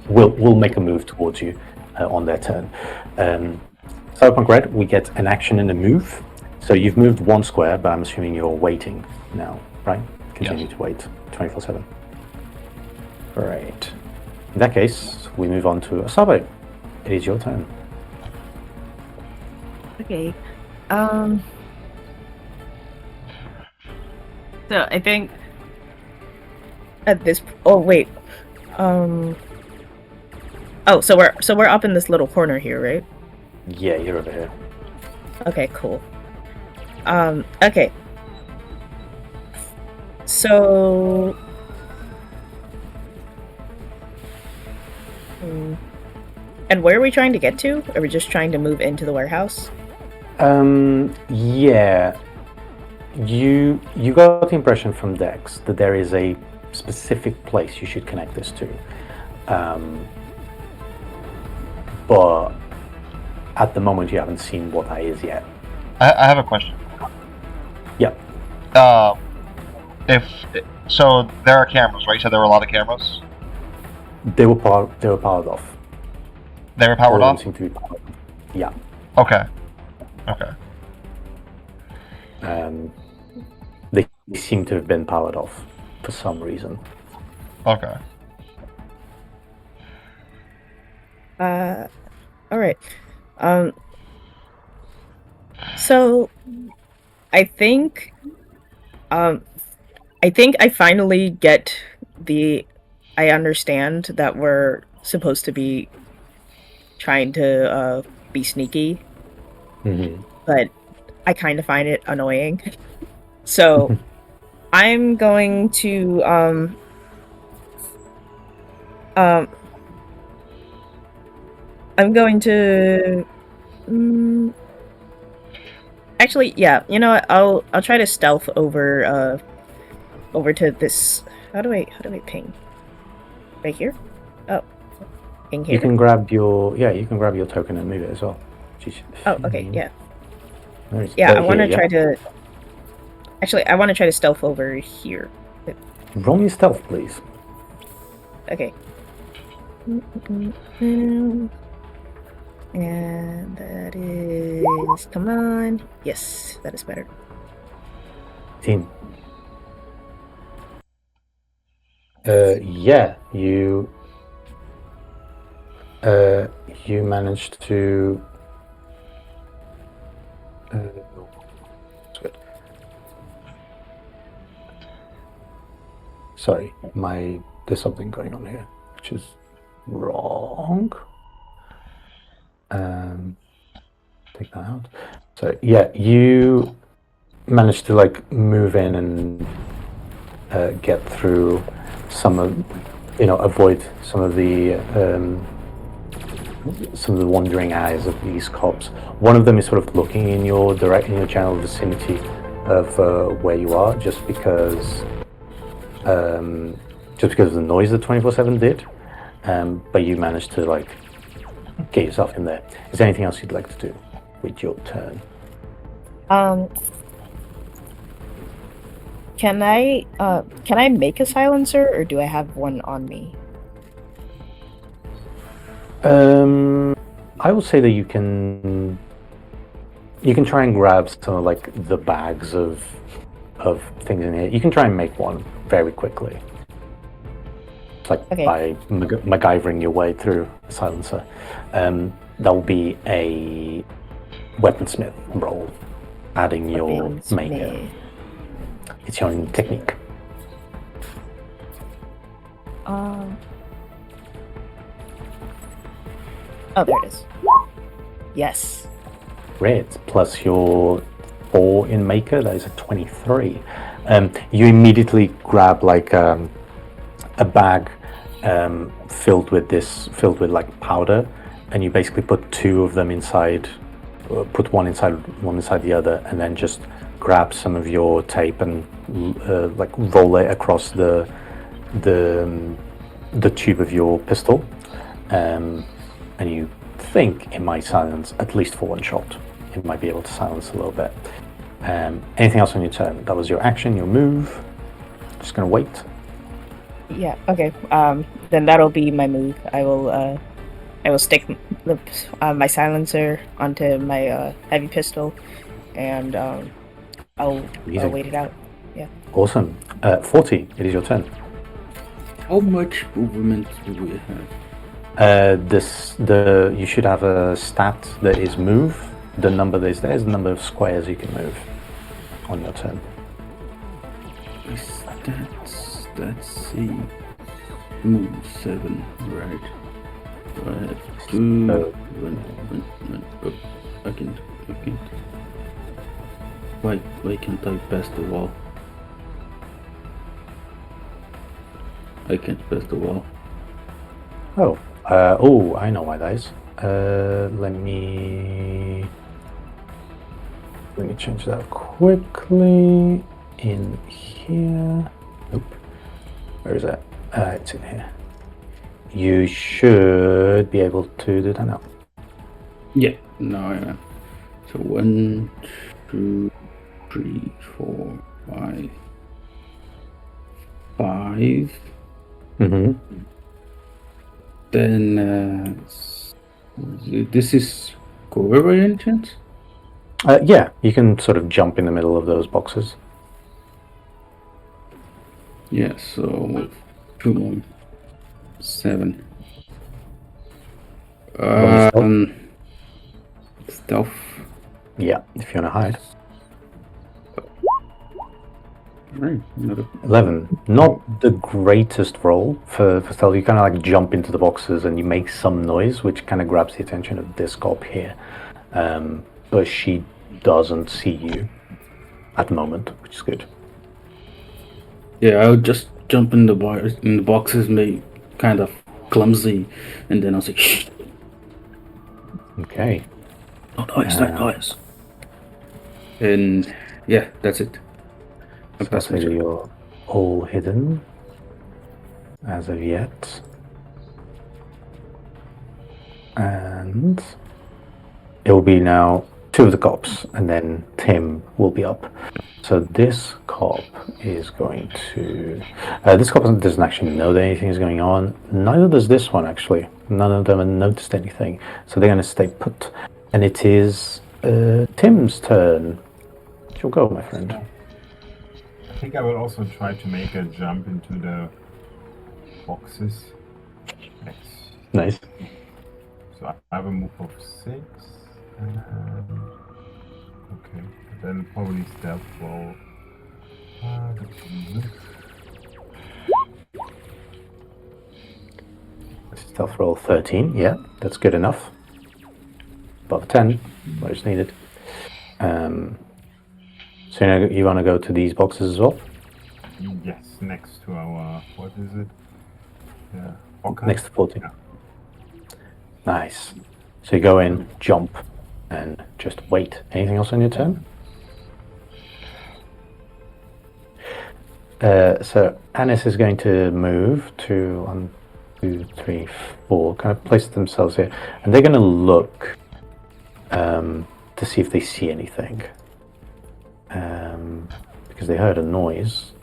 will make a move towards you on their turn. Cyberpunk Red, we get an action and a move. So you've moved 1 square, but I'm assuming you're waiting now, right? Continue to wait 24/7. Great. In that case, we move on to Asabe. It is your turn. Okay. So I think at this. Oh wait. Oh, so we're up in this little corner here, right? Yeah, you're over here. Okay, cool. Okay. So. And where are we trying to get to? Are we just trying to move into the warehouse? Yeah. You got the impression from Dex that there is a specific place you should connect this to. But at the moment you haven't seen what that is yet. I have a question. Yeah. So there are cameras, right? So there were a lot of cameras. They were powered off. They were powered All of them off. seem to be powered off. Yeah. Okay. Okay. They seem to have been powered off for some reason. Okay. All right. So I think I finally get I understand that we're supposed to be trying to be sneaky, Mm-hmm. but I kind of find it annoying. So I'm going to I'm going to actually, yeah, you know what? I'll try to stealth over to this. How do I ping? Right here? Oh. Ping here? You can grab your token and move it as well. Oh, okay, yeah. Nice. Yeah, I want to here, try to. Actually, I want to try to stealth over here. Roll me stealth, please. Okay. And that is. Come on. Yes, that is better. 18. Yeah, you managed to. That's good. Sorry, there's something going on here, which is wrong. Take that out. So yeah, you managed to like move in and get through some of, avoid some of the wandering eyes of these cops. One of them is sort of looking in your general vicinity of where you are, just because of the noise that 24/7 did. But you managed to like get yourself in there. Is there anything else you'd like to do with your turn? Can I make a silencer, or do I have one on me? I would say that you can try and grab some of like the bags of things in here. You can try and make one very quickly. It's like by MacGyvering your way through a silencer. That will be a weaponsmith roll, adding your maker. It's your own technique. Oh, there it is. Yes. Great. Plus your 4 in maker, that is a 23. You immediately grab like a bag filled with like powder, and you basically put 2 of them inside. Put one inside the other, and then just grab some of your tape and like roll it across the tube of your pistol, and you think it might silence at least for one shot. It might be able to silence a little bit. Anything else on your turn? That was your action, your move. Just gonna wait. Yeah. Okay. Then that'll be my move. I will stick my silencer onto my heavy pistol, and I'll wait it out. Yeah. Awesome. 40. It is your turn. How much movement do we have? You should have a stat that is move. The number that is there is the number of squares you can move on your turn. Let's see. Move 7, right? I can't. Why can't I pass the wall? I can't pass the wall. Oh, I know why that is. Let me change that quickly. In here. Nope. Where is that? It's in here. You should be able to do that now. Yeah, no, I am. So 1, 2, 3, 4, 5. 5. Mm-hmm. Then this is cover entrance? Yeah, you can sort of jump in the middle of those boxes. Yeah, so 2 more. 7. Stealth. Yeah, if you want to hide. Right. 11. Not the greatest roll for stealth. You kind of like jump into the boxes and you make some noise, which kind of grabs the attention of this cop here. But she doesn't see you. at the moment, which is good. Yeah, I would just jump in the boxes, made kind of clumsy, and then I'll say, "Shh, Okay. no noise, no noise." And yeah, that's it. So I'll say that you're all hidden as of yet. And it will be now 2 of the cops, and then Tim will be up. So this cop is going to... this cop doesn't actually know that anything is going on. Neither does this one, actually. None of them have noticed anything. So they're going to stay put. And it is Tim's turn. You'll go, my friend. I think I will also try to make a jump into the boxes. Nice. So I have a move of 6. Okay, then probably stealth roll. Stealth roll 13. Yeah, that's good enough. Above 10, where it's needed. So you want to go to these boxes as well? Yes, next to our... What is it? Yeah. Okay. Next to 14. Yeah. Nice. So you go in, jump, and just wait. Anything else on your turn? So Anis is going to move to 1, 2, 3, 4, kind of place themselves here, and they're going to look to see if they see anything, because they heard a noise.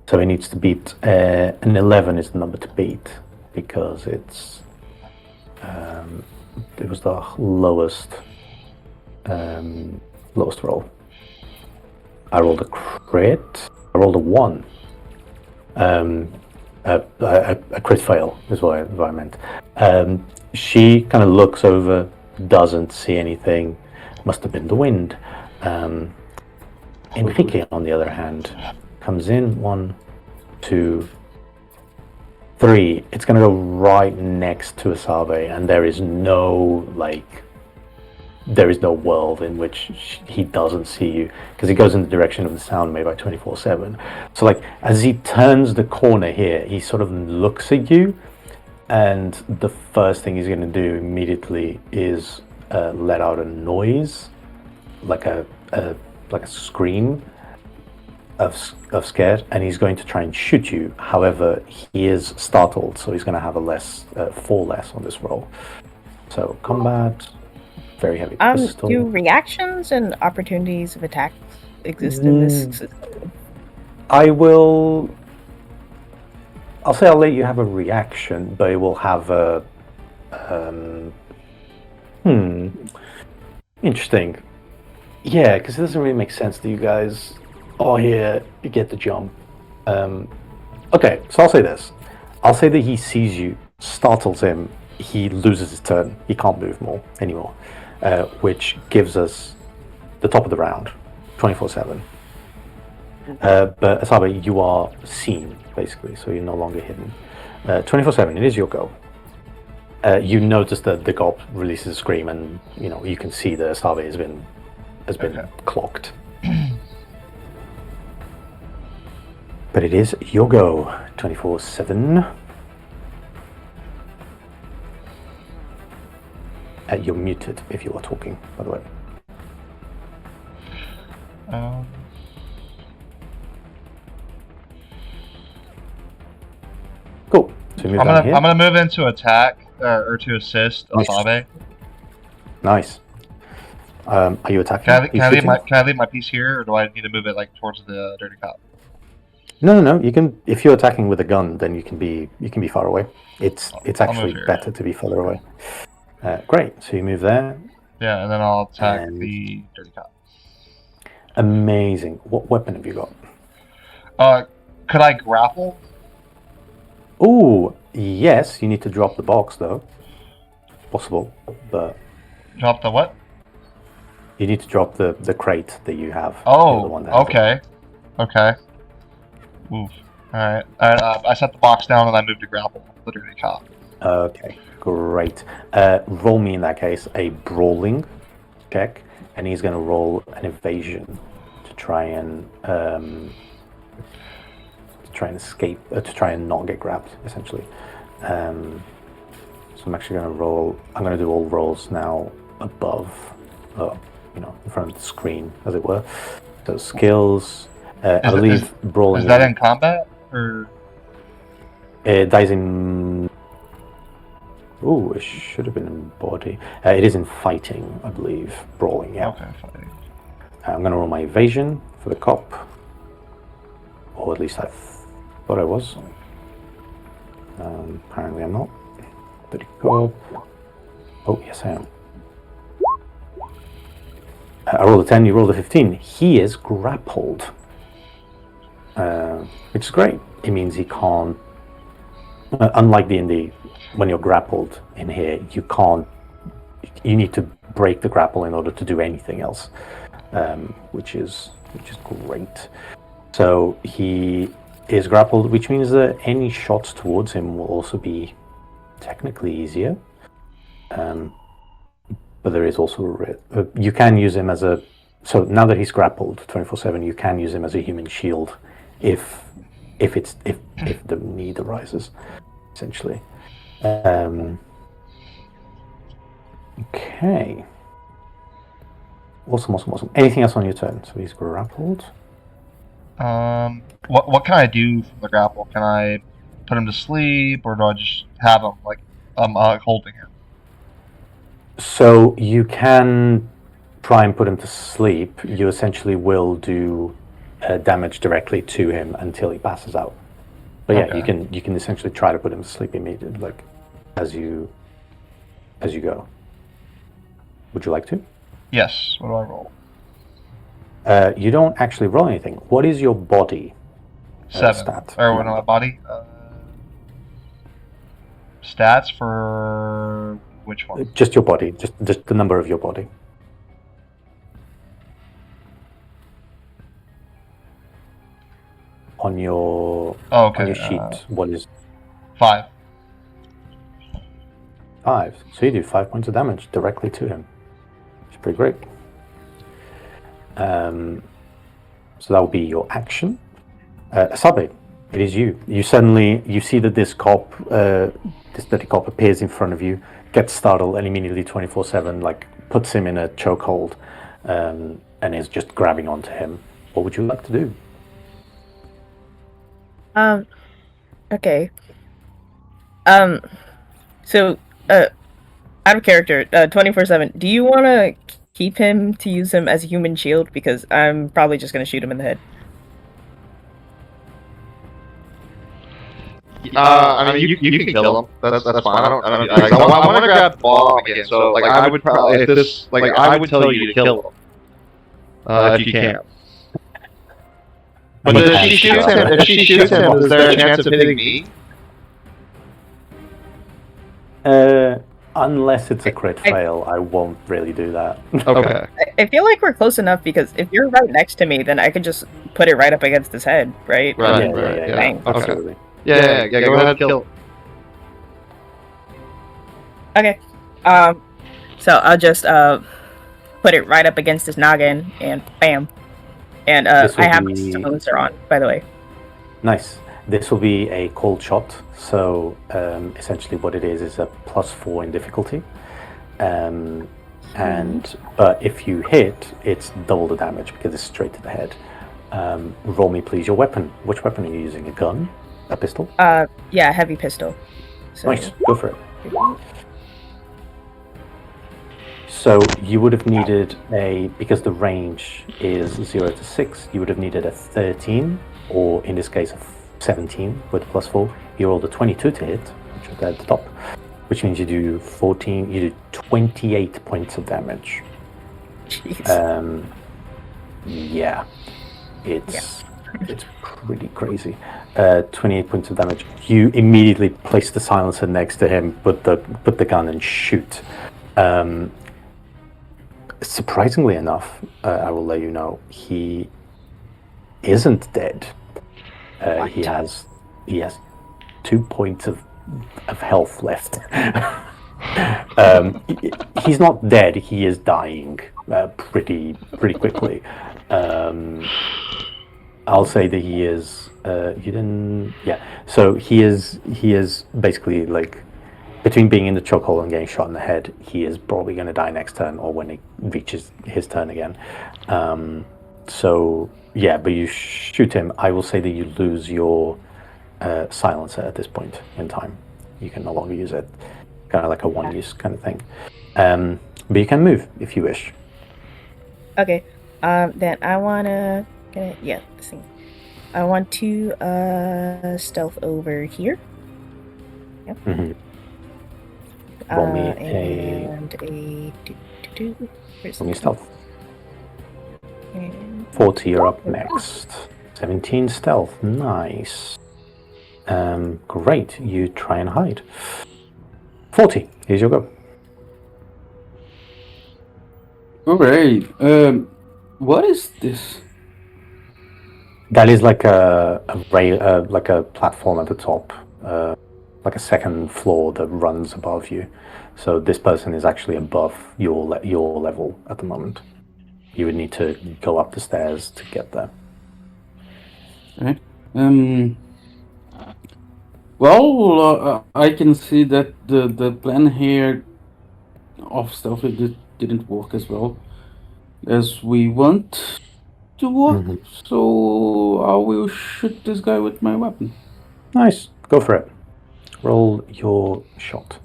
So he needs to beat an 11 is the number to beat, because it was the lowest roll. I rolled a crit. I rolled a 1. A crit fail is what I meant. She kind of looks over, doesn't see anything. Must have been the wind. Enrique, on the other hand, comes in 1, 2, 3. It's going to go right next to Asabe, and there is no world in which he doesn't see you, because he goes in the direction of the sound made by 24/7. So as he turns the corner here, he sort of looks at you, and the first thing he's going to do immediately is let out a noise, like a scream of scared, and he's going to try and shoot you. However, he is startled, so he's going to have a 4 less on this roll. So combat, very heavy. Do reactions and opportunities of attack exist in this system? I'll say I'll let you have a reaction, but it will have a interesting. Yeah, because it doesn't really make sense to you guys. Oh, here, you get the jump. Okay, so I'll say this. I'll say that he sees you, startles him, he loses his turn. He can't move anymore, which gives us the top of the round, 24/7. But Asabe, you are seen, basically, so you're no longer hidden. 24/7, it is your go. You notice that the cop releases a scream, and you can see that Asabe has been clocked. But it is your go, 24/7. You're muted if you are talking, by the way. Cool. So I'm gonna move into attack or to assist Asabe. Nice. Are you attacking? Can I leave my piece here, or do I need to move it towards the dirty cop? No. You can. If you're attacking with a gun, then you can be far away. It's actually better to be further away. Great. So you move there. Yeah, and then I'll attack the dirty cop. Amazing. What weapon have you got? Could I grapple? Oh, yes. You need to drop the box, though. Possible, but drop the what? You need to drop the crate that you have. Oh, okay. Okay. Oof. Alright. I set the box down and I moved to grapple the dirty cop. Okay, great. Roll me, in that case, a brawling check, and he's going to roll an evasion to try and escape, to try and not get grabbed, essentially. So I'm actually going to roll. I'm going to do all rolls now above, in front of the screen, as it were. So skills. I believe brawling. Is that in combat or? It dies in. Oh, it should have been in body. It is in fighting, I believe. Brawling, yeah. Okay, fighting. I'm going to roll my evasion for the cop. Or at least I thought I was. Apparently I'm not. There you go. Oh, yes I am. I rolled a 10, you rolled a 15. He is grappled. Which is great. It means he can't... unlike D&D, when you're grappled in here, you can't... You need to break the grapple in order to do anything else. Which is great. So he is grappled, which means that any shots towards him will also be technically easier. But there is also you can use him as a... So now that he's grappled 24/7, you can use him as a human shield if the need arises, essentially. Okay. Awesome. Anything else on your turn? So he's grappled. What can I do from the grapple? Can I put him to sleep, or do I just have him like I'm holding him? So you can try and put him to sleep. You essentially will do damage directly to him until he passes out. But yeah, Okay. you can essentially try to put him to sleep immediately, like as you go. Would you like to? Yes. What do I roll? You don't actually roll anything. What is your body 7. stat? Or what, my body? Stats for which one? Just your body, just the number of your body. On your Okay. on your sheet, what is 5. 5? So you do 5 points of damage directly to him. It's pretty great. So that will be your action. Asabe, it is you. You see that this cop, this dirty cop, appears in front of you, gets startled, and immediately 24/7 puts him in a chokehold, and is just grabbing onto him. What would you like to do? Okay. So, out of character, 24/7, do you want to keep him to use him as a human shield? Because I'm probably just going to shoot him in the head. I mean, you can kill him. That's fine. I want to grab the ball again. So I would probably I would tell you to kill him if you can. But if she shoots him, is there a chance of hitting me? Unless it's a crit fail, I won't really do that. Okay. I feel like we're close enough, because if you're right next to me, then I could just put it right up against his head, right? Right. Yeah. Bang. Absolutely. Yeah. Go ahead, kill. Okay. So I'll just put it right up against his noggin, and bam. And This will I have my be- silencer on, by the way. Nice. This will be a cold shot. So essentially, what it is a +4 in difficulty, but if you hit, it's double the damage because it's straight to the head. Roll me, please, your weapon. Which weapon are you using? A gun? A pistol? Yeah, heavy pistol. So, Nice. Go for it. So you would have needed because the range is 0 to 6, you would have needed a 13, or in this case a 17 with +4. You rolled a 22 to hit, which is at the top, which means you do 28 points of damage. Jeez. Yeah, it's pretty crazy. 28 points of damage. You immediately place the silencer next to him, put the gun and shoot. Surprisingly enough, I will let you know, he isn't dead. He has 2 points of health left. He's not dead. He is dying. pretty quickly. I'll say that he is. You didn't. Yeah. So he is basically like between being in the chokehold and getting shot in the head. He is probably going to die next turn, or when it reaches his turn again. So yeah, but you shoot him. I will say that you lose your silencer at this point in time. You can no longer use it. Kind of like a one-use kind of thing. But you can move if you wish. Okay. Then I wanna this thing. I want to stealth over here. Yep. Mm-hmm. Roll me and roll me stealth. And 40, you're up next. 17 stealth, nice. Great, you try and hide. 40, here's your go. Alright. What is this? That is like a rail, like a platform at the top, like a second floor that runs above you. So this person is actually above your level at the moment. You would need to go up the stairs to get there. Right. Well, I can see that the plan here of stealth didn't work as well as we want to work. Mhm. So I will shoot this guy with my weapon. Nice, go for it. Roll your shot.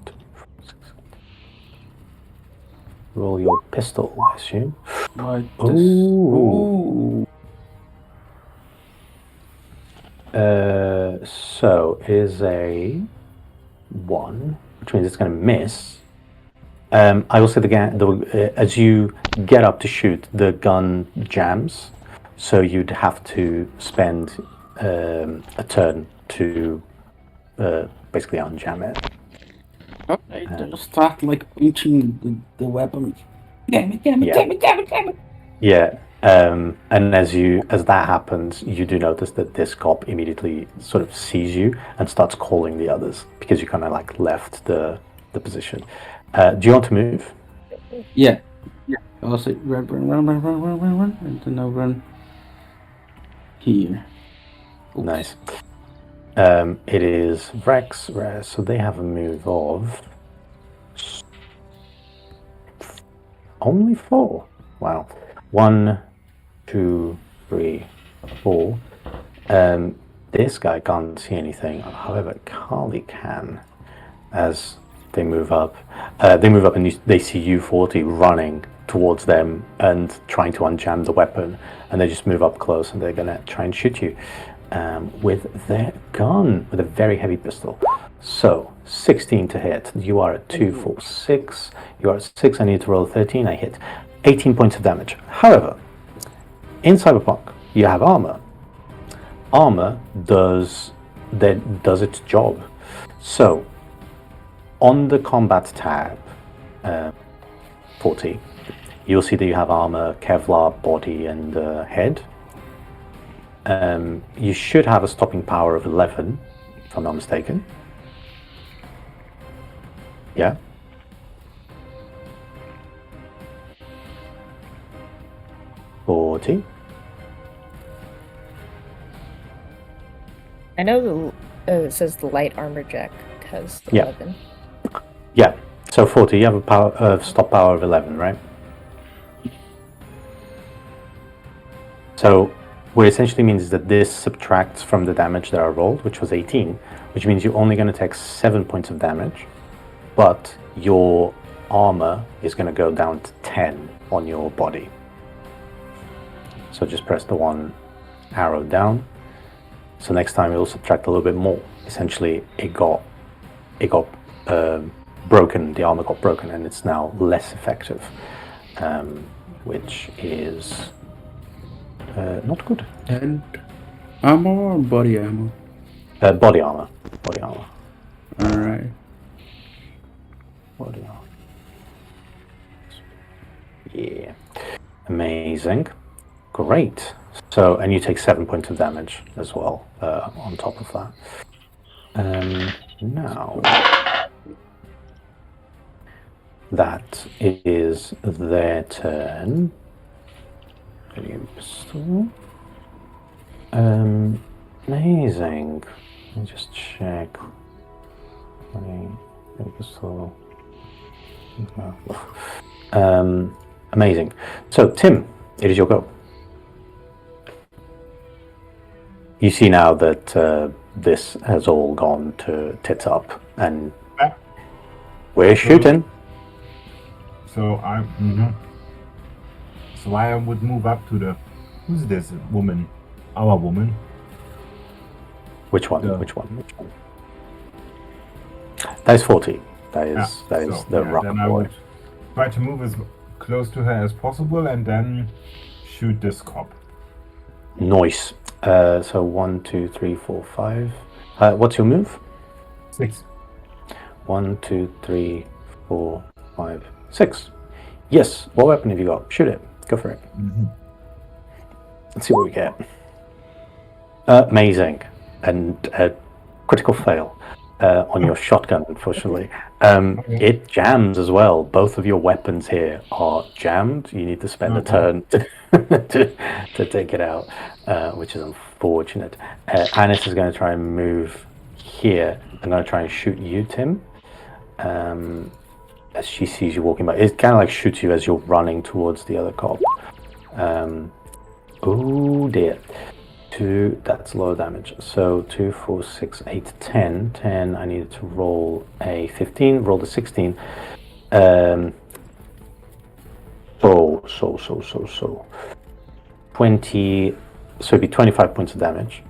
Roll your pistol, I assume. Like this. Ooh. So is a 1, which means it's going to miss. I will say as you get up to shoot, the gun jams, so you'd have to spend a turn to basically unjam it. Okay, just start like pinching the weapon. Damn it. Yeah, and as that happens, you do notice that this cop immediately sort of sees you and starts calling the others because you kind of like left the position. Do you want to move? Yeah. I'll say run, and then I'll run here. Oops. Nice. It is Rex, so they have a move of only 4. Wow. 1, 2, 3, 4. This guy can't see anything. However, Carly can. As they move up, and they see you, 40, running towards them and trying to unjam the weapon, and they just move up close and they're gonna try and shoot you with their gun, with a very heavy pistol. So 16 to hit. You are at 2, 4, 6. You are at 6. I need to roll 13. I hit. 18 points of damage. However, in Cyberpunk, you have armor. Armor does its job. So on the combat tab, 40, you'll see that you have armor, Kevlar, body, and head. You should have a stopping power of 11, if I'm not mistaken. Yeah. I know it says the light armor jack has 11. Yeah. So 40, you have a stop power of 11, right? So what it essentially means is that this subtracts from the damage that I rolled, which was 18, which means you're only going to take 7 points of damage, but your armor is going to go down to 10 on your body. So just press the one arrow down. So next time it'll subtract a little bit more. Essentially, it got broken. The armor got broken, and it's now less effective, which is not good. And armor or body armor? Body armor. Body armor. All right. Body armor. Yeah. Amazing. Great. So, and you take 7 points of damage as well on top of that. Now, that is their turn. Pistol. Amazing. Let me just check. Pistol. Amazing. So, Tim, it is your go. You see now that this has all gone to tits up, and we're shooting. So I would move up to the. Who's this woman? Our woman. Which one? Yeah. Which one? That is 40. That is the rock Then I boy. would try to move as close to her as possible and then shoot this cop. Nice. So 1, 2, 3, 4, 5. What's your move? 6. 1, 2, 3, 4, 5, 6. Yes. What weapon have you got? Shoot it. Go for it. Mm-hmm. Let's see what we get. Amazing. And critical fail on your shotgun, unfortunately. It jams as well. Both of your weapons here are jammed. You need to spend a turn to take it out, which is unfortunate. Anis is going to try and move here. I'm going to try and shoot you, Tim. As she sees you walking by. It kind of like shoots you as you're running towards the other cop. Oh dear. 2, that's low damage. So 2, 4, 6, 8, 10. 10, I needed to roll a 15, roll the 16. So 20, so it'd be 25 points of damage.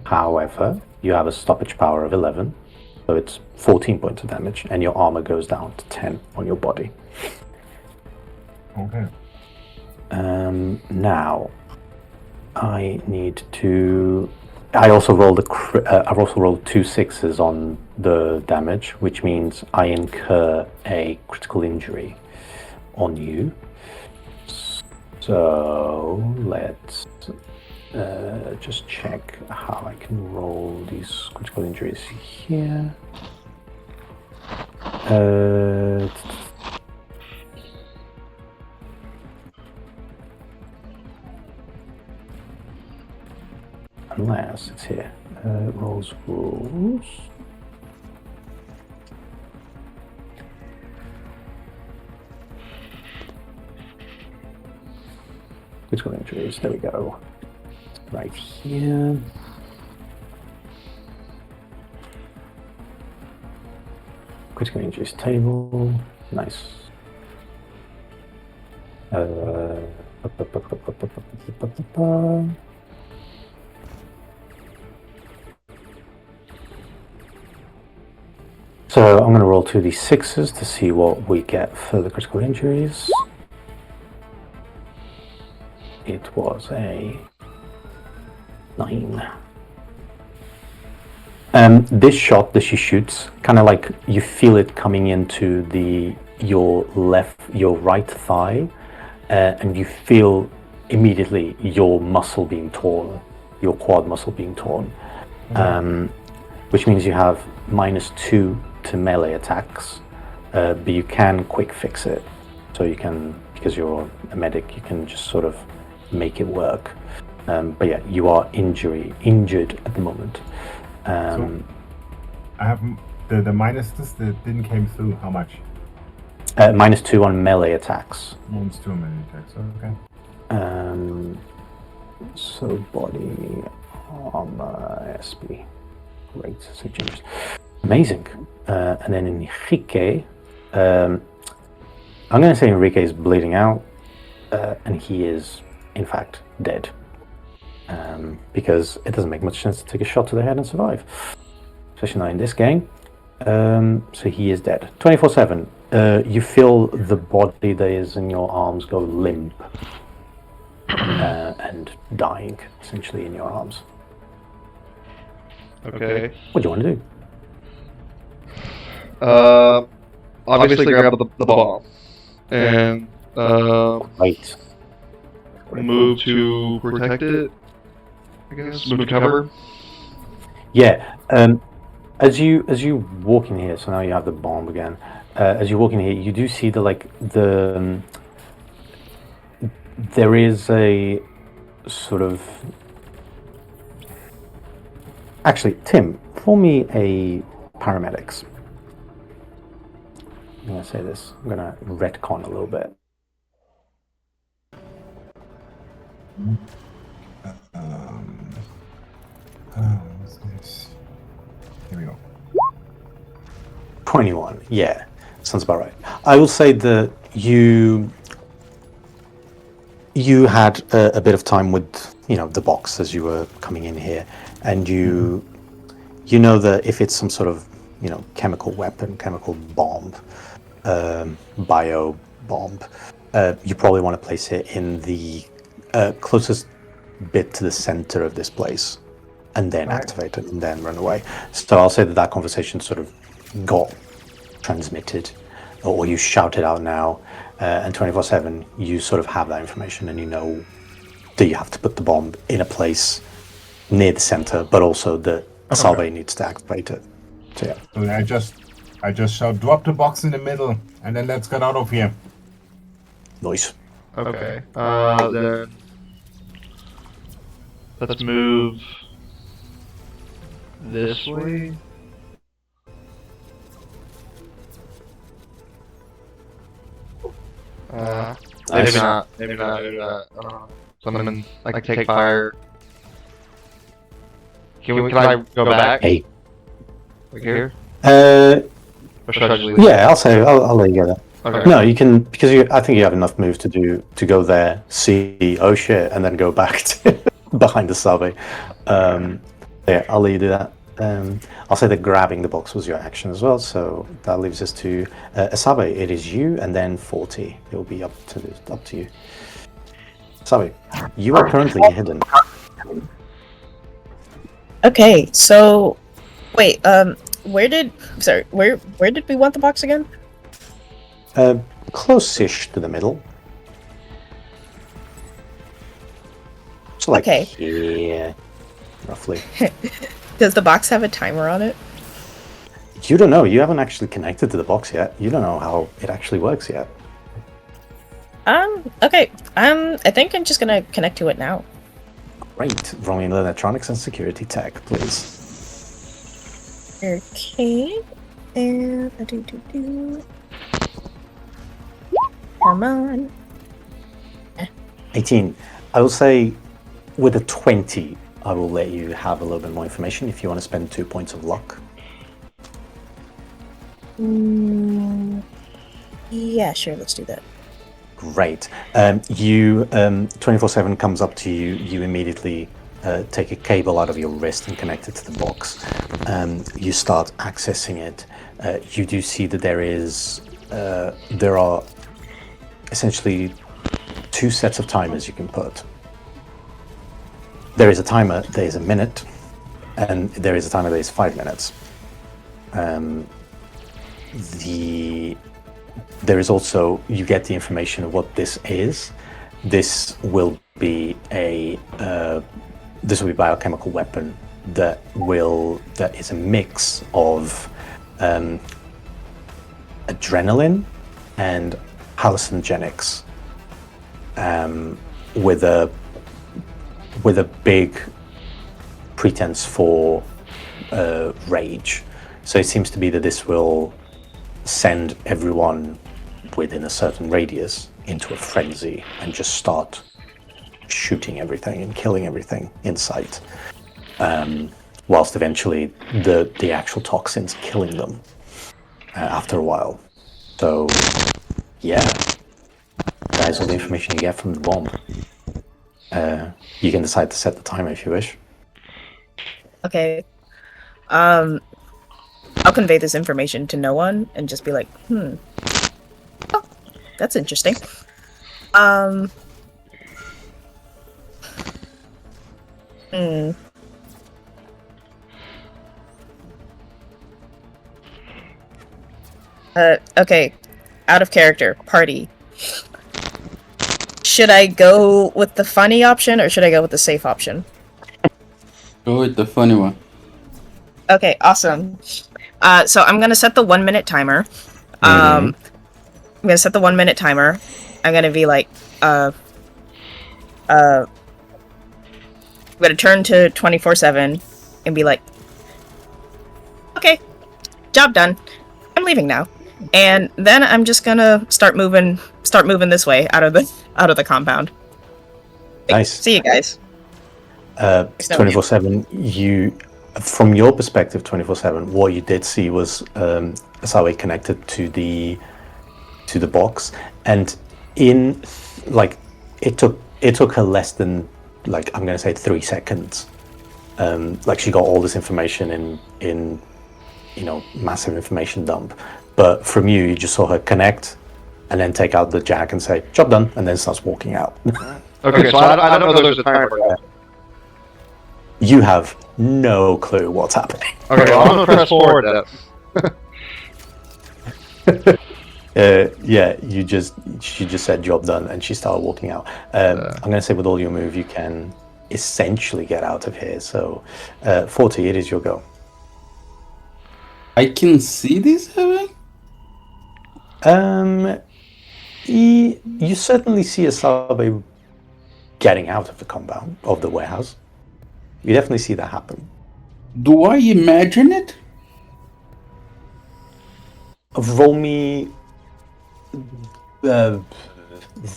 However, you have a stoppage power of 11, so it's 14 points of damage, and your armor goes down to 10 on your body. Okay. Now, I need to. I also rolled I've also rolled 2 6s on the damage, which means I incur a critical injury on you. So let's just check how I can roll these critical injuries here. Unless it's here. Rolls rules. Critical injuries, there we go. Right here. Critical injuries table. Nice. So I'm going to roll 2d6s to see what we get for the critical injuries. It was a 9. This shot that she shoots, kind of like you feel it coming into your right thigh, and you feel immediately your muscle being torn, your quad muscle being torn, which means you have -2 to melee attacks, but you can quick fix it. So you can, because you're a medic, you can just sort of make it work. But yeah, you are injured at the moment. So I have the minus this that didn't came through. How much? -2 on melee attacks. -2 melee attacks. Okay. So body armor SP. Great, so generous. Amazing. And then Enrique, I'm going to say Enrique is bleeding out, and he is in fact dead. Because it doesn't make much sense to take a shot to the head and survive, especially not in this game. So he is dead. 24/7. You feel the body that is in your arms go limp and dying, essentially, in your arms. Okay. What do you want to do? Obviously grab the bomb and Right. move to protect it. I guess move to cover. Yeah. As you walk in here, so now you have the bomb again. As you walk in here, you do see there is a sort of. Actually, Tim, for me a paramedics. I'm gonna say this. I'm gonna retcon a little bit. What's this? Here we go. 21. Yeah, sounds about right. I will say that you had a bit of time with the box as you were coming in here, and you know that if it's some sort of chemical weapon, chemical bomb, bio bomb, you probably want to place it in the closest bit to the center of this place, and then activate it and then run away. So I'll say that conversation sort of got transmitted, or you shout it out now, and 24/7 you sort of have that information, and you know that you have to put the bomb in a place near the center, but also that Salve needs to activate it. So yeah. So I just shout, drop the box in the middle, and then let's get out of here. Nice. Okay. Then let's move this way. Maybe not. Maybe not. Maybe not. Something like take fire. Can I go back? Hey. Like here? Or should I just leave it? Yeah, I'll let you go there. Okay. No, you can, because I think you have enough moves to go there, see, oh shit, and then go back to behind the Salve. Yeah, I'll let you do that. I'll say that grabbing the box was your action as well, so that leaves us to Asabe. It is you, and then 40. It will be up to you. Asabe, you are currently hidden. Okay, so wait, where did we want the box again? Close-ish to the middle. So like Okay. here, roughly. Does the box have a timer on it? You don't know. You haven't actually connected to the box yet. You don't know how it actually works yet. Okay. I think I'm just gonna connect to it now. Great. Roll me in electronics and security tech, please. Okay. And come on. 18. I will say with a 20, I will let you have a little bit more information if you want to spend 2 points of luck. Yeah, sure, let's do that. Great. You 24/7 comes up to you. You immediately take a cable out of your wrist and connect it to the box. You start accessing it. You do see that there are essentially 2 sets of timers you can put. There is a timer that is a minute, and there is a timer that is 5 minutes. There is also, you get the information of what this is. This will be a biochemical weapon that is a mix of adrenaline and hallucinogenics, with a big pretense for rage. So it seems to be that this will send everyone within a certain radius into a frenzy and just start shooting everything and killing everything in sight, whilst eventually the actual toxins killing them after a while. So yeah, that is all the information you get from the bomb. You can decide to set the timer if you wish. Okay. I'll convey this information to no one and just be like, oh, that's interesting. Okay. Out of character. Party. Should I go with the funny option or should I go with the safe option? Go with the funny one. Okay, awesome. So I'm gonna set the 1 minute timer. I'm gonna set the 1 minute timer. I'm gonna be like, I'm gonna turn to 24/7 and be like, okay, job done. I'm leaving now. And then I'm just gonna start moving this way out of the compound. Nice. See you guys. 24/7. From your perspective, 24/7. What you did see was Asawe connected to the box, and it took her less than I'm gonna say 3 seconds. She got all this information in massive information dump, but from you just saw her connect and then take out the jack and say job done, and then starts walking out. Okay, so I don't know there's a timer for that. You have no clue what's happening. Okay, well, I'm gonna press forward then. Yeah, she just said job done and she started walking out. I'm gonna say with all your move you can essentially get out of here. So 40, it is your go. I can see this happening? You certainly see Asabe getting out of the compound of the warehouse. You definitely see that happen. Do I imagine it? Roll me a...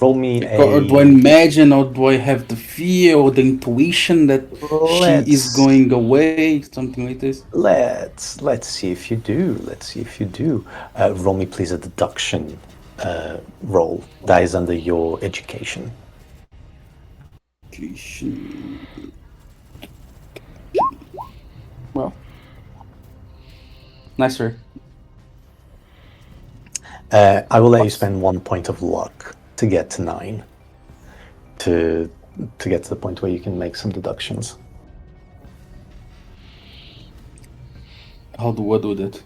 Or do I imagine, or do I have the fear or the intuition that she is going away? Something like this? Let's see if you do. Roll me please a deduction roll. That is under your education. Well, nice try. I will let you spend 1 point of luck to get to 9. To get to the point where you can make some deductions. How do I do that?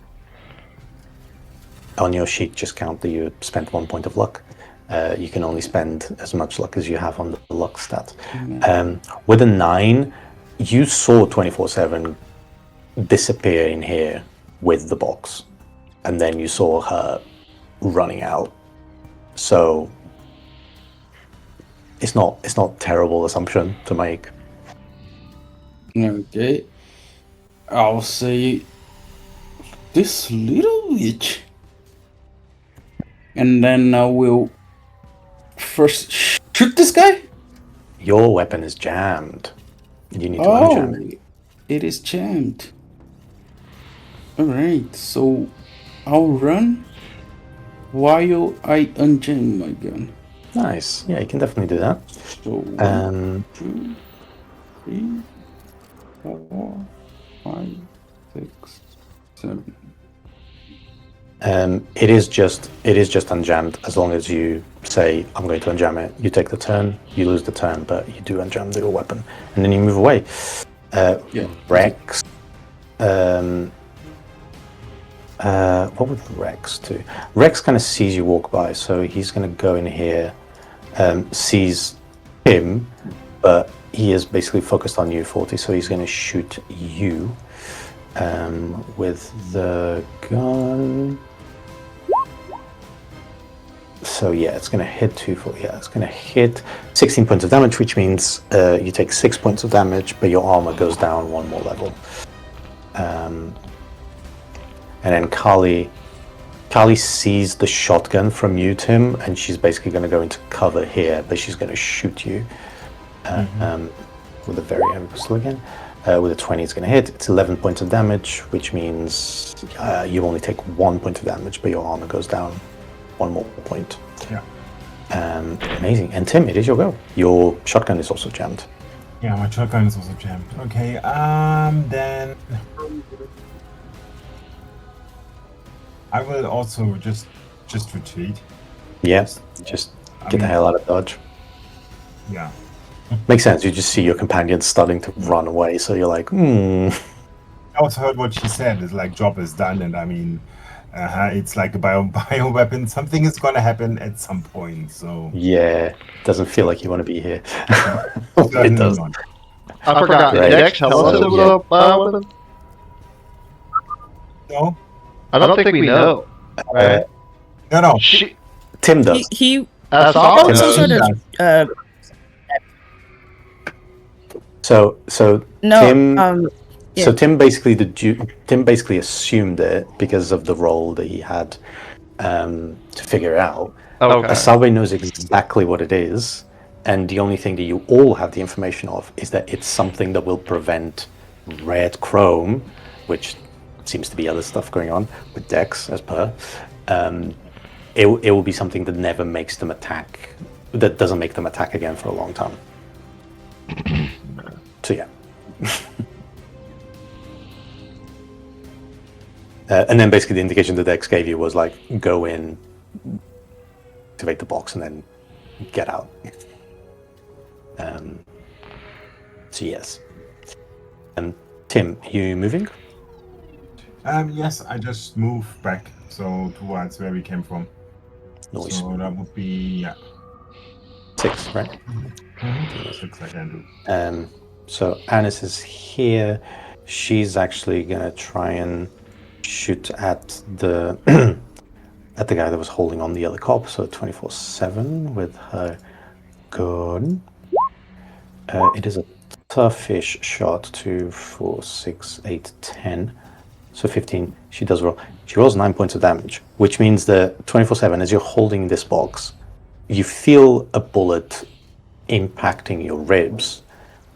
On your sheet, just count that you spent 1 point of luck. You can only spend as much luck as you have on the luck stat. With a 9, you saw 24/7 disappear in here with the box, and then you saw her running out. So it's not terrible assumption to make. Okay, I'll say this little witch, and then I will first shoot this guy. Your weapon is jammed. You need to unjam it. It is jammed. All right, so I'll run while I unjam my gun. Nice. Yeah, you can definitely do that. So 1, 2, 3, 4, 5, 6, 7. It is just unjammed as long as you say I'm going to unjam it. You take the turn, you lose the turn, but you do unjam your weapon, and then you move away. Rex. What would Rex do? Rex kind of sees you walk by, so he's going to go in here, sees him, but he is basically focused on you, 40, so he's going to shoot you with the gun. So yeah, it's going to hit 240. Yeah, it's going to hit 16 points of damage, which means you take 6 points of damage, but your armor goes down 1 more level. And then Kali sees the shotgun from you, Tim, and she's basically going to go into cover here, but she's going to shoot you with a very heavy pistol again. With a 20, it's going to hit. It's 11 points of damage, which means you only take 1 point of damage, but your armor goes down 1 more point. Yeah. Amazing. And Tim, it is your go. Your shotgun is also jammed. Yeah, my shotgun is also jammed. Okay, then I will also just retreat. Yes, just get the hell out of Dodge. Yeah. Makes sense. You just see your companion starting to run away, so you're like, I also heard what she said. It's like job is done, and I mean, it's like a bio weapon. Something is gonna happen at some point. So yeah, doesn't feel like you want to be here. It does. I forgot. Dex, tell us about bioweapon. No, I don't think we know. Right? no. Tim does. He That's oh, all. some sort of So no Tim. yeah. So Tim basically assumed it because of the role that he had to figure out. Okay. Asabe knows exactly what it is, and the only thing that you all have the information of is that it's something that will prevent red chrome, which seems to be other stuff going on with Dex as per. It will be something that never makes them attack, that doesn't make them attack again for a long time. So yeah. And then basically the indication the Dex gave you was like, go in, activate the box, and then get out. So yes. And Tim, are you moving? Yes, I just moved back, so towards where we came from. Noise. So that would be 6, right? 6 I can do. So Anis is here. She's actually gonna try and shoot at the at the guy that was holding on the other cop. So 24/7 with her gun. It is a toughish shot. 2, 4, 6, 8, 10. So 15. She does roll. She rolls 9 points of damage, which means that 24/7, as you're holding this box, you feel a bullet impacting your ribs,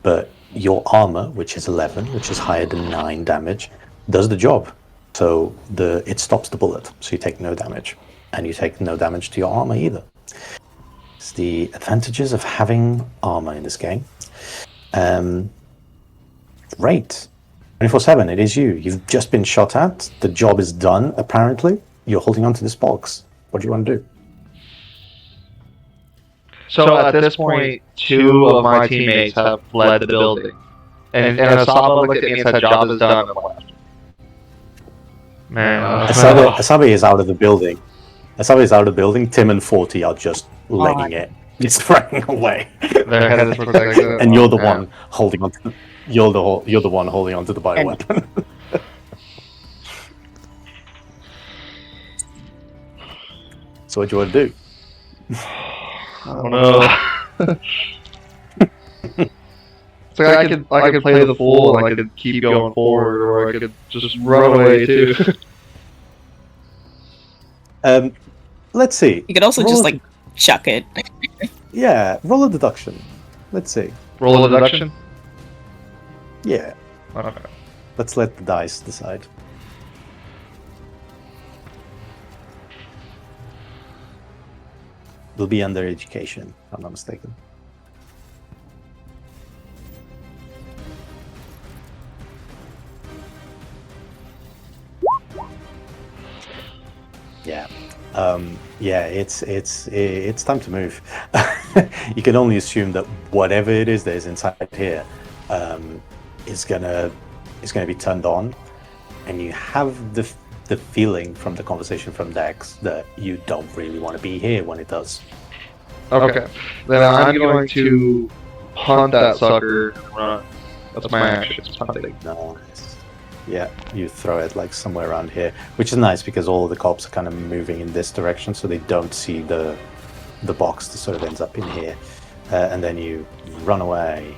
but your armor, which is 11, which is higher than 9 damage, does the job. So it stops the bullet, so you take no damage, and you take no damage to your armor either. It's the advantages of having armor in this game. Great. 24/7, it is you. You've just been shot at. The job is done, apparently. You're holding onto this box. What do you want to do? So at this point, 2 of my teammates have fled the building. And Asaba looked at me and said, job is done, and left. Man. Asabe is out of the building. Asabe is out of the building. Tim and 40 are just legging it. It's running away. Their head is protected. And you're the one holding on to you're the one holding onto the bioweapon. So what do you want to do? I don't know. So I could play the fool and I could keep going forward, or I could just run away too. Let's see. You could also just like chuck it. Yeah, roll a deduction. Let's see. Roll a deduction? Yeah. Okay. Let's let the dice decide. It'll be under education, if I'm not mistaken. Yeah. Yeah, it's time to move. You can only assume that whatever it is that is inside here is gonna be turned on, and you have the feeling from the conversation from Dex that you don't really want to be here when it does. Okay. Then I'm going to hunt that sucker and run. That's my action. It's hunting. Nice. Yeah, you throw it like somewhere around here, which is nice because all of the cops are kind of moving in this direction, so they don't see the box that sort of ends up in here, and then you run away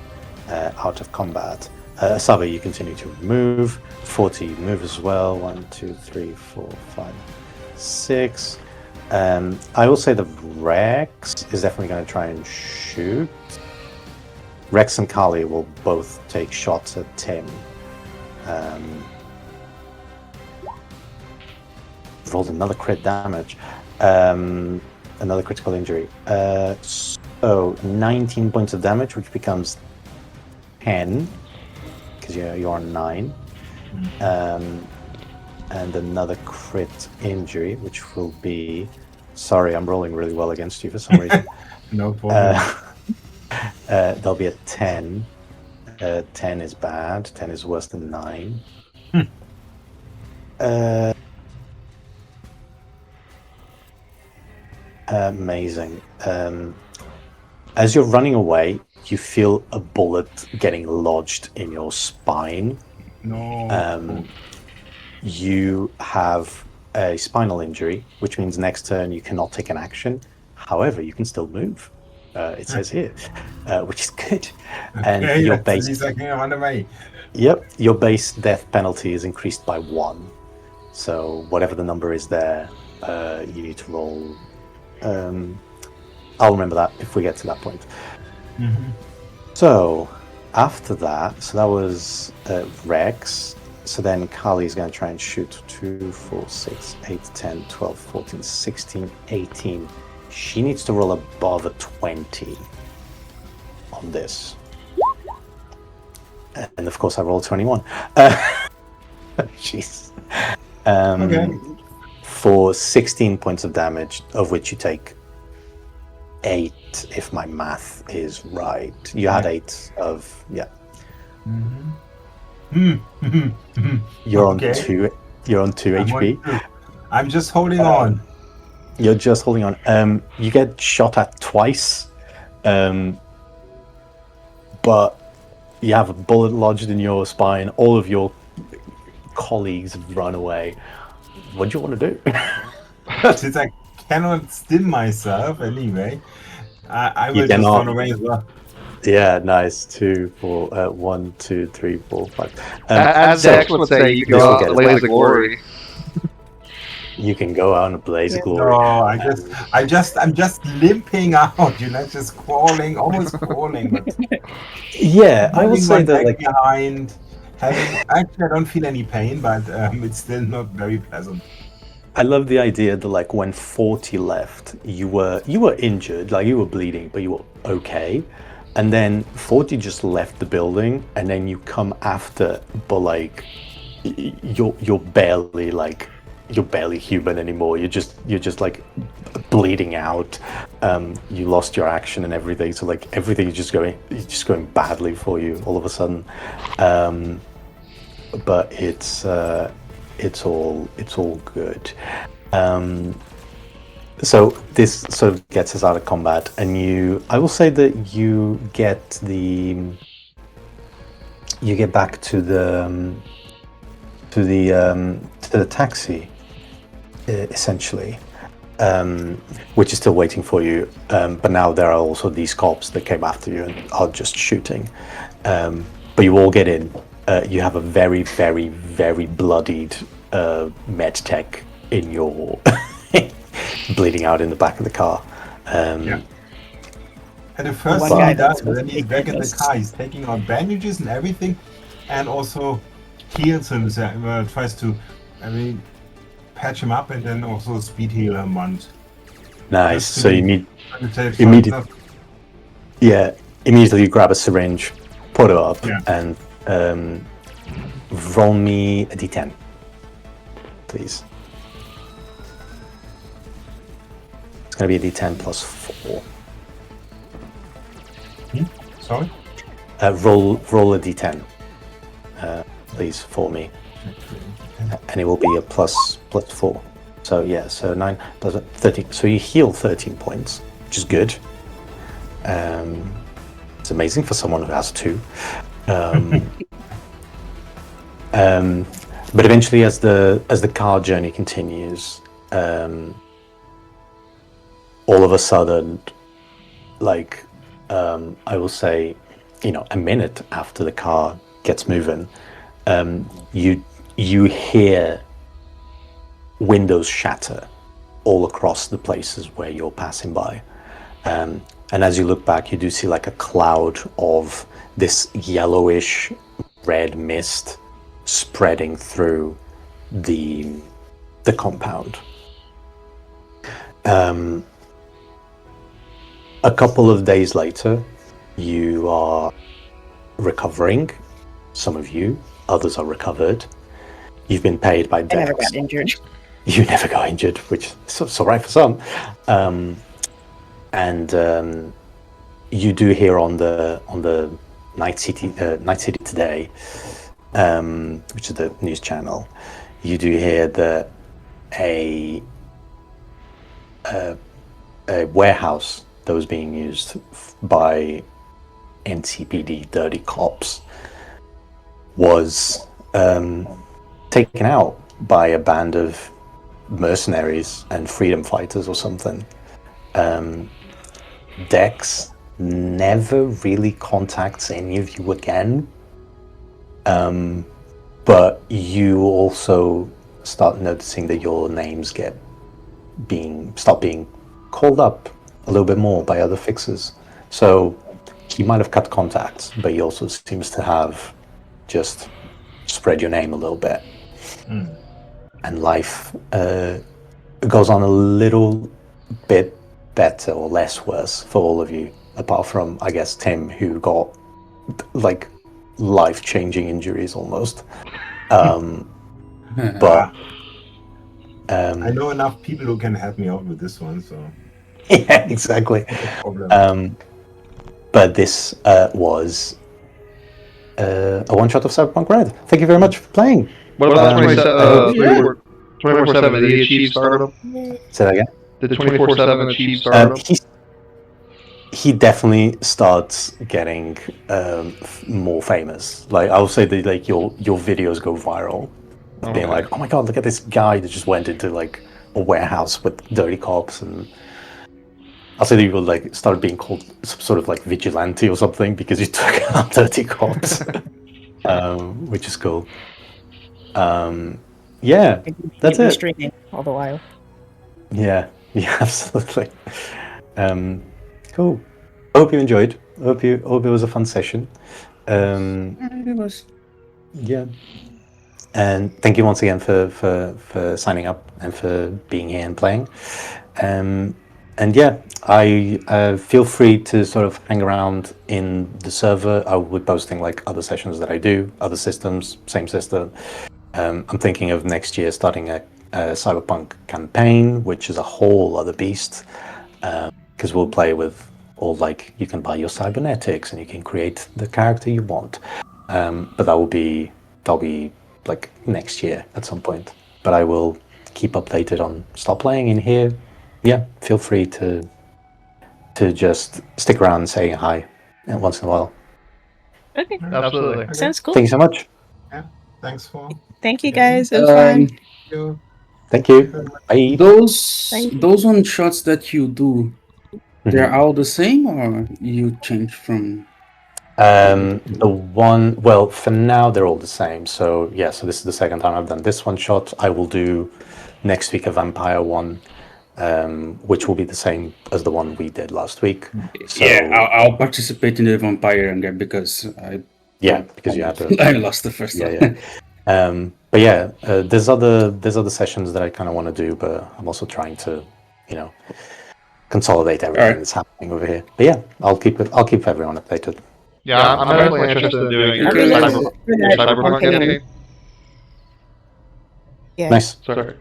out of combat. Asabe, you continue to move. 40, move as well. 1, 2, 3, 4, 5, 6. I will say the Rex is definitely going to try and shoot. Rex and Kali will both take shots at Tim. Rolled another crit damage. Another critical injury. So 19 points of damage, which becomes 10, because you're on 9. And another crit injury, which will be... Sorry, I'm rolling really well against you for some reason. No problem. There'll be a 10. 10 is bad. 10 is worse than 9. Amazing. As you're running away, you feel a bullet getting lodged in your spine. No. You have a spinal injury, which means next turn you cannot take an action. However, you can still move. It says here, which is good. And Okay, your that's the base, least I can run away. yep, your base death penalty is increased by 1. So whatever the number is there, you need to roll. I'll remember that if we get to that point. Mm-hmm. So after that, so that was Rex. So then Kali's going to try and shoot 2, 4, 6, 8, 10, 12, 14, 16, 18. She needs to roll above a 20 on this. And of course I rolled 21. Jeez. Okay. For 16 points of damage, of which you take 8, if my math is right. You had 8 of, yeah. You're on Okay. 2. You're on 2 I'm HP. on 2. I'm just holding on. You're just holding on. You get shot at twice, but you have a bullet lodged in your spine. All of your colleagues have run away. What do you want to do? Since I cannot stim myself anyway, I You will just cannot. run away as well. Yeah, nice. 2, 4, 1, 2, 3, 4, 5. As so- Dex would say, you can This go will out get in a us blaze back. of glory. You can go out in a blaze of glory. No, I'm just limping out, just crawling, almost crawling, but Yeah, I will holding say my that, leg like, behind. Actually, I don't feel any pain, but it's still not very pleasant. I love the idea that, like, when 40 left, you were injured, like you were bleeding, but you were okay. And then 40 just left the building, and then you come after, but like you're barely human anymore. You're just like bleeding out. You lost your action and everything, so like everything is just going badly for you all of a sudden. But it's all good. So this sort of gets us out of combat, and I will say that you get back to the taxi, essentially, which is still waiting for you. But now there are also these cops that came after you and are just shooting. But you all get in. You have a very, very, very bloodied med tech in your bleeding out in the back of the car. Yeah. And the first One thing guy he does that when he's back in the was- car, he's taking out bandages and everything, and also heals himself. Tries to, patch him up and then also speed heal him once. Nice. Just to So be- you need Immediate. immediately grab a syringe, put it up, Yeah. and roll me a d10, please. It's going to be a d10 plus 4. Sorry? Roll a d10, please, for me. And it will be a plus 4. So yeah, so 9 plus 13. So you heal 13 points, which is good. It's amazing for someone who has 2. But eventually, as the car journey continues, all of a sudden, like, I will say, a minute after the car gets moving, you hear windows shatter all across the places where you're passing by. And as you look back, you do see like a cloud of this yellowish red mist spreading through the compound. A couple of days later, you are recovering. Some of you, others are recovered. You've been paid by Dex. I never got injured. You never got injured, which is all right for some. And you do hear on the Night City Today, which is the news channel, you do hear that a warehouse that was being used by NCPD dirty cops was taken out by a band of mercenaries and freedom fighters or something. Dex never really contacts any of you again, but you also start noticing that your names start being called up a little bit more by other fixers. So he might have cut contacts, but he also seems to have just spread your name a little bit. And life goes on a little bit better or less worse for all of you, apart from, I guess, Tim, who got like life-changing injuries almost. But I know enough people who can help me out with this one, so yeah, exactly. no problem. But this was a one-shot of Cyberpunk Red. Thank you very much for playing. What about 24/7? Did he achieve stardom? Say that again. Did 24/7 achieve stardom? He definitely starts getting more famous. Like, I'll say that like your videos go viral, being like, oh my god, look at this guy that just went into like a warehouse with dirty cops, and I'll say that you will like start being called some sort of like vigilante or something because you took out dirty cops, which is cool. Yeah, that's it. Streaming all the while. Yeah, absolutely. Cool. I hope you enjoyed. I hope it was a fun session. It was. Yeah. And thank you once again for signing up and for being here and playing. And yeah, I feel free to sort of hang around in the server. I will be posting like other sessions that I do, other systems, same system. I'm thinking of next year starting a Cyberpunk campaign, which is a whole other beast. Because we'll play with all, like, you can buy your cybernetics and you can create the character you want. But that'll be like next year at some point. But I will keep updated on start playing in here. Yeah, feel free to just stick around and say hi once in a while. Okay. Absolutely. Okay. Sounds cool. Thank you so much. Yeah, thanks for. Thank you guys. It was fun. Thank you. Bye. Those one shots that you do, they're all the same, or you change from? The one, well, for now they're all the same. So yeah, so this is the second time I've done this one shot. I will do next week a vampire one, which will be the same as the one we did last week. So, Yeah, I'll participate in the vampire again because because you had to. I lost the first one. Yeah. But yeah, there's other sessions that I kind of want to do, but I'm also trying to, consolidate everything that's happening over here. But yeah, I'll keep everyone updated. Yeah, I'm definitely interested in doing a Cyberpunk campaign. Yeah. Nice. Sorry.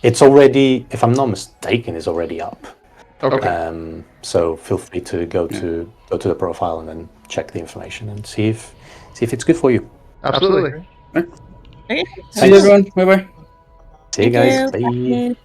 It's already, if I'm not mistaken, is already up. Okay. So feel free to go to the profile and then check the information and see if it's good for you. Absolutely. Okay. See you, everyone. Bye bye. See you guys. Thank you. Bye.